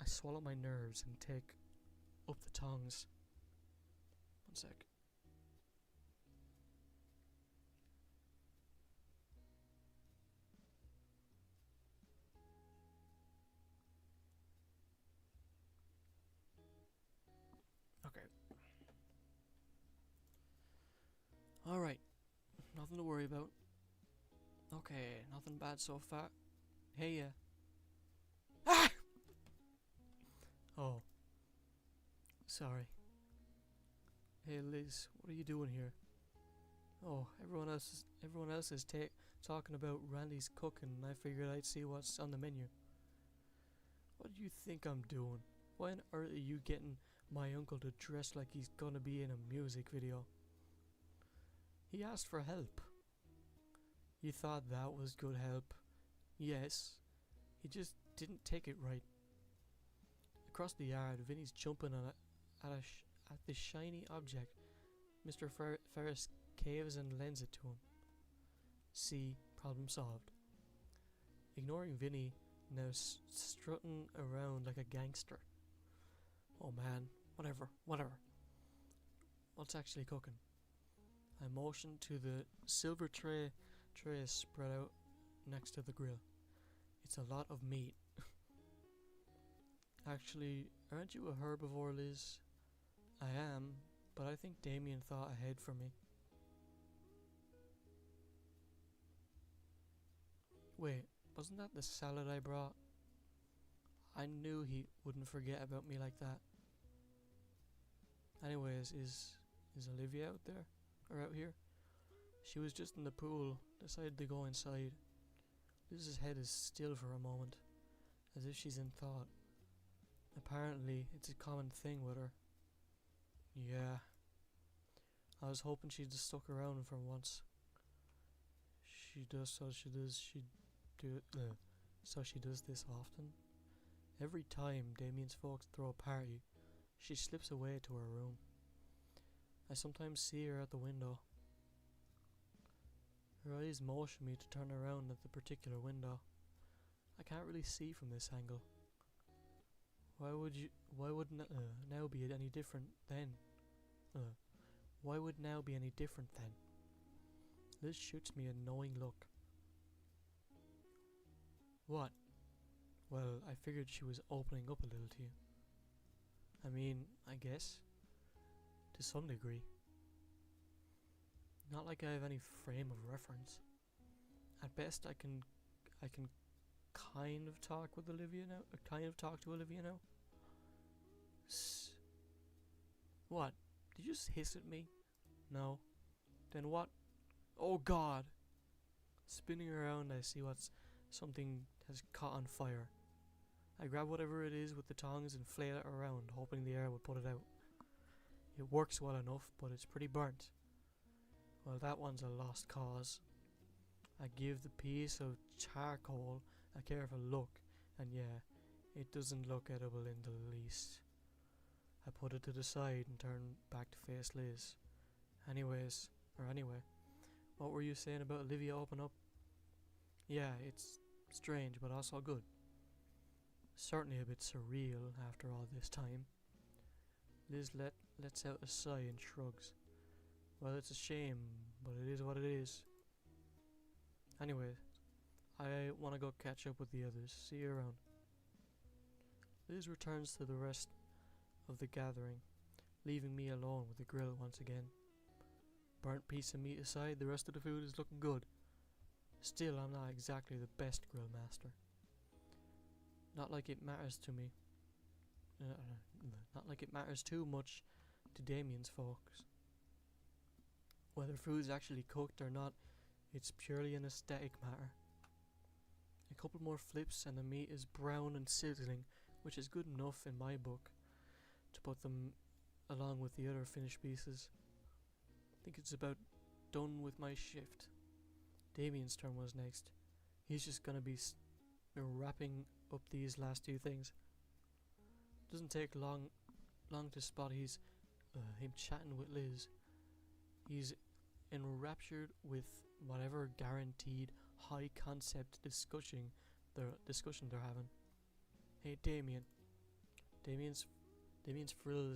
I swallow my nerves and take up the tongs. One sec. Okay. Alright. Nothing to worry about. Okay, nothing bad so far. Hey, yeah. Ah! Oh. Sorry. Hey, Liz, what are you doing here? Oh, everyone else is talking about Randy's cooking, and I figured I'd see what's on the menu. What do you think I'm doing? Why on earth are you getting my uncle to dress like he's gonna be in a music video? He asked for help. You thought that was good help? Yes. He just didn't take it right. Across the yard, Vinny's jumping at this shiny object. Mr. Ferris caves and lends it to him. See, problem solved. Ignoring Vinny, now strutting around like a gangster. Oh man, whatever. What's actually cooking? I motion to the silver tray spread out next to the grill. It's a lot of meat. Actually, aren't you a herbivore, Liz? I am, but I think Damien thought ahead for me. Wait, wasn't that the salad I brought? I knew he wouldn't forget about me like that. Anyways, is Olivia out there? Or out here? She was just in the pool, decided to go inside. Liz's head is still for a moment, as if she's in thought. Apparently, it's a common thing with her. Yeah. I was hoping she'd just stuck around for once. So she does this often. Every time Damien's folks throw a party, she slips away to her room. I sometimes see her at the window. Her eyes motion me to turn around at the particular window. I can't really see from this angle. Why would now be any different then? Why would now be any different then? Liz shoots me a knowing look. What? Well, I figured she was opening up a little to you. I mean, I guess. To some degree. Not like I have any frame of reference. At best, I can kind of talk with Olivia now. Kind of talk to Olivia now. What? Did you just hiss at me? No. Then what? Oh God! Spinning around, I see something has caught on fire. I grab whatever it is with the tongs and flail it around, hoping the air would put it out. It works well enough, but it's pretty burnt. Well, that one's a lost cause. I give the piece of charcoal a careful look, and yeah, it doesn't look edible in the least. I put it to the side and turn back to face Liz. Anyway, what were you saying about Olivia open up? Yeah, it's strange, but also good. Certainly a bit surreal after all this time. Liz lets out a sigh and shrugs. Well, it's a shame, but it is what it is. Anyway, I want to go catch up with the others. See you around. Liz returns to the rest of the gathering, leaving me alone with the grill once again. Burnt piece of meat aside, the rest of the food is looking good. Still, I'm not exactly the best grill master. Not like it matters to me. Not like it matters too much to Damien's folks. Whether food's actually cooked or not, it's purely an aesthetic matter. A couple more flips and the meat is brown and sizzling, which is good enough in my book to put them along with the other finished pieces. I think it's about done with my shift. Damien's turn was next. He's just gonna be wrapping up these last two things. Doesn't take long to spot him chatting with Liz. He's enraptured with whatever guaranteed high concept discussion they're having. Hey Damien. Damien's frill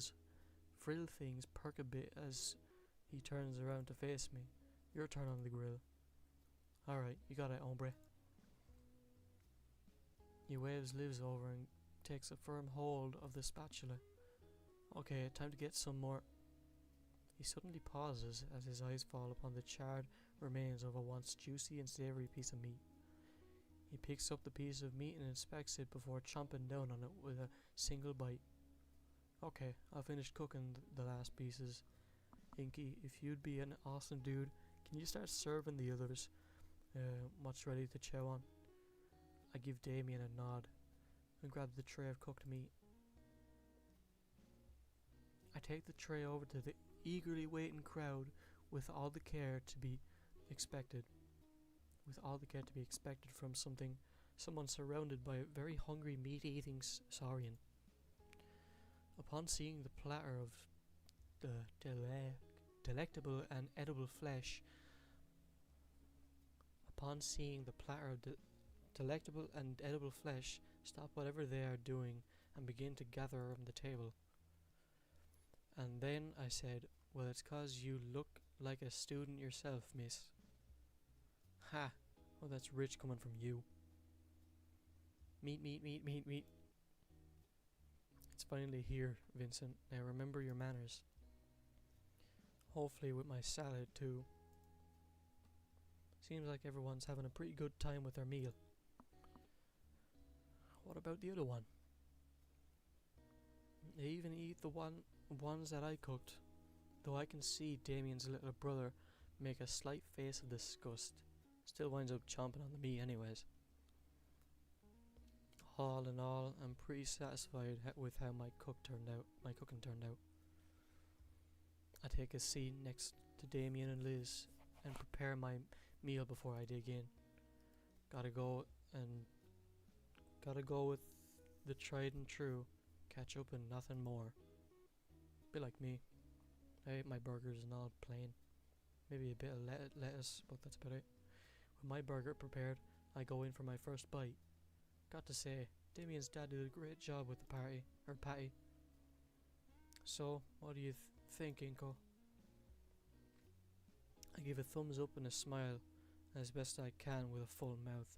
things perk a bit as he turns around to face me. Your turn on the grill. Alright, you got it, hombre. He waves Liz over and takes a firm hold of the spatula. Okay, time to get some more. He suddenly pauses as his eyes fall upon the charred remains of a once juicy and savoury piece of meat. He picks up the piece of meat and inspects it before chomping down on it with a single bite. Okay, I'll finish cooking the last pieces. Inky, if you'd be an awesome dude, can you start serving the others what's ready to chow on? I give Damien a nod and grab the tray of cooked meat. I take the tray over to the eagerly waiting crowd with all the care to be expected. From someone surrounded by a very hungry meat-eating saurian. Upon seeing the platter of the delectable and edible flesh, stop whatever they are doing and begin to gather around the table. And then I said, well, it's 'cause you look like a student yourself, miss. Ha! Oh, that's rich coming from you. Meat. It's finally here, Vincent. Now remember your manners. Hopefully with my salad too. Seems like everyone's having a pretty good time with their meal. What about the other one? They even eat the ones that I cooked, though I can see Damien's little brother make a slight face of disgust. Still winds up chomping on the meat anyways. All in all, I'm pretty satisfied with how my cooking turned out. I take a seat next to Damien and Liz and prepare my meal before I dig in. Gotta go with the tried and true ketchup and nothing more. Bit like me. I ate my burgers and all plain. Maybe a bit of lettuce, but that's about it. With my burger prepared, I go in for my first bite. Got to say, Damien's dad did a great job with the patty. So, what do you think, Inko? I give a thumbs up and a smile, as best I can with a full mouth.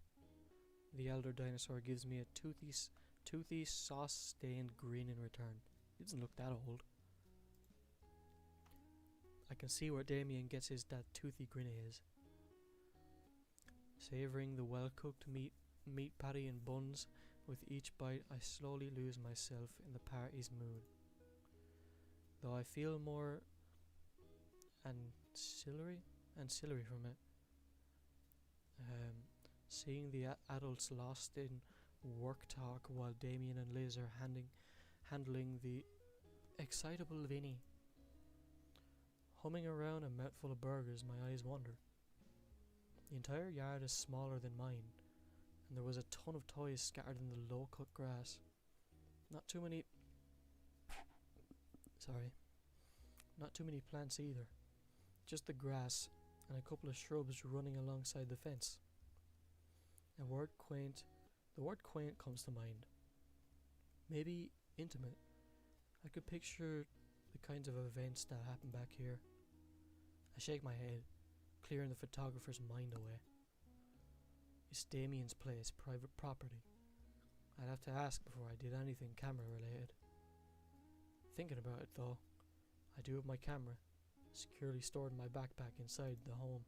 The elder dinosaur gives me a toothy sauce-stained grin in return. He doesn't look that old. I can see where Damien gets his that toothy grin is. Savouring the well-cooked meat patty and buns, with each bite I slowly lose myself in the party's mood. Though I feel more ancillary from it. Seeing the adults lost in work talk while Damien and Liz are handling the excitable Vinny. Humming around a mouthful of burgers, my eyes wander. The entire yard is smaller than mine, and there was a ton of toys scattered in the low-cut grass. Not too many plants either. Just the grass and a couple of shrubs running alongside the fence. The word quaint comes to mind. Maybe intimate. I could picture the kinds of events that happen back here. I shake my head, clearing the photographer's mind away. Is Damien's place private property? I'd have to ask before I did anything camera related. Thinking about it though, I do have my camera, securely stored in my backpack inside the home.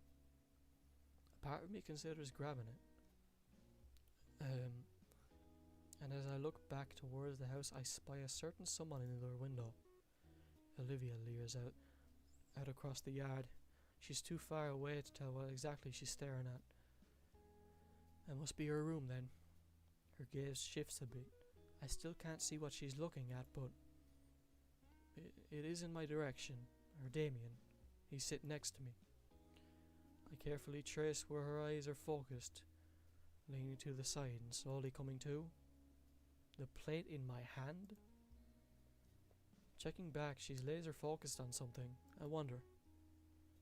A part of me considers grabbing it. And as I look back towards the house, I spy a certain someone in their window. Olivia leers out across the yard. She's too far away to tell what exactly she's staring at. It must be her room then. Her gaze shifts a bit. I still can't see what she's looking at, but it is in my direction. Or Damien. He's sitting next to me. I carefully trace where her eyes are focused, leaning to the side and slowly coming to. The plate in my hand? Checking back, she's laser focused on something. I wonder.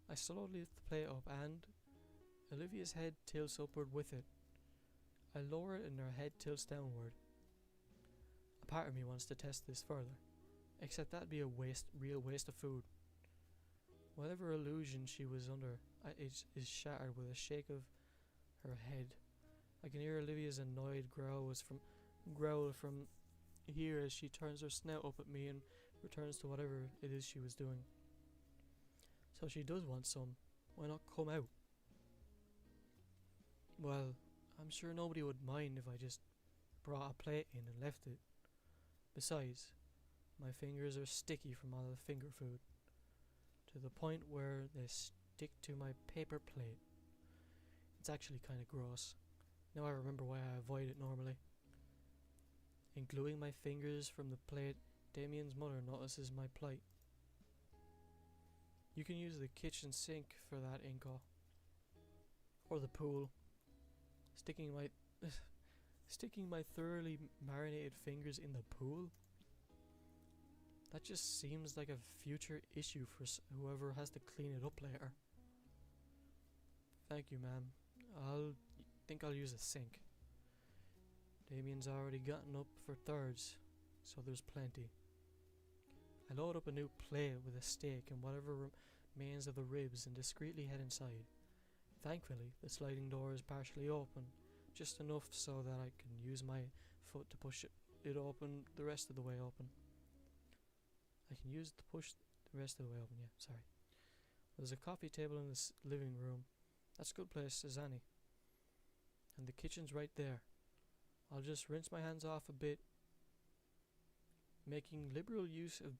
I slowly lift the plate up and Olivia's head tilts upward with it. I lower it and her head tilts downward. A part of me wants to test this further, except that'd be a real waste of food. Whatever illusion she was under is shattered with a shake of her head. I can hear Olivia's annoyed growl from here as she turns her snout up at me and returns to whatever it is she was doing. So she does want some. Why not come out? Well, I'm sure nobody would mind if I just brought a plate in and left it. Besides, my fingers are sticky from all the finger food, to the point where they stick to my paper plate. It's actually kind of gross. Now I remember why I avoid it normally. In gluing my fingers from the plate, Damien's mother notices my plight. You can use the kitchen sink for that, Inko. Or the pool. Sticking my thoroughly marinated fingers in the pool? That just seems like a future issue for whoever has to clean it up later. Thank you, ma'am. I'll use a sink. Damien's already gotten up for thirds, so there's plenty. I load up a new plate with a steak and whatever remains of the ribs and discreetly head inside. Thankfully, the sliding door is partially open, just enough so that I can use my foot to push it open the rest of the way open. I can use it to push the rest of the way open, yeah, sorry. There's a coffee table in the living room. That's a good place as any. And the kitchen's right there. I'll just rinse my hands off a bit, making liberal use of...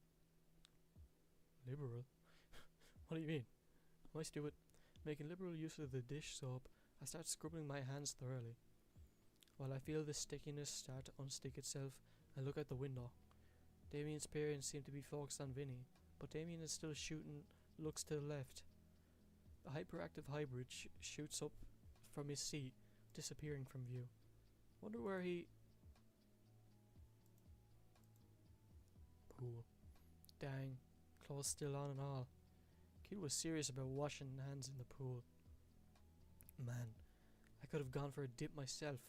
Liberal? What do you mean? Am I stupid? Making liberal use of the dish soap, I start scrubbing my hands thoroughly. While I feel the stickiness start to unstick itself, I look out the window. Damien's parents seem to be focused on Vinny, but Damien is still shooting, looks to the left. A hyperactive hybrid shoots up from his seat, disappearing from view. Wonder where he... Pool. Dang, clothes still on and all. Kid was serious about washing hands in the pool. Man, I could have gone for a dip myself.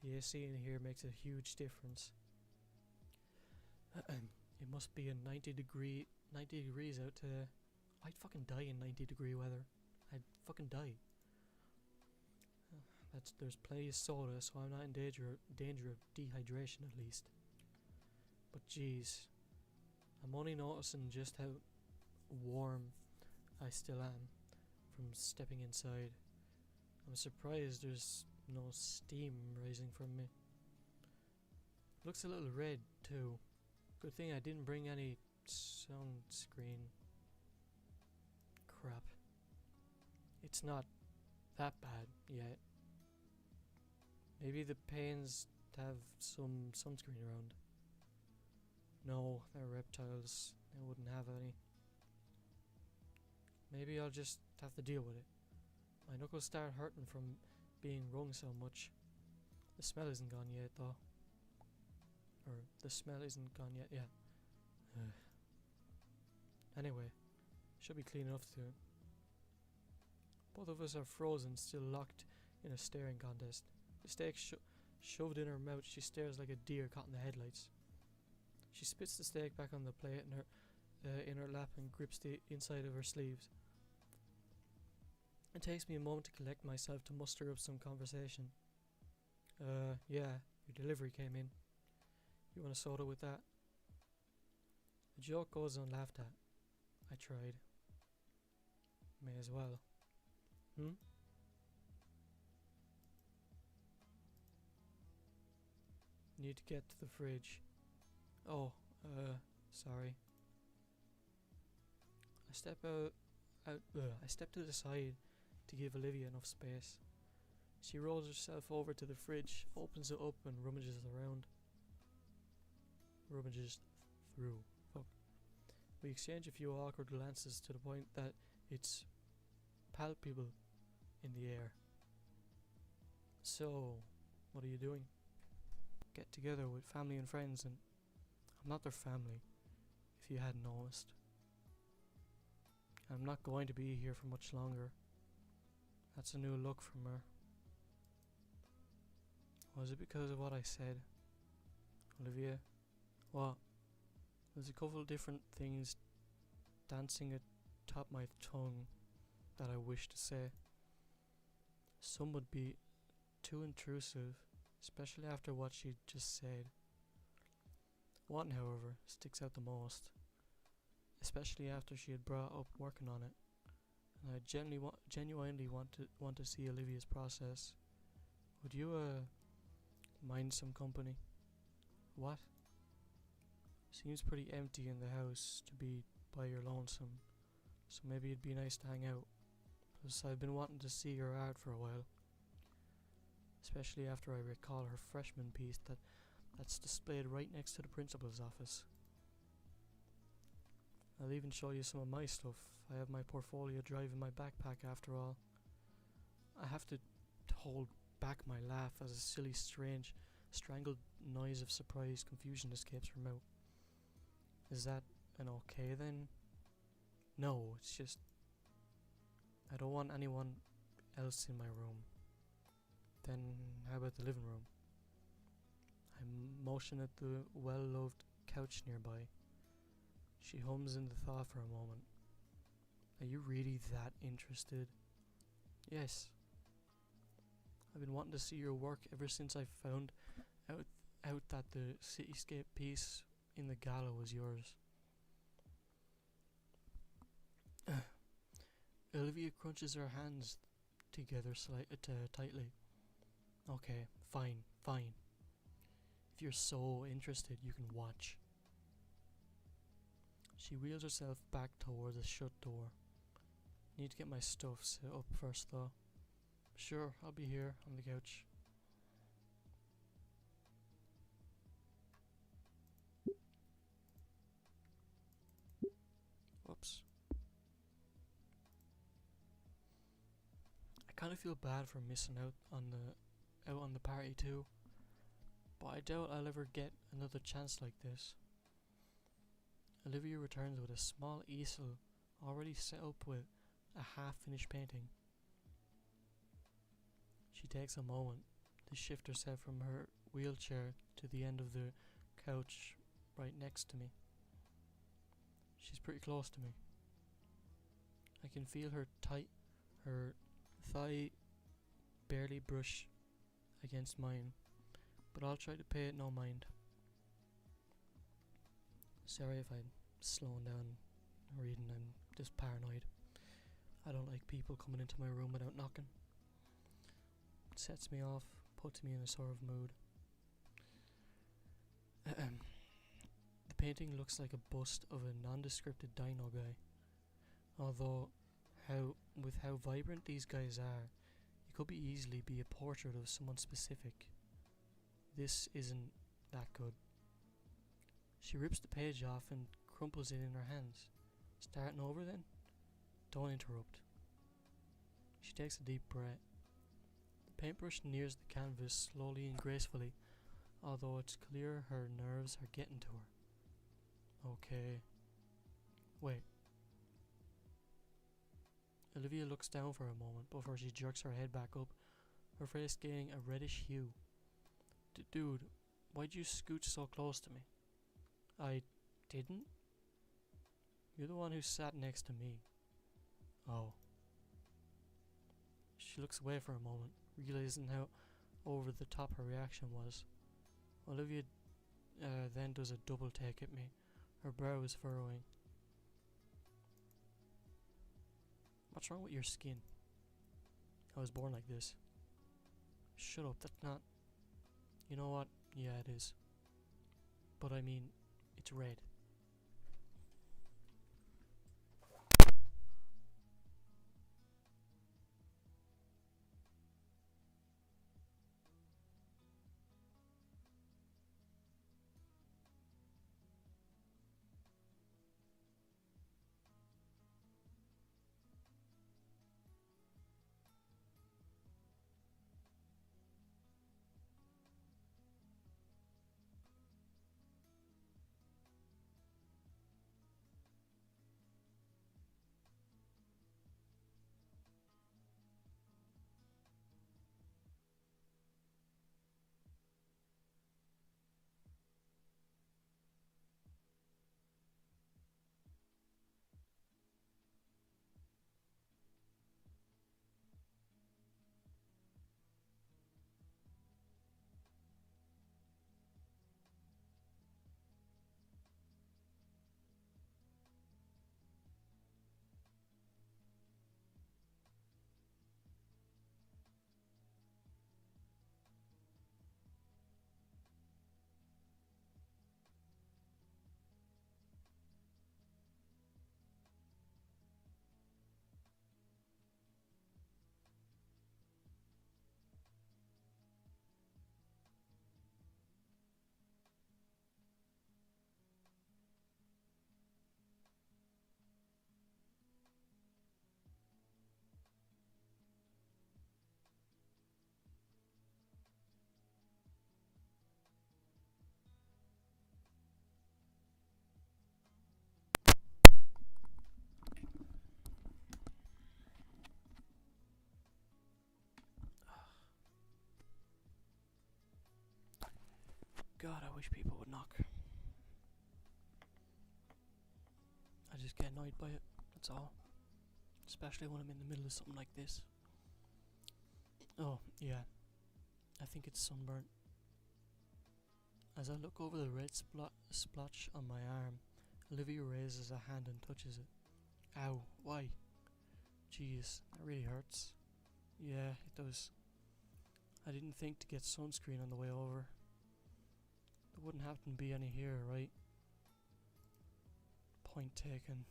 The AC in here makes a huge difference. It must be a 90 degrees out today. I'd fucking die in 90-degree weather. I'd fucking die. There's plenty of soda, so I'm not in danger of dehydration at least. But jeez, I'm only noticing just how warm I still am from stepping inside. I'm surprised there's no steam rising from me. Looks a little red too. Good thing I didn't bring any sunscreen. Crap. It's not that bad yet. Maybe the pains have some sunscreen around. No, they're reptiles. They wouldn't have any. Maybe I'll just have to deal with it. My knuckles start hurting from being wrung so much. The smell isn't gone yet though. Or the smell isn't gone yet, yeah. Anyway, should be clean enough soon. Both of us are frozen, still locked in a staring contest. The steak shoved in her mouth, she stares like a deer caught in the headlights. She spits the steak back on the plate in her lap and grips the inside of her sleeves. It takes me a moment to collect myself to muster up some conversation. Yeah, your delivery came in. You want a soda with that? The joke goes unlaughed at. I tried. May as well. Need to get to the fridge. Oh, sorry. I step to the side to give Olivia enough space. She rolls herself over to the fridge, opens it up and rummages around. Rummages through. Fuck. We exchange a few awkward glances to the point that it's palpable in the air. So, what are you doing? Get together with family and friends, and I'm not their family, if you hadn't noticed. I'm not going to be here for much longer. That's a new look from her. Was it because of what I said? Olivia? What? There's a couple of different things dancing atop my tongue that I wish to say. Some would be too intrusive, especially after what she just said. One, however, sticks out the most, especially after she had brought up working on it, and I genuinely want to see Olivia's process. Would you mind some company? What? Seems pretty empty in the house to be by your lonesome, so maybe it'd be nice to hang out. Plus, I've been wanting to see your art for a while, especially after I recall her freshman piece that's displayed right next to the principal's office. I'll even show you some of my stuff. I have my portfolio drive in my backpack after all. I have to hold back my laugh as a silly, strange, strangled noise of surprise confusion escapes her mouth. Is that an okay then? No, it's just... I don't want anyone else in my room. Then how about the living room? I motion at the well-loved couch nearby. She hums in the thought for a moment. Are you really that interested? Yes. I've been wanting to see your work ever since I found out that the cityscape piece in the gala was yours. Olivia crunches her hands together tightly. Okay, fine, fine. If you're so interested, you can watch. She wheels herself back towards the shut door. Need to get my stuff set up first though. Sure, I'll be here on the couch. Whoops. I kind of feel bad for missing out on the party too, but I doubt I'll ever get another chance like this. Olivia returns with a small easel already set up with a half-finished painting. She takes a moment to shift herself from her wheelchair to the end of the couch right next to me. She's pretty close to me. I can feel her thigh barely brush against mine, but I'll try to pay it no mind. Sorry if I'm slowing down reading, I'm just paranoid. I don't like people coming into my room without knocking. It sets me off, puts me in a sort of mood. The painting looks like a bust of a nondescript dino guy. Although, with how vibrant these guys are, it could easily be a portrait of someone specific. This isn't that good. She rips the page off and crumples it in her hands. Starting over then? Don't interrupt. She takes a deep breath. The paintbrush nears the canvas slowly and gracefully, although it's clear her nerves are getting to her. Okay. Wait. Olivia looks down for a moment before she jerks her head back up, her face gaining a reddish hue. Dude, why'd you scooch so close to me? I didn't? You're the one who sat next to me. Oh. She looks away for a moment, realizing how over the top her reaction was. Olivia then does a double take at me, her brow is furrowing. What's wrong with your skin? I was born like this. Shut up, that's not... You know what? Yeah, it is. But I mean, it's red. God, I wish people would knock. I just get annoyed by it, that's all. Especially when I'm in the middle of something like this. Oh, yeah. I think it's sunburnt. As I look over the red splotch on my arm, Olivia raises a hand and touches it. Ow, why? Jeez, that really hurts. Yeah, it does. I didn't think to get sunscreen on the way over. There wouldn't happen to be any here, right? Point taken.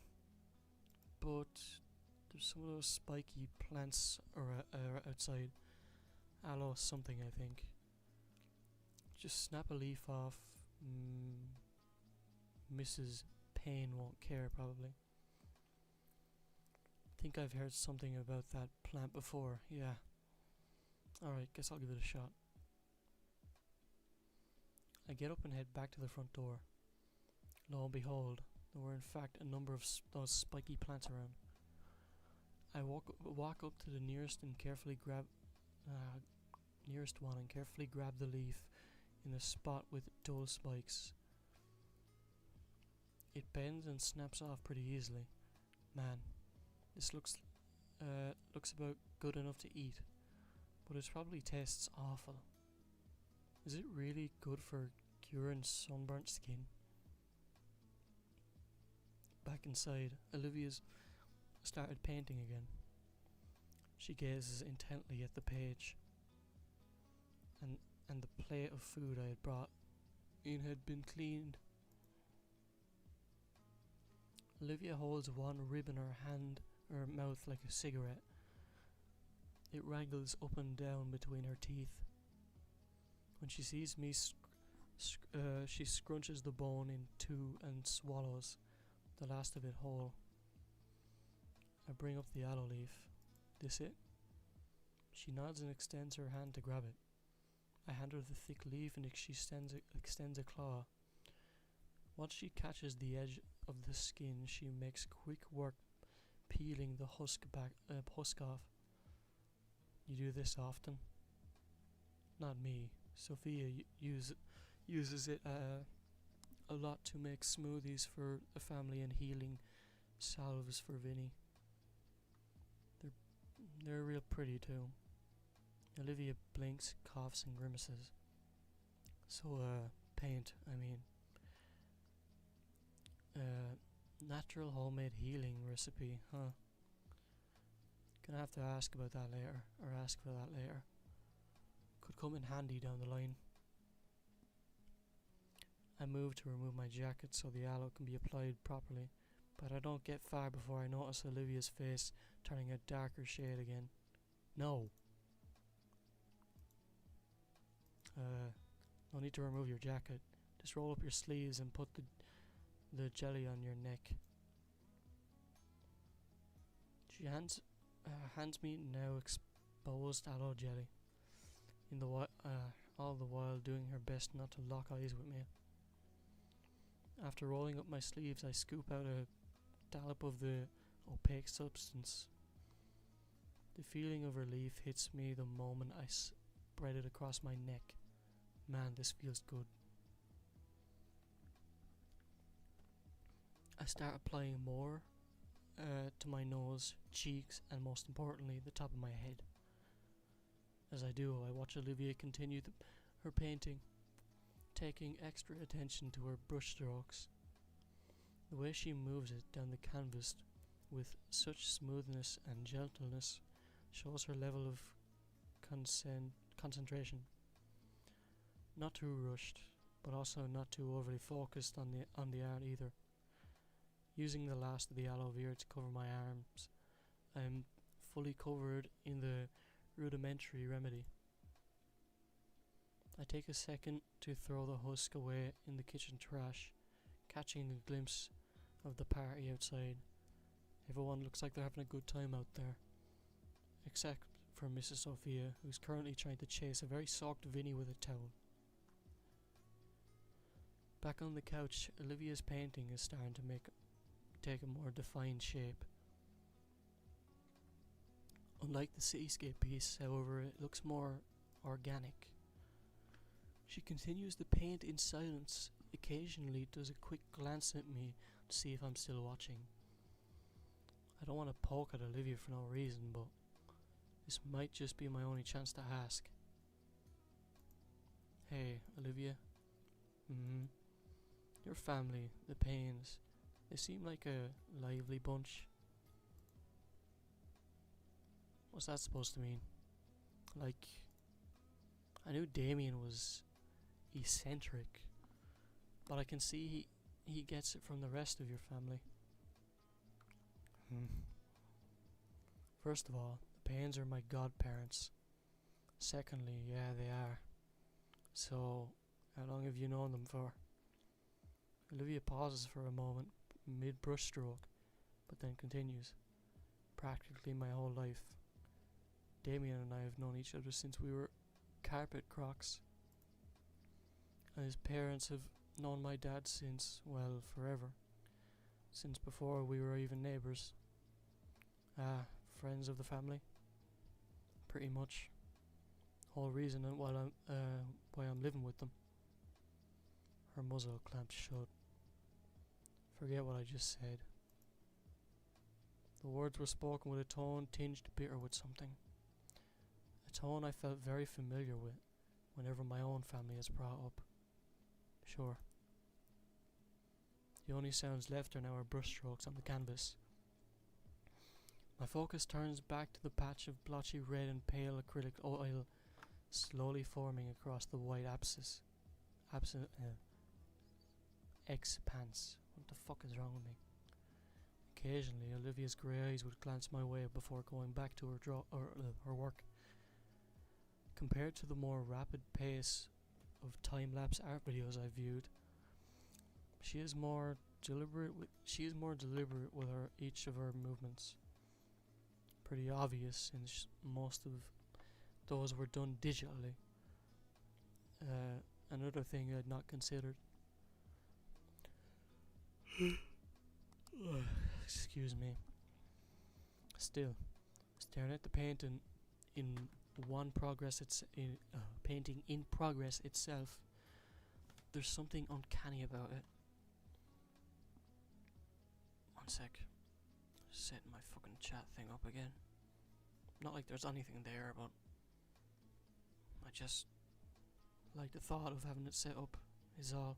But there's some of those spiky plants outside. Aloe something, I think. Just snap a leaf off. Mrs. Payne won't care, probably. Think I've heard something about that plant before, yeah. Alright, guess I'll give it a shot. I get up and head back to the front door. Lo and behold, there were in fact a number of those spiky plants around. I walk up to the nearest one and carefully grab the leaf in the spot with dull spikes. It bends and snaps off pretty easily. Man, this looks about good enough to eat, but it probably tastes awful. Is it really good for curing sunburnt skin? Back inside, Olivia's started painting again. She gazes intently at the page, and the plate of food I had brought in had been cleaned. Olivia holds one rib in her hand or mouth like a cigarette. It wrangles up and down between her teeth. When she sees me, she scrunches the bone in two and swallows the last of it whole. I bring up the aloe leaf. This it? She nods and extends her hand to grab it. I hand her the thick leaf and she extends a claw. Once she catches the edge of the skin, she makes quick work peeling the husk off. You do this often? Not me. Sophia uses it a lot to make smoothies for the family and healing salves for Vinny. They're real pretty too. Olivia blinks, coughs and grimaces. So, paint, I mean. Natural homemade healing recipe, huh? Gonna have to ask for that later. Could come in handy down the line. I move to remove my jacket so the aloe can be applied properly, but I don't get far before I notice Olivia's face turning a darker shade again. No. No need to remove your jacket. Just roll up your sleeves and put the jelly on your neck. She hands me now exposed aloe jelly, all the while doing her best not to lock eyes with me. After rolling up my sleeves, I scoop out a dollop of the opaque substance. The feeling of relief hits me the moment I spread it across my neck. Man, this feels good. I start applying more to my nose, cheeks, and most importantly, the top of my head. As I do, I watch Olivia continue her painting, taking extra attention to her brushstrokes. The way she moves it down the canvas with such smoothness and gentleness shows her level of concentration. Not too rushed, but also not too overly focused on the art either. Using the last of the aloe vera to cover my arms, I am fully covered in the rudimentary remedy. I take a second to throw the husk away in the kitchen trash, catching a glimpse of the party outside. Everyone looks like they're having a good time out there, except for Mrs. Sophia, who's currently trying to chase a very soaked Vinny with a towel. Back on the couch, Olivia's painting is starting to take a more defined shape. Unlike the cityscape piece, however, it looks more organic. She continues to paint in silence, occasionally does a quick glance at me to see if I'm still watching. I don't want to poke at Olivia for no reason, but this might just be my only chance to ask. Hey, Olivia. Your family, the Paynes, they seem like a lively bunch. What's that supposed to mean? Like, I knew Damien was eccentric, but I can see he gets it from the rest of your family. First of all, the Paynes are my godparents. Secondly, yeah, they are. So, how long have you known them for? Olivia pauses for a moment, mid-brushstroke, but then continues. Practically my whole life. Damien and I have known each other since we were carpet crocs. And his parents have known my dad since, well, forever. Since before we were even neighbours. Friends of the family. Pretty much. Whole reason why I'm living with them. Her muzzle clamped shut. Forget what I just said. The words were spoken with a tone tinged bitter with something. A tone I felt very familiar with whenever my own family is brought up. Sure. The only sounds left are now our brushstrokes on the canvas. My focus turns back to the patch of blotchy red and pale acrylic oil slowly forming across the white expanse. What the fuck is wrong with me? Occasionally, Olivia's grey eyes would glance my way before going back to her work. Compared to the more rapid pace of time-lapse art videos I viewed, she is more deliberate with each of her movements. Pretty obvious since most of those were done digitally. Another thing I'd not considered. Excuse me. Still, staring at the painting in painting in progress itself, there's something uncanny about it. One sec. Setting my fucking chat thing up again. Not like there's anything there, but I just like the thought of having it set up is all.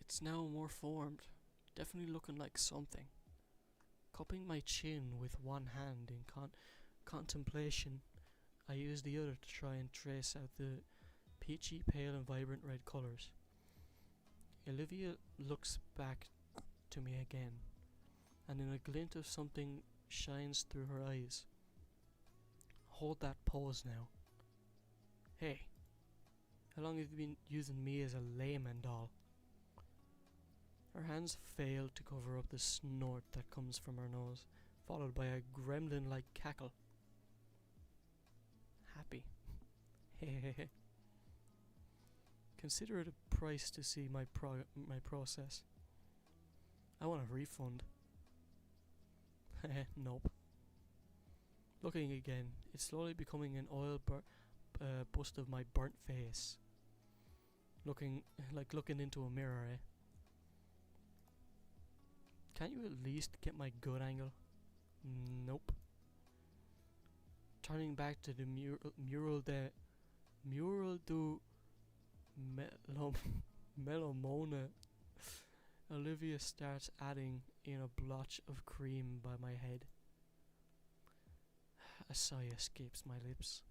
It's now more formed, definitely looking like something. Cupping my chin with one hand in contemplation, I use the other to try and trace out the peachy, pale and vibrant red colours. Olivia looks back to me again, and in a glint of something shines through her eyes. Hold that pose now. Hey, how long have you been using me as a layman doll? Her hands fail to cover up the snort that comes from her nose, followed by a gremlin-like cackle. Happy. Hehehe. Consider it a price to see my process. I want a refund. Nope. Looking again, it's slowly becoming an oil bust of my burnt face. Looking into a mirror, eh? Can't you at least get my good angle? Nope. Turning back to the mural du Melomona, Olivia starts adding in a blotch of cream by my head. A sigh escapes my lips.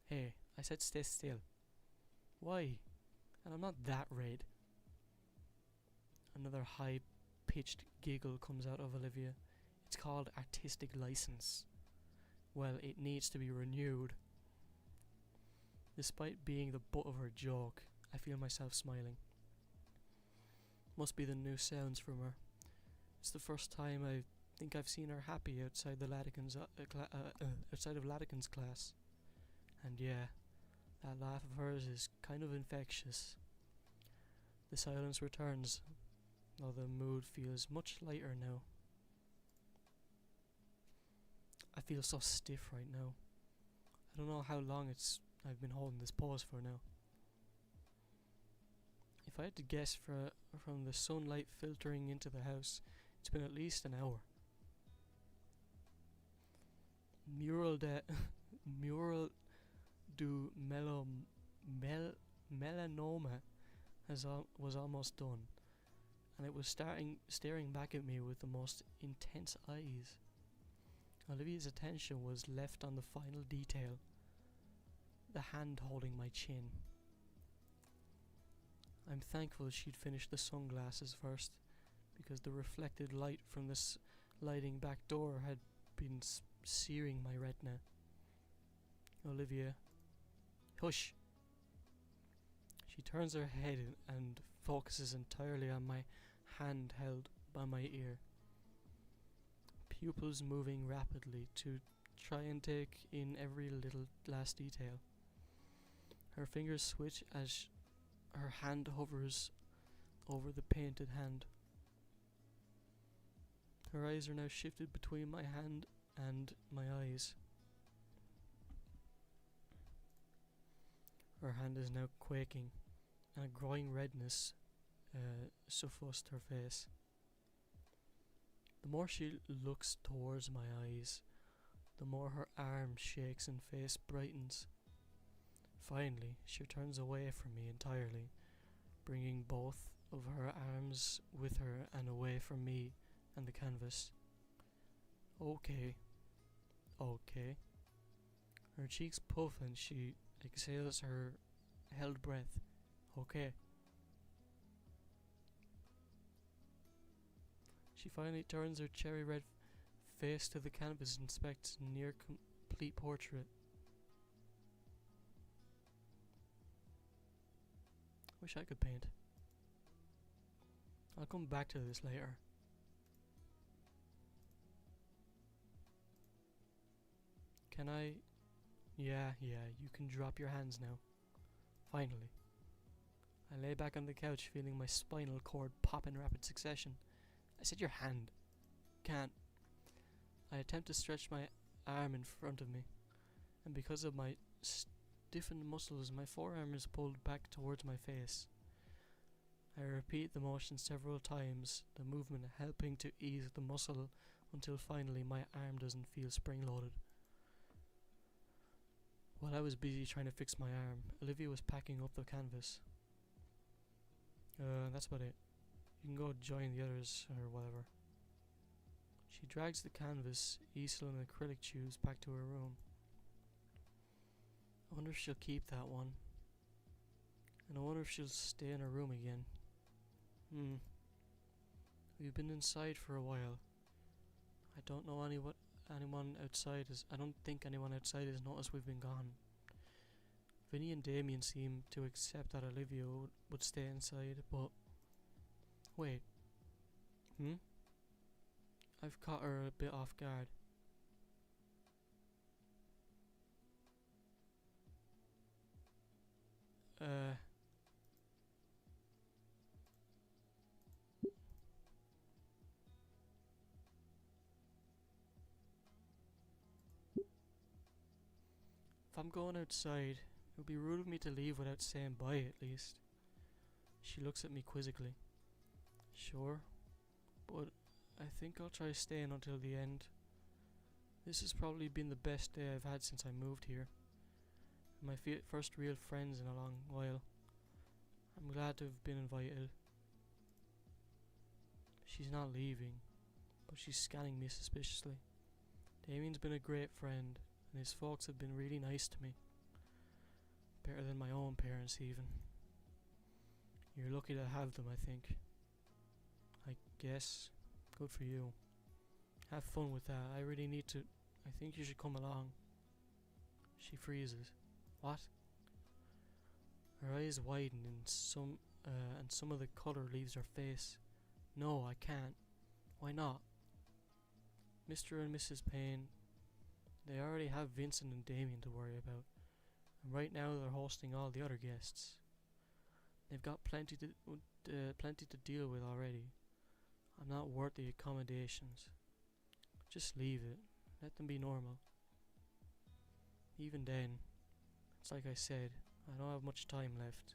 Hey, I said stay still. Why? And I'm not that red. Another high-pitched giggle comes out of Olivia. It's called artistic license. Well, it needs to be renewed. Despite being the butt of her joke, I feel myself smiling. Must be the new sounds from her. It's the first time I think I've seen her happy outside of Latican's class. And yeah, that laugh of hers is kind of infectious. The silence returns, though the mood feels much lighter now. I feel so stiff right now. I don't know how long I've been holding this pose for now. If I had to guess from the sunlight filtering into the house, it's been at least an hour. Mural du Melanoma was almost done, and it was staring back at me with the most intense eyes. Olivia's attention was left on the final detail, the hand holding my chin. I'm thankful she'd finished the sunglasses first, because the reflected light from the sliding back door had been searing my retina. Olivia, hush! She turns her head and focuses entirely on my hand held by my ear, pupils moving rapidly to try and take in every little last detail. Her fingers switch as her hand hovers over the painted hand. Her eyes are now shifted between my hand and my eyes. Her hand is now quaking, and a growing redness suffused her face. The more she looks towards my eyes, the more her arm shakes and face brightens. Finally, she turns away from me entirely, bringing both of her arms with her and away from me and the canvas. Okay. Her cheeks puff and she exhales her held breath. Okay. She finally turns her cherry red face to the canvas and inspects a near complete portrait. Wish I could paint. I'll come back to this later. Can I? Yeah, you can drop your hands now. Finally. I lay back on the couch, feeling my spinal cord pop in rapid succession. I said your hand. Can't. I attempt to stretch my arm in front of me, and because of my stiffened muscles, my forearm is pulled back towards my face. I repeat the motion several times, the movement helping to ease the muscle until finally my arm doesn't feel spring-loaded. While I was busy trying to fix my arm, Olivia was packing up the canvas. That's about it. You can go join the others or whatever. She drags the canvas, easel and acrylic tubes back to her room. I wonder if she'll keep that one. And I wonder if she'll stay in her room again. We've been inside for a while. I don't know anyone outside is. I don't think anyone outside has noticed we've been gone. Vinny and Damien seem to accept that Olivia would stay inside, but wait. I've caught her a bit off guard. If I'm going outside, it would be rude of me to leave without saying bye at least. She looks at me quizzically. Sure, but I think I'll try staying until the end. This has probably been the best day I've had since I moved here. My first real friends in a long while. I'm glad to have been invited. She's not leaving, but she's scanning me suspiciously. Damien's been a great friend, and his folks have been really nice to me. Better than my own parents even. You're lucky to have them, I think. I guess. Good for you. Have fun with that. I really need to. I think you should come along. She freezes. What? Her eyes widen and some of the colour leaves her face. No, I can't. Why not? Mr. and Mrs. Payne, they already have Vincent and Damien to worry about, and right now they're hosting all the other guests. They've got plenty to deal with already. I'm not worth the accommodations. Just leave it. Let them be normal. Even then, it's like I said, I don't have much time left.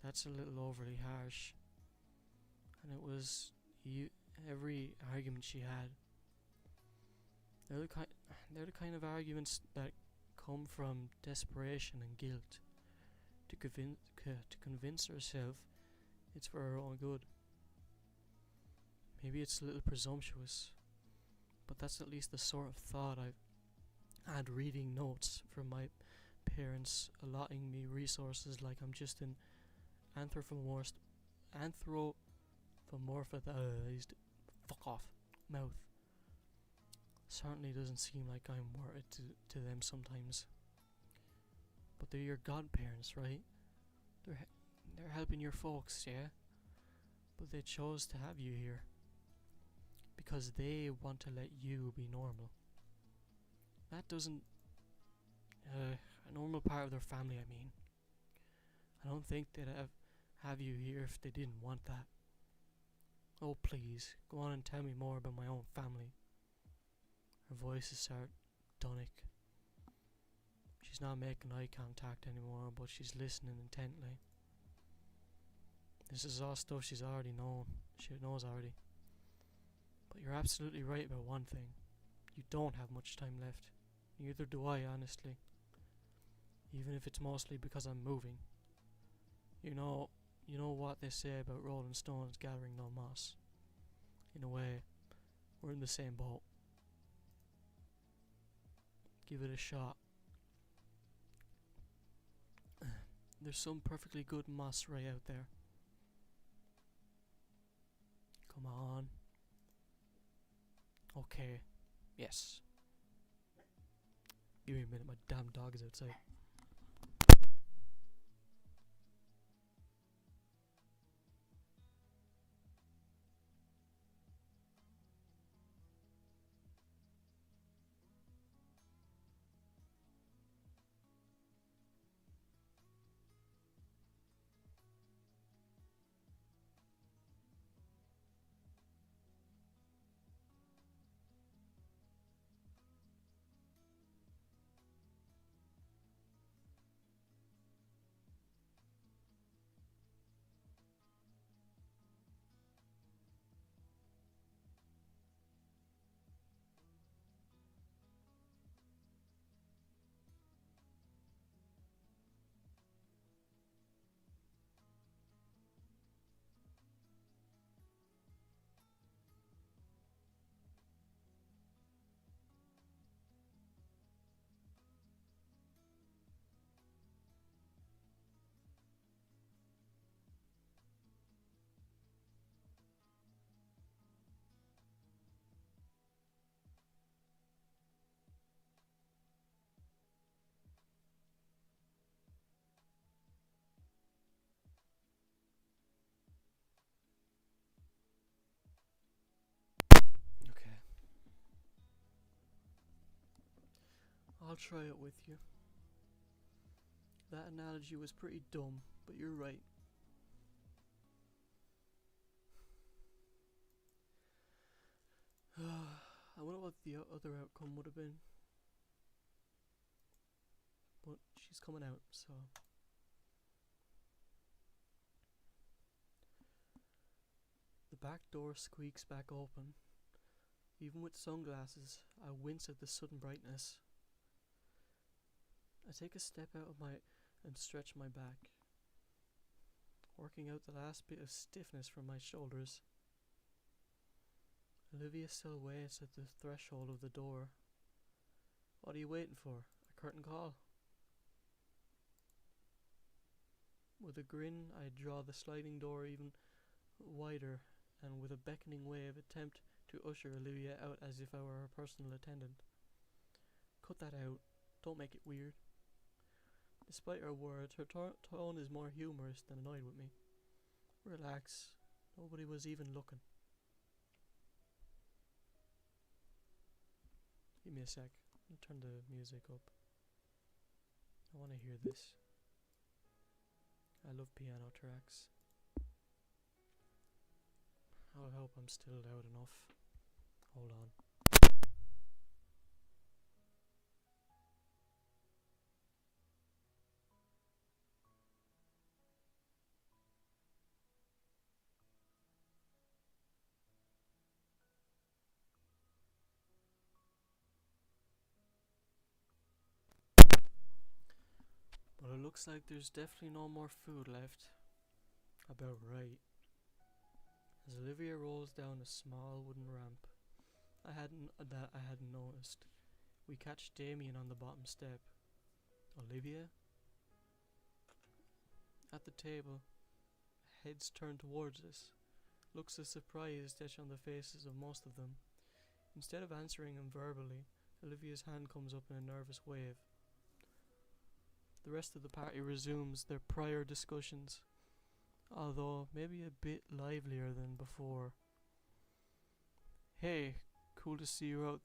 That's a little overly harsh. And it was every argument she had. They're the kind of arguments that come from desperation and guilt. To convince herself it's for our own good. Maybe it's a little presumptuous, but that's at least the sort of thought I've had reading notes from my parents allotting me resources like I'm just an anthropomorphized fuck off mouth. Certainly doesn't seem like I'm worth it to them sometimes. But they're your godparents, right? They're helping your folks, yeah? But they chose to have you here because they want to let you be normal. That doesn't... a normal part of their family, I mean. I don't think they'd have you here if they didn't want that. Oh, please, go on and tell me more about my own family. Her voice is sardonic. She's not making eye contact anymore, but she's listening intently. This is all stuff she knows already. But you're absolutely right about one thing. You don't have much time left. Neither do I, honestly. Even if it's mostly because I'm moving. You know what they say about rolling stones gathering no moss. In a way, we're in the same boat. Give it a shot. There's some perfectly good moss right out there. Come on. Okay. Yes. Give me a minute, my damn dog is outside. Okay. I'll try it with you. That analogy was pretty dumb, but you're right. I wonder what the other outcome would have been. But she's coming out, so... The back door squeaks back open. Even with sunglasses, I wince at the sudden brightness. I take a step out of and stretch my back, working out the last bit of stiffness from my shoulders. Olivia still waits at the threshold of the door. What are you waiting for? A curtain call? With a grin, I draw the sliding door even wider, and with a beckoning wave attempt to usher Olivia out as if I were her personal attendant. Cut that out. Don't make it weird. Despite her words, her tone is more humorous than annoyed with me. Relax. Nobody was even looking. Give me a sec. I'll turn the music up. I want to hear this. I love piano tracks. I hope I'm still loud enough. Hold on. But it looks like there's definitely no more food left. About right. As Olivia rolls down a small wooden ramp I hadn't noticed, we catch Damien on the bottom step. Olivia? At the table, heads turned towards us. Looks as surprised as on the faces of most of them. Instead of answering him verbally, Olivia's hand comes up in a nervous wave. The rest of the party resumes their prior discussions, although maybe a bit livelier than before. Hey, cool to see you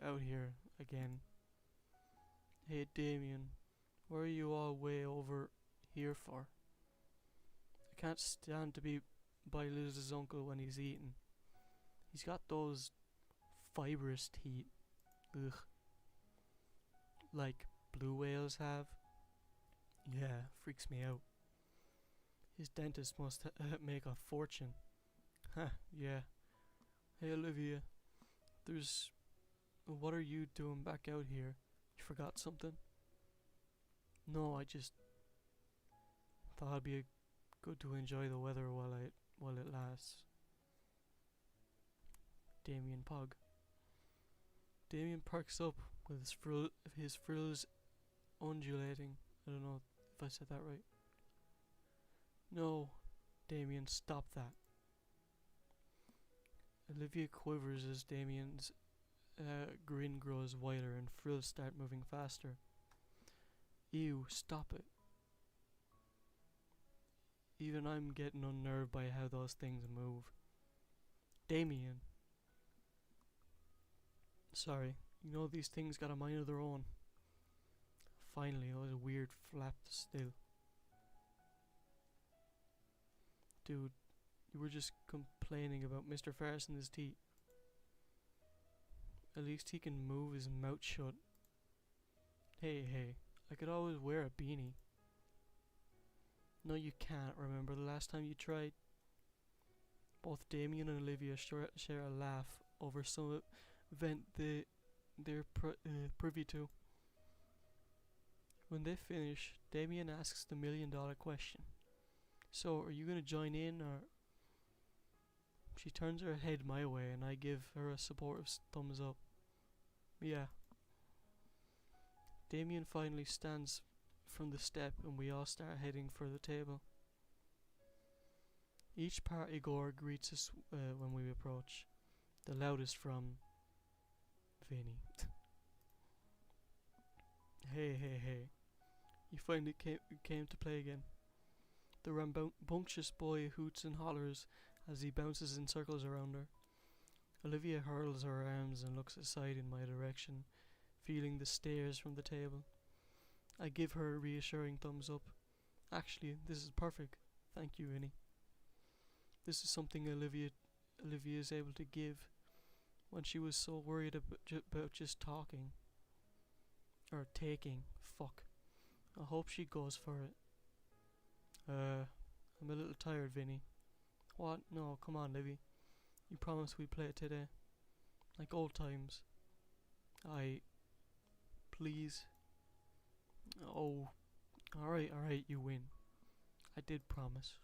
out here again. Hey Damien, what are you all way over here for? I can't stand to be by Liz's uncle when he's eating. He's got those fibrous teeth. Ugh. Like blue whales have. Yeah, freaks me out. His dentist must make a fortune. Huh, yeah. Hey Olivia, what are you doing back out here? You forgot something? No, I just thought it'd be good to enjoy the weather while it lasts. Damien Pog. Damien perks up with his frills undulating. I don't know if I said that right. No, Damien, stop that. Olivia quivers as Damien's grin grows wider and frills start moving faster. Ew, stop it. Even I'm getting unnerved by how those things move. Damien. Sorry, you know these things got a mind of their own. Finally, it was a weird flap still. Dude, you were just complaining about Mr. Farris and his teeth. At least he can move his mouth shut. Hey, I could always wear a beanie. No, you can't. Remember the last time you tried? Both Damien and Olivia share a laugh over some event they're privy to. When they finish, Damien asks the $1,000,000 question. So, are you gonna join in, or? She turns her head my way and I give her a supportive thumbs up. Yeah. Damien finally stands from the step and we all start heading for the table. Each party goer greets us when we approach. The loudest from Vinny. Hey. You finally came to play again. The rambunctious boy hoots and hollers as he bounces in circles around her. Olivia hurls her arms and looks aside in my direction, feeling the stares from the table. I give her a reassuring thumbs up. Actually, this is perfect. Thank you, Vinny. This is something Olivia is able to give when she was so worried about just talking. Or taking. Fuck. I hope she goes for it. I'm a little tired, Vinny. What? No, come on, Livy. You promised we'd play it today. Like old times. Please. Oh. Alright, you win. I did promise.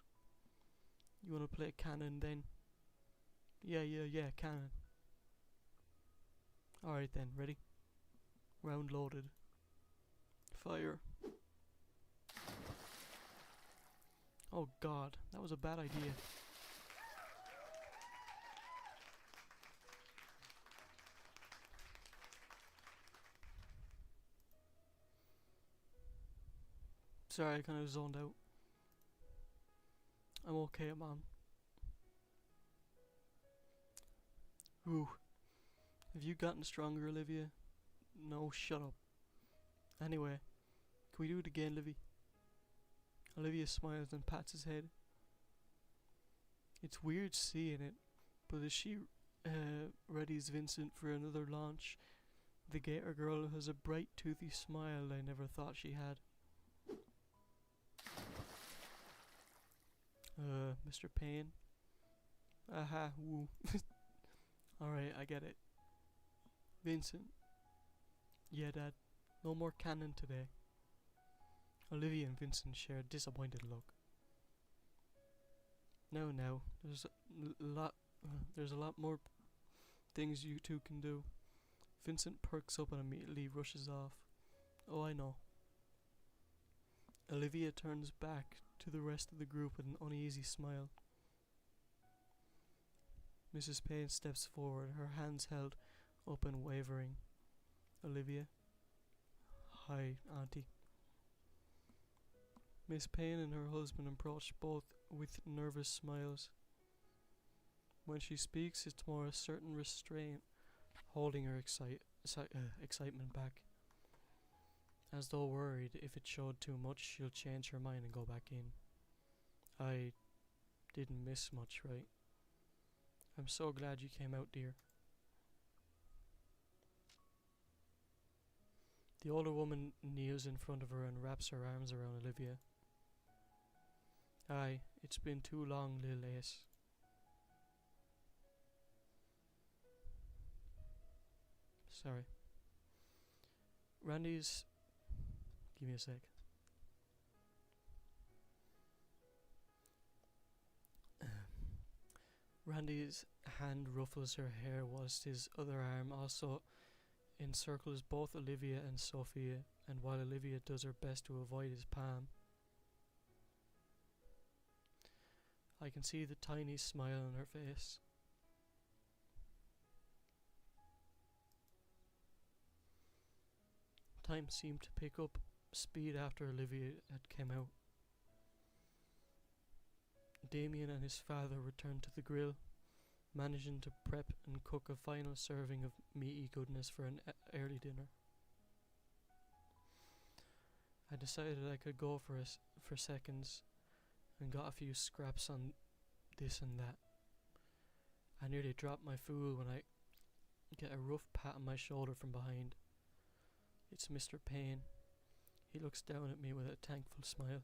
You wanna play cannon then? Yeah, cannon. Alright then, ready? Round loaded. Fire. Oh god, that was a bad idea. Sorry, I kind of zoned out. I'm okay, Mom. Ooh. Have you gotten stronger, Olivia? No, shut up. Anyway, can we do it again, Livy? Olivia smiles and pats his head. It's weird seeing it, but as she readies Vincent for another launch, the Gator girl has a bright, toothy smile I never thought she had. Mr. Payne? Aha, woo. Alright, I get it. Vincent? Yeah, Dad. No more cannon today. Olivia and Vincent share a disappointed look. Now, there's a lot more things you two can do. Vincent perks up and immediately rushes off. Oh, I know. Olivia turns back to the rest of the group with an uneasy smile. Mrs. Payne steps forward, her hands held up and wavering. Olivia. Hi, Auntie. Miss Payne and her husband approach both with nervous smiles. When she speaks, it's more a certain restraint, holding her excitement back. As though worried if it showed too much, she'll change her mind and go back in. I didn't miss much, right? I'm so glad you came out, dear. The older woman kneels in front of her and wraps her arms around Olivia. Aye, it's been too long, Lil Ace. Sorry. Randy's... Give me a sec. Randy's hand ruffles her hair whilst his other arm also encircles both Olivia and Sophia, and while Olivia does her best to avoid his palm. I can see the tiny smile on her face. Time seemed to pick up speed after Olivia had come out. Damien and his father returned to the grill, managing to prep and cook a final serving of meaty goodness for an early dinner. I decided I could go for seconds and got a few scraps on this and that. I nearly dropped my food when I get a rough pat on my shoulder from behind. It's Mr. Payne. He looks down at me with a thankful smile.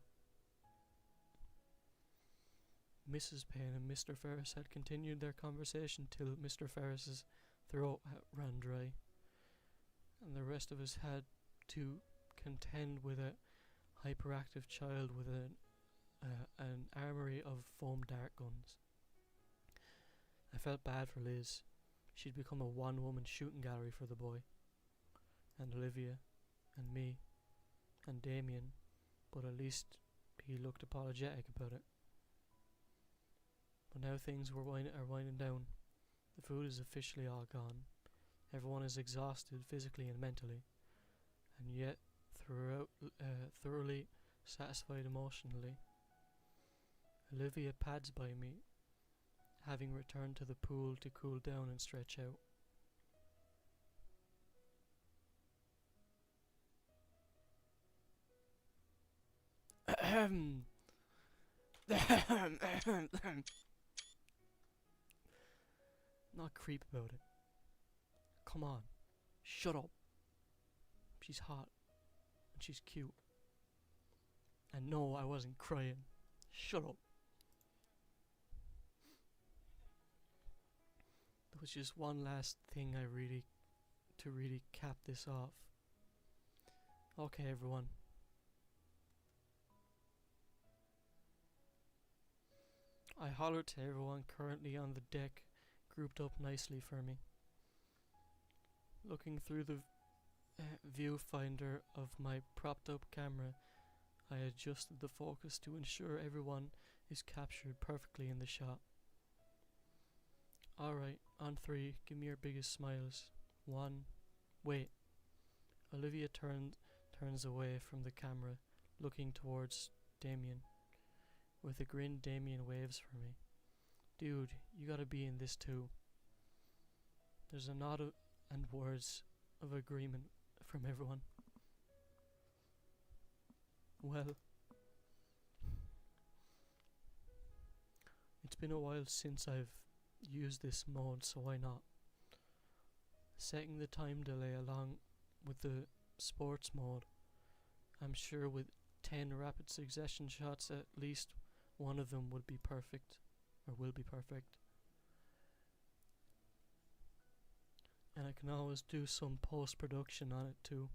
Mrs. Payne and Mr. Ferris had continued their conversation till Mr. Ferris's throat ran dry, and the rest of us had to contend with a hyperactive child with an armory of foam dart guns. I felt bad for Liz. She'd become a one-woman shooting gallery for the boy, and Olivia, and me, and Damien, but at least he looked apologetic about it. But now things are winding down. The food is officially all gone. Everyone is exhausted physically and mentally, and yet thoroughly satisfied emotionally. Olivia pads by me, having returned to the pool to cool down and stretch out. Not creep about it. Come on, shut up. She's hot, and she's cute. And no, I wasn't crying. Shut up. There was just one last thing to really cap this off. Okay, everyone. I hollered to everyone currently on the deck, grouped up nicely for me. Looking through the viewfinder of my propped up camera, I adjusted the focus to ensure everyone is captured perfectly in the shot. Alright, on 3, give me your biggest smiles. 1, wait. Olivia turns away from the camera, looking towards Damien. With a grin, Damien waves for me. Dude, you gotta be in this too. There's a nod and words of agreement from everyone. Well, it's been a while since I've used this mode, so why not? Setting the time delay along with the sports mode, I'm sure with 10 rapid succession shots at least one of them would be perfect, or will be perfect. And I can always do some post-production on it too.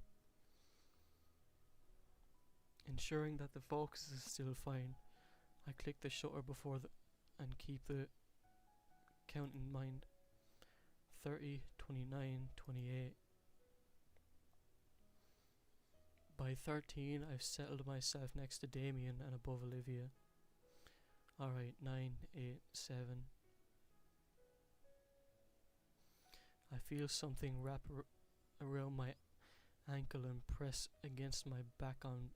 Ensuring that the focus is still fine, I click the shutter before and keep the count in mind. 30, 29, 28. By 13, I've settled myself next to Damien and above Olivia. Alright, 9, 8, 7. I feel something wrap around my ankle and press against my back on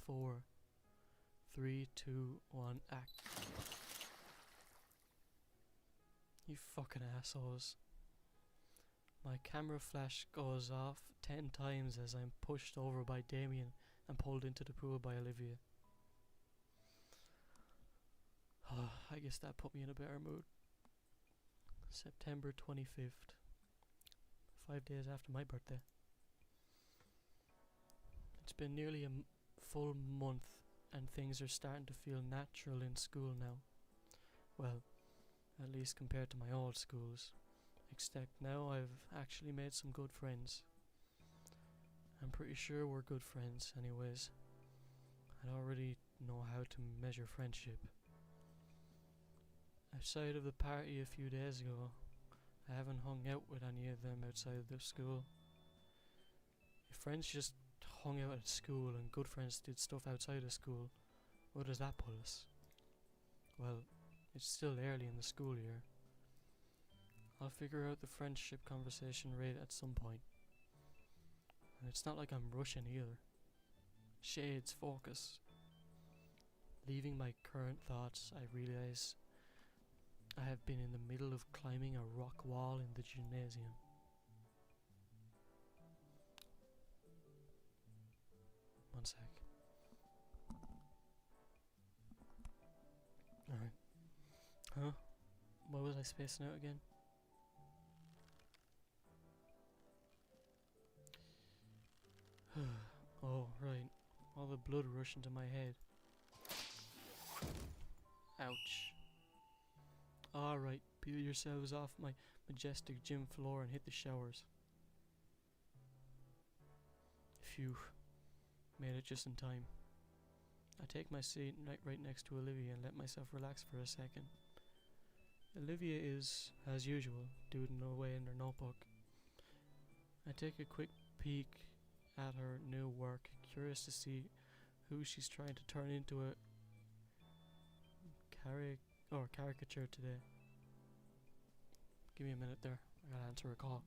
4. 3, 2, 1, act. You fucking assholes. My camera flash goes off 10 times as I'm pushed over by Damien and pulled into the pool by Olivia. I guess that put me in a better mood. September 25th. 5 days after my birthday. It's been nearly a full month and things are starting to feel natural in school now. Well, at least compared to my old schools. Except now I've actually made some good friends. I'm pretty sure we're good friends anyways. I don't really know how to measure friendship. Outside of the party a few days ago, I haven't hung out with any of them outside of the school. If friends just hung out at school and good friends did stuff outside of school, where does that put us? Well, it's still early in the school year. I'll figure out the friendship conversation rate at some point. And it's not like I'm rushing either. Shades, focus. Leaving my current thoughts, I realise I have been in the middle of climbing a rock wall in the gymnasium. One sec. Alright. Huh? What was I spacing out again? Oh, right. All the blood rushing to my head. Ouch. Alright, peel yourselves off my majestic gym floor and hit the showers. Phew. Made it just in time. I take my seat right next to Olivia and let myself relax for a second. Olivia is, as usual, doodling away in her notebook. I take a quick peek at her new work, curious to see who she's trying to turn into a caricature today. Give me a minute there, I gotta answer a call.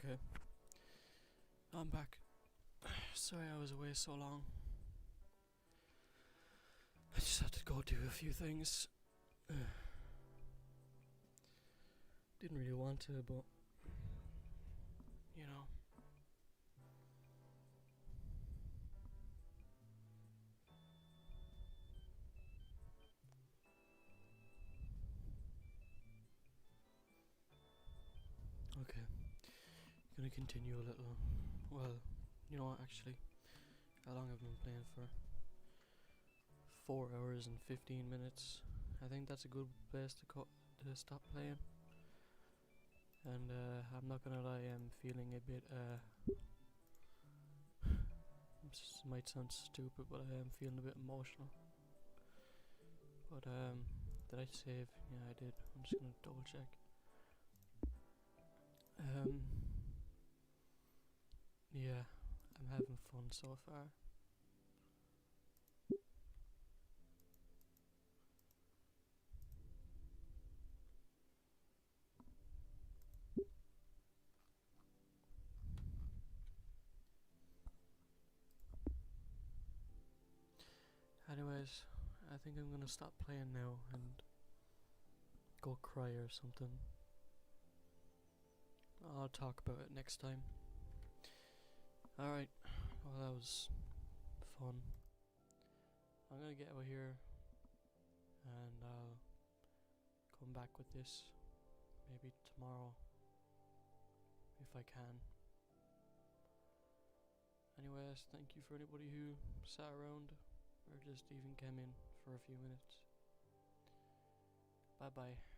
Okay. I'm back. Sorry I was away so long. I just had to go do a few things. Didn't really want to, but you know. Okay. Gonna continue a little. Well, you know what, actually. How long have I been playing for? 4 hours and 15 minutes. I think that's a good place to stop playing. And I'm not gonna lie, I'm feeling a bit this might sound stupid, but I am feeling a bit emotional. But did I save? Yeah, I did. I'm just gonna double check. Yeah, I'm having fun so far. Anyways, I think I'm gonna stop playing now and go cry or something. I'll talk about it next time. Alright, well that was fun. I'm gonna get out here and I'll come back with this maybe tomorrow if I can. Anyways, thank you for anybody who sat around or just even came in for a few minutes. Bye bye.